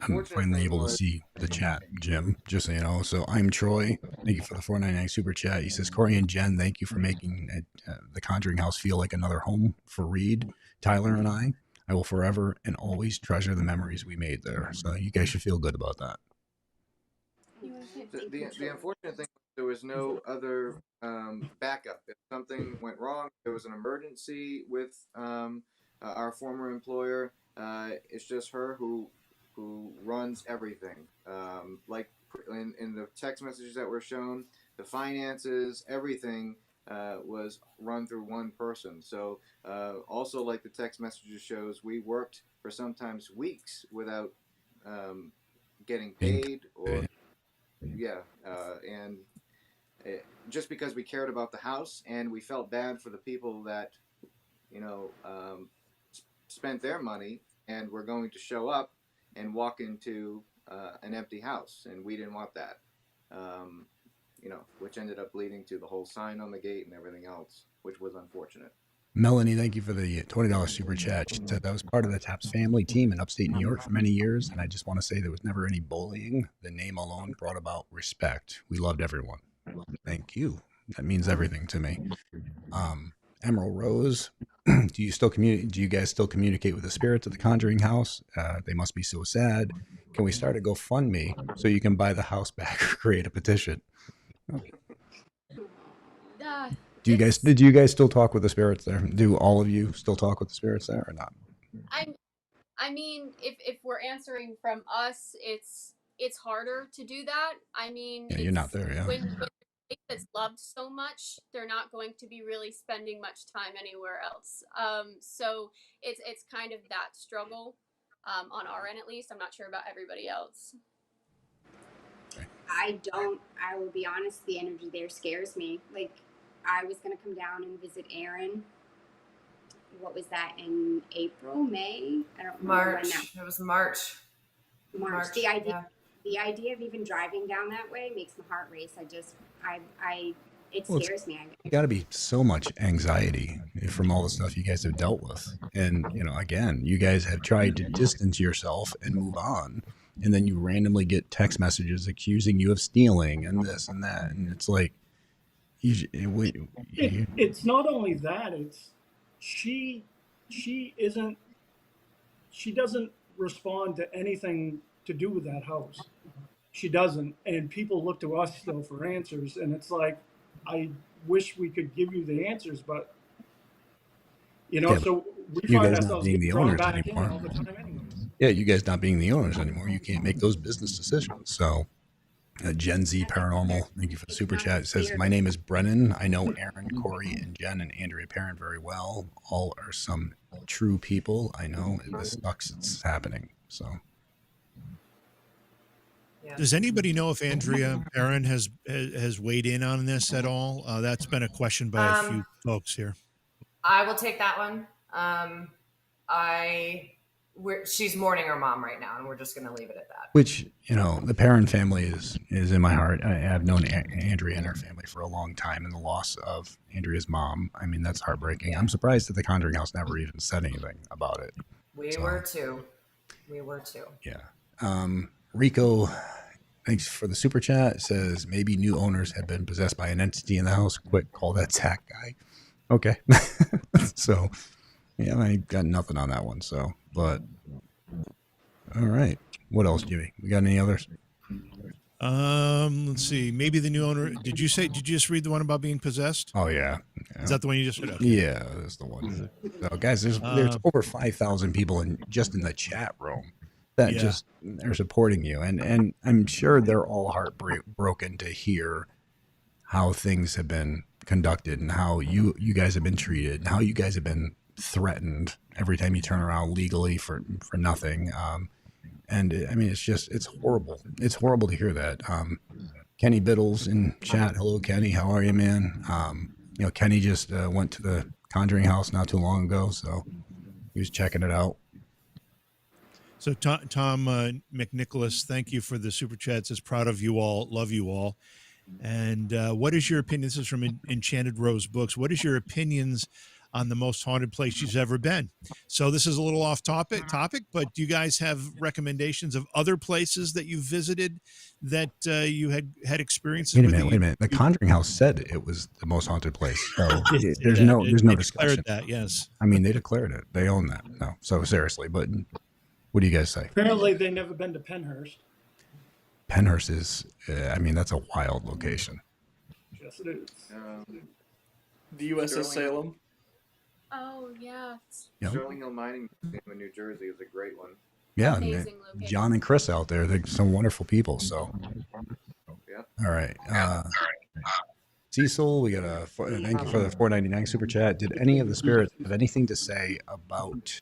I'm finally able to see the chat, Jim, just so you know. So I'm Troy. Thank you for the $4.99 super chat. He says, Corey and Jen, thank you for making the Conjuring House feel like another home for Reed, Tyler, and I. I will forever and always treasure the memories we made there. So you guys should feel good about that. The unfortunate thing, there was no other backup. If something went wrong, there was an emergency with our former employer. It's just her who runs everything. Like in the text messages that were shown, the finances, everything was run through one person. So also, like the text messages shows, we worked for sometimes weeks without getting paid, or and just because we cared about the house and we felt bad for the people that spent their money and were going to show up and walk into an empty house, and we didn't want that. Which ended up leading to the whole sign on the gate and everything else, which was unfortunate. Melanie, thank you for the $20 super chat. She said that was part of the Taps family team in upstate New York for many years, and I just want to say there was never any bullying. The name alone brought about respect. We loved everyone. Thank you. That means everything to me. Emerald Rose, do you guys still communicate with the spirits of the Conjuring House? They must be so sad. Can we start a GoFundMe so you can buy the house back or create a petition? Did you guys still talk with the spirits there? Do all of you still talk with the spirits there or not? I mean, if we're answering from us, it's harder to do that. I mean, Yeah, you're not there, yeah. When it's loved so much, they're not going to be really spending much time anywhere else. So it's kind of that struggle on our end, at least. I'm not sure about everybody else. I will be honest, the energy there scares me. Like, I was going to come down and visit Aaron. What was that, in April, May? I don't remember. March. It was March. March. The idea of even driving down that way makes my heart race. It scares me. You got to be so much anxiety from all the stuff you guys have dealt with. And, again, you guys have tried to distance yourself and move on. And then you randomly get text messages accusing you of stealing and this and that. And it's like, it's not only that, it's she doesn't respond to anything to do with that house. She doesn't. And people look to us still for answers. And it's like, I wish we could give you the answers, but so we find ourselves being the owners anymore. All the time anyways. Yeah, you guys not being the owners anymore, you can't make those business decisions. So Gen Z Paranormal, thank you for the super chat. It says, my name is Brennan. I know Aaron, Corey, and Jen and Andrea Parent very well. All are some true people. I know this sucks. It's happening. So. Does anybody know if Andrea Parent has weighed in on this at all? That's been a question by a few folks here. I will take that one. She's mourning her mom right now, and we're just going to leave it at that. Which, the Parent family is in my heart. I have known Andrea and her family for a long time, and the loss of Andrea's mom, I mean, that's heartbreaking. I'm surprised that the Conjuring House never even said anything about it. We were too. Yeah. Rico, thanks for the super chat. It says, maybe new owners have been possessed by an entity in the house. Quick, call that Zach guy. Okay. So, yeah, I got nothing on that one. So, but all right. What else, Jimmy? We got any others? Let's see. Maybe the new owner. Did you just read the one about being possessed? Oh, yeah. Is that the one you just read? Okay. Yeah, that's the one. So, guys, there's over 5,000 people in the chat room that they're supporting you. And I'm sure they're all heartbroken to hear how things have been conducted and how you guys have been treated and how you guys have been threatened every time you turn around legally for nothing. And I mean, it's horrible. It's horrible to hear that. Kenny Biddles in chat. Hello, Kenny. How are you, man? Kenny just went to the Conjuring House not too long ago, so he was checking it out. So Tom McNicholas, thank you for the super chat. Says, proud of you all, love you all. And what is your opinion? This is from Enchanted Rose Books. What is your opinions on the most haunted place you've ever been? So this is a little off topic, but do you guys have recommendations of other places that you visited that you had experiences with? Wait a minute. The Conjuring House said it was the most haunted place. So there's no discussion. That, yes. I mean, they declared it. They own that. No. So seriously, but what do you guys say? Apparently they've never been to Penhurst. Penhurst is, that's a wild location. Yes, it is. The USS Salem. Oh, yeah. Sterling Hill Mining Museum in New Jersey is a great one. Yeah, John and Chris out there, they're some wonderful people. So, yeah. All right. Cecil, we got thank you for the $4.99 super chat. Did any of the spirits have anything to say about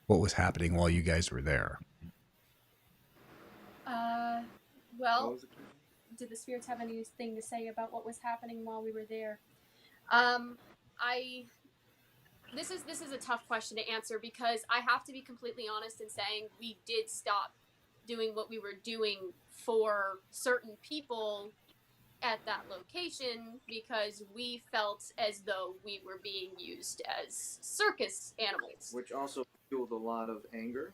what was happening while you guys were there? Well, did the spirits have anything to say about what was happening while we were there? This is a tough question to answer because I have to be completely honest in saying we did stop doing what we were doing for certain people at that location because we felt as though we were being used as circus animals. Which also fueled a lot of anger.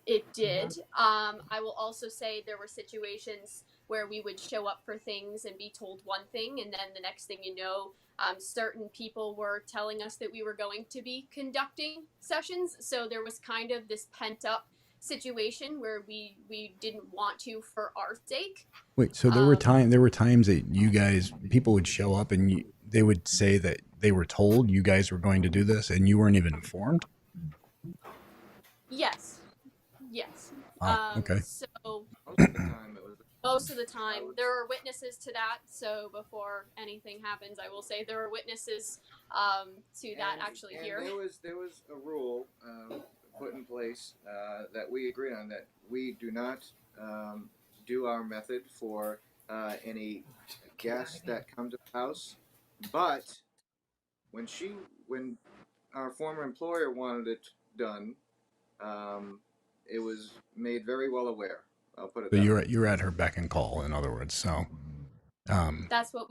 It did. I will also say there were situations where we would show up for things and be told one thing, and then the next thing you know, certain people were telling us that we were going to be conducting sessions. So there was kind of this pent up situation where we didn't want to for our sake. Wait, so there were times that you guys, people would show up and they would say that they were told you guys were going to do this and you weren't even informed? Yes. Okay. So most of the time there are witnesses to that. So before anything happens, I will say there are witnesses to that actually here. There was a rule put in place that we agreed on, that we do not do our method for any guests that come to the house. But when our former employer wanted it done, it was made very well aware. I'll put it. So that way. you're at her beck and call, in other words. So that's what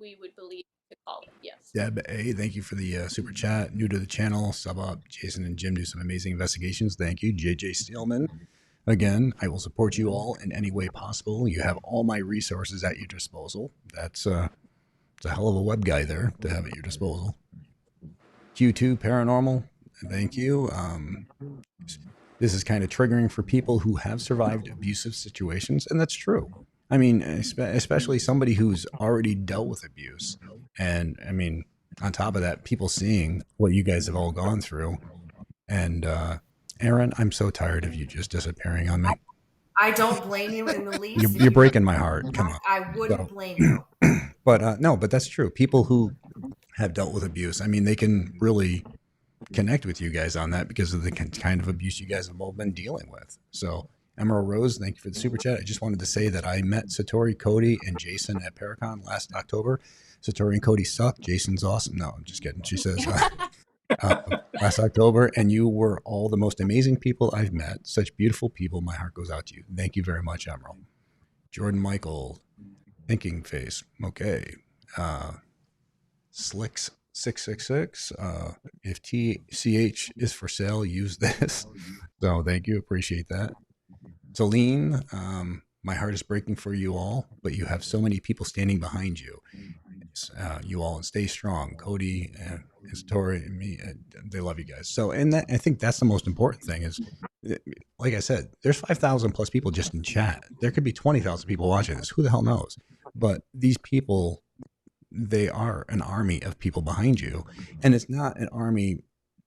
we would believe to call it. Yes. Deb A, thank you for the super chat. New to the channel, sub up. Jason and Jim do some amazing investigations. Thank you. JJ Steelman. Again, I will support you all in any way possible. You have all my resources at your disposal. It's a hell of a web guy there to have at your disposal. Q2 Paranormal, thank you. This is kind of triggering for people who have survived abusive situations, and that's true. I mean, especially somebody who's already dealt with abuse. And I mean, on top of that, people seeing what you guys have all gone through. And Aaron, I'm so tired of you just disappearing on me. I don't blame you in the least. You're breaking my heart. Come on. I wouldn't blame you. But no, but that's true. People who have dealt with abuse, I mean, they can really connect with you guys on that because of the kind of abuse you guys have all been dealing with. So Emerald Rose, thank you for the super chat. I just wanted to say that I met Satori, Cody, and Jason at Paracon last October. Satori and Cody suck. Jason's awesome. No, I'm just kidding. She says last October, and you were all the most amazing people I've met. Such beautiful people. My heart goes out to you. Thank you very much, Emerald. Jordan Michael, thinking face. Okay. Slicks 666. If TCH is for sale, use this. So thank you. Appreciate that. Celine, my heart is breaking for you all, but you have so many people standing behind you. You all, and stay strong. Cody and Tori and me, they love you guys. So, and that, I think that's the most important thing is, like I said, there's 5,000 plus people just in chat. There could be 20,000 people watching this. Who the hell knows? But these people, they are an army of people behind you, and it's not an army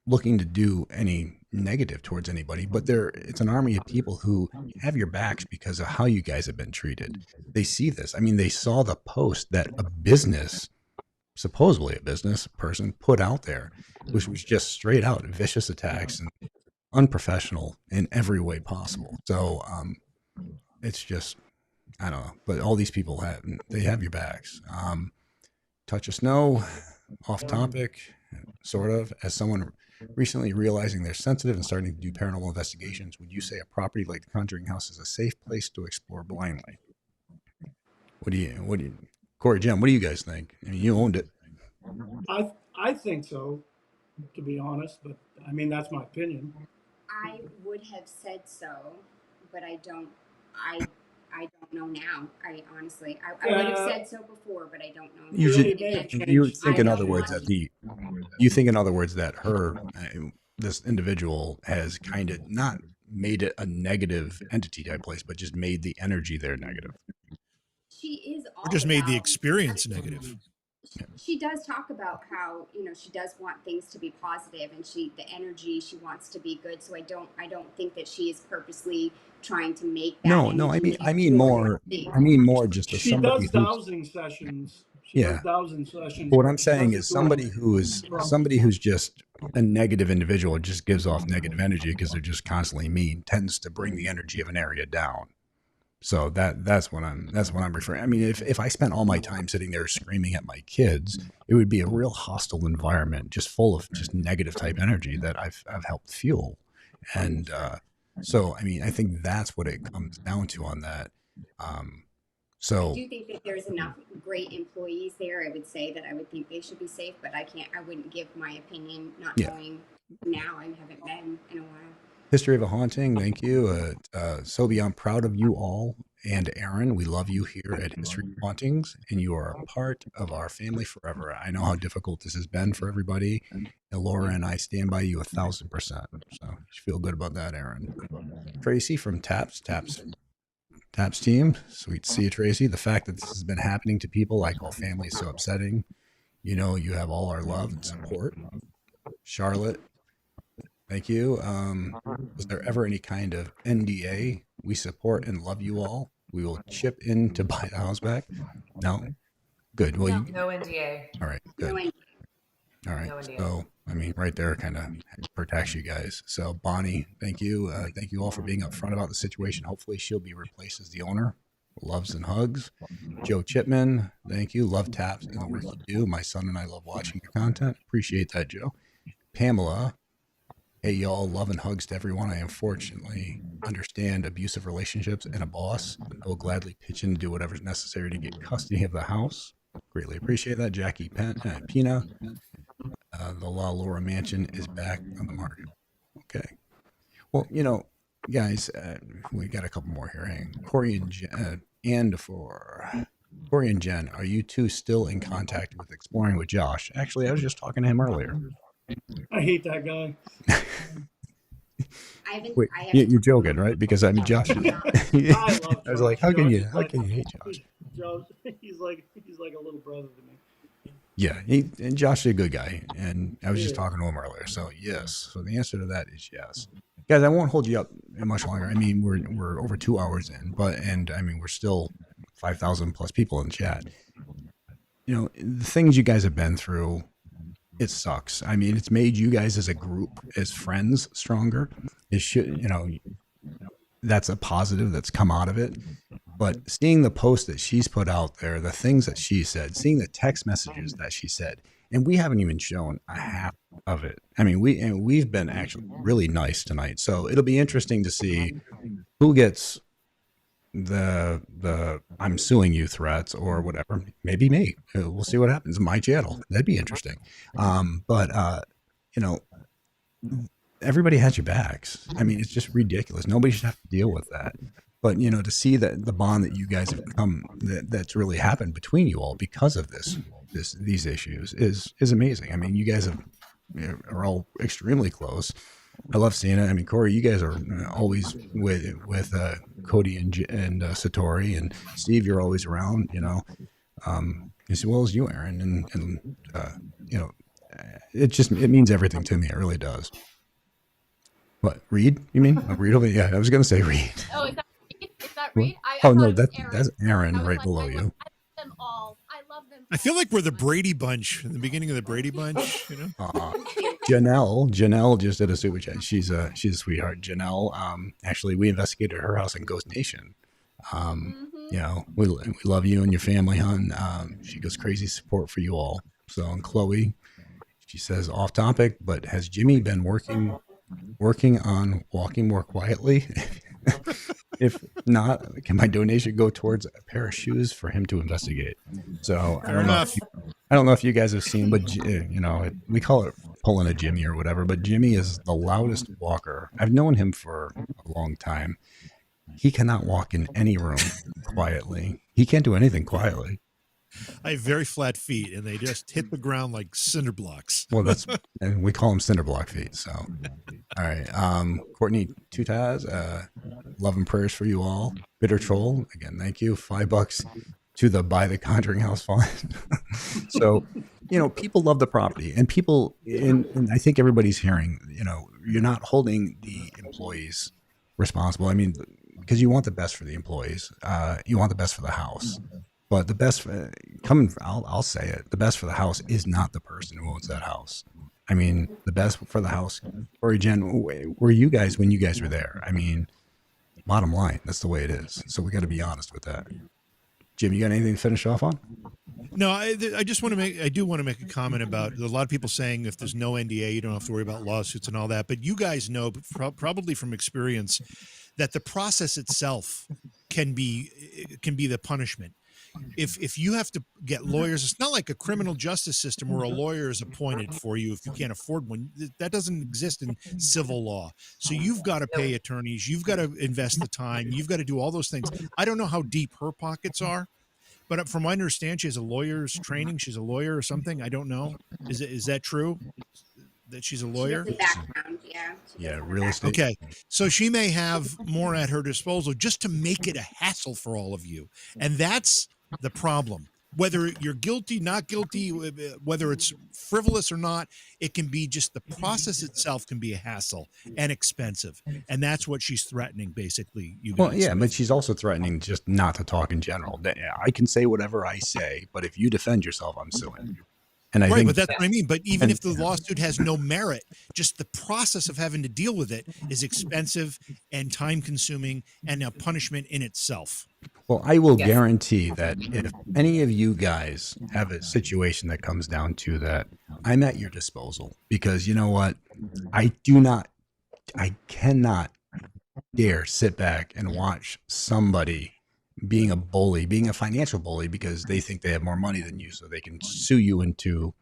looking to do any negative towards anybody, but it's an army of people who have your backs because of how you guys have been treated. They see this. I mean, they saw the post that supposedly a business person put out there, which was just straight out vicious attacks and unprofessional in every way possible. So it's just, I don't know, but all these people have your backs. Touch of Snow, off topic, sort of, as someone recently realizing they're sensitive and starting to do paranormal investigations, would you say a property like the Conjuring House is a safe place to explore blindly? What do you, Corey, Jim, what do you guys think? I mean, you owned it. I think so, to be honest, but I mean, that's my opinion. I would have said so, but I don't know now. I honestly, I would have said so before, but I don't know. You think in other words that this individual has kind of not made it a negative entity type place, but just made the energy there negative. She is all or just made the experience negative. She does talk about how, she does want things to be positive, and the energy, she wants to be good. So I don't think that she is purposely trying to make that. No. I mean more just as somebody does dowsing sessions. Does dowsing sessions. But what I'm saying is somebody who's just a negative individual, just gives off negative energy because they're just constantly mean, tends to bring the energy of an area down. So that's what I'm referring. I mean, if I spent all my time sitting there screaming at my kids, it would be a real hostile environment, just full of just negative type energy that I've helped fuel. And so, I mean, I think that's what it comes down to on that. So I do think that there's enough great employees there. I would say that I would think they should be safe, but I wouldn't give my opinion not knowing now. I haven't been in a while. History of a Haunting, thank you. Sobe, I'm proud of you all. And Aaron, we love you here at History of Hauntings, and you are a part of our family forever. I know how difficult this has been for everybody. And Laura and I stand by you 1,000%. So you should feel good about that, Aaron. Tracy from Taps team. Sweet to see you, Tracy. The fact that this has been happening to people I call family is so upsetting. You know, you have all our love and support. Charlotte, thank you. Was there ever any kind of NDA? We support and love you all. We will chip in to buy the house back. No? Good. Well, no NDA. All right, good. All right. No So, I mean, right there kind of protects you guys. So, Bonnie, thank you. Thank you all for being upfront about the situation. Hopefully, she'll be replaced as the owner. Loves and hugs. Joe Chipman, thank you. Love Taps and the work you do. My son and I love watching your content. Appreciate that, Joe. Pamela, hey, y'all. Love and hugs to everyone. I unfortunately understand abusive relationships and a boss. I will gladly pitch in and do whatever's necessary to get custody of the house. Greatly appreciate that. Jackie Pina. The La Laura Mansion is back on the market. Okay. Well, you know, guys, we got a couple more here. Hang. Corey and Jen, are you two still in contact with Exploring with Josh? Actually, I was just talking to him earlier. I hate that guy. Wait, you're joking, right? Because I mean, Josh. I love Josh. I was like, how can you hate Josh? Josh, he's like a little brother to me. Yeah, and Josh is a good guy, and I was just talking to him earlier. So yes, so the answer to that is yes, guys. I won't hold you up much longer. I mean, we're over 2 hours in, and I mean we're still 5,000 plus people in chat. You know, the things you guys have been through, it sucks. I mean, it's made you guys as a group, as friends, stronger. It should, you know, that's a positive that's come out of it. But seeing the post that she's put out there, the things that she said, seeing the text messages that she said, and we haven't even shown a half of it. I mean, we've been actually really nice tonight. So it'll be interesting to see who gets the I'm suing you threats or whatever. Maybe me. We'll see what happens. My channel. That'd be interesting. But you know, everybody has your backs. I mean, it's just ridiculous. Nobody should have to deal with that. But, you know, to see that the bond that you guys have come, that's really happened between you all because of these issues is amazing. I mean, you guys are all extremely close. I love seeing it. I mean, Corey, you guys are always with Cody and Satori, and Steve, you're always around, you know, as well as you, Aaron. And you know, it means everything to me. It really does. What, Reed? You mean? Oh, Reed over? Yeah, I was going to say Reed. Oh, is that Reed? Is that Reed? Oh, no, that's Aaron right like, below you. I love them all. I love them. I feel like we're the Brady Bunch in the beginning of the Brady Bunch, you know? Janelle just did a super chat. She's a sweetheart. Janelle, actually, we investigated her house in Ghost Nation. You know, we love you and your family, hon. She goes crazy support for you all. So, and Chloe, she says off topic, but has Jimmy been working on walking more quietly? If not, can my donation go towards a pair of shoes for him to investigate? So I don't know if you guys have seen, but you know, we call it pulling a Jimmy or whatever, but Jimmy is the loudest walker. I've known him for a long time. He cannot walk in any room quietly. He can't do anything quietly. I have very flat feet, and they just hit the ground like cinder blocks. Well, and we call them cinder block feet. So, all right. Courtney Tutaz, love and prayers for you all. Bitter Troll, again, thank you. $5 to the Buy the Conjuring House Fund. So, you know, people love the property, and people, and I think everybody's hearing, you know, you're not holding the employees responsible. I mean, because you want the best for the employees. You want the best for the house. But the best, I'll say it, the best for the house is not the person who owns that house. I mean, the best for the house, or Jen, were you guys when you guys were there? I mean, bottom line, that's the way it is. So we got to be honest with that. Jim, you got anything to finish off on? No, I just want to I do want to make a comment about a lot of people saying if there's no NDA, you don't have to worry about lawsuits and all that. But you guys know, probably from experience, that the process itself can be the punishment. If you have to get lawyers, it's not like a criminal justice system where a lawyer is appointed for you if you can't afford one. That doesn't exist in civil law. So you've got to pay attorneys, you've got to invest the time, you've got to do all those things. I don't know how deep her pockets are, but from what I understand, she has a lawyer's training. She's a lawyer or something. I don't know. Is that true? That she's a lawyer? She has a background, yeah. Yeah, real estate. Okay. So she may have more at her disposal just to make it a hassle for all of you. And that's the problem. Whether you're guilty, not guilty, whether it's frivolous or not, it can be just the process itself can be a hassle and expensive. And that's what she's threatening, basically. You guys. Well, yeah, but she's also threatening just not to talk in general. I can say whatever I say, but if you defend yourself, I'm suing. And I right, think, but that's what I mean. But even if the lawsuit has no merit, just the process of having to deal with it is expensive and time consuming and a punishment in itself. well, I will guarantee that if any of you guys have a situation that comes down to that, I'm at your disposal, because you know what? I cannot dare sit back and watch somebody being a bully, being a financial bully, because they think they have more money than you, so they can sue you into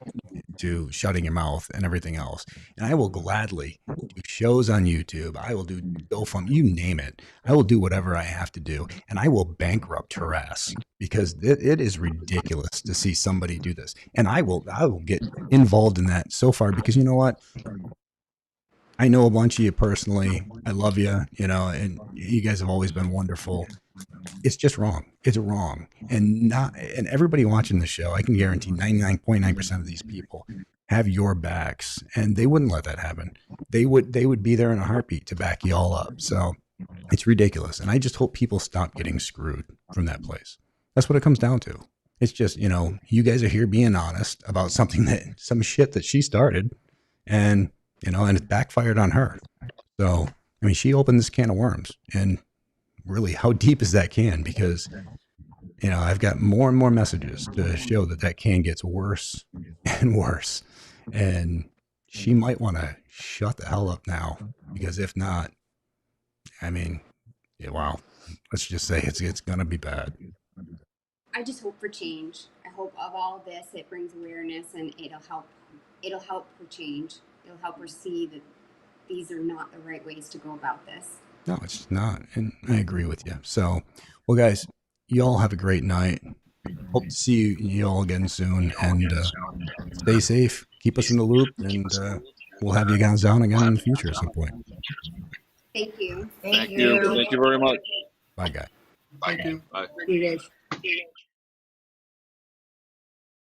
shutting your mouth and everything else. And I will gladly do shows on YouTube. I will do GoFundMe, you name it. I will do whatever I have to do, and I will bankrupt her ass, because it is ridiculous to see somebody do this. And I will get involved in that so far, because you know what? I know a bunch of you personally. I love you, and you guys have always been wonderful. It's just wrong. It's wrong. And everybody watching the show, I can guarantee 99.9% of these people have your backs, and they wouldn't let that happen. They would be there in a heartbeat to back you all up. So it's ridiculous. And I just hope people stop getting screwed from that place. That's what it comes down to. It's just, you guys are here being honest about some shit that she started, and it backfired on her. So, I mean, she opened this can of worms, and really, how deep is that can? Because, I've got more and more messages to show that can gets worse and worse. And she might want to shut the hell up now, because if not, I mean, wow, let's just say it's going to be bad. I just hope for change. I hope of all of this, it brings awareness, and it'll help her change. It'll help her see that these are not the right ways to go about this. No, it's not. And I agree with you. So, well, guys, you all have a great night. Hope to see you all again soon. And stay safe. Keep us in the loop. And we'll have you guys on again in the future at some point. Thank you. Thank you. Thank you very much. Bye, guys. Bye. Thank you. Bye. You guys.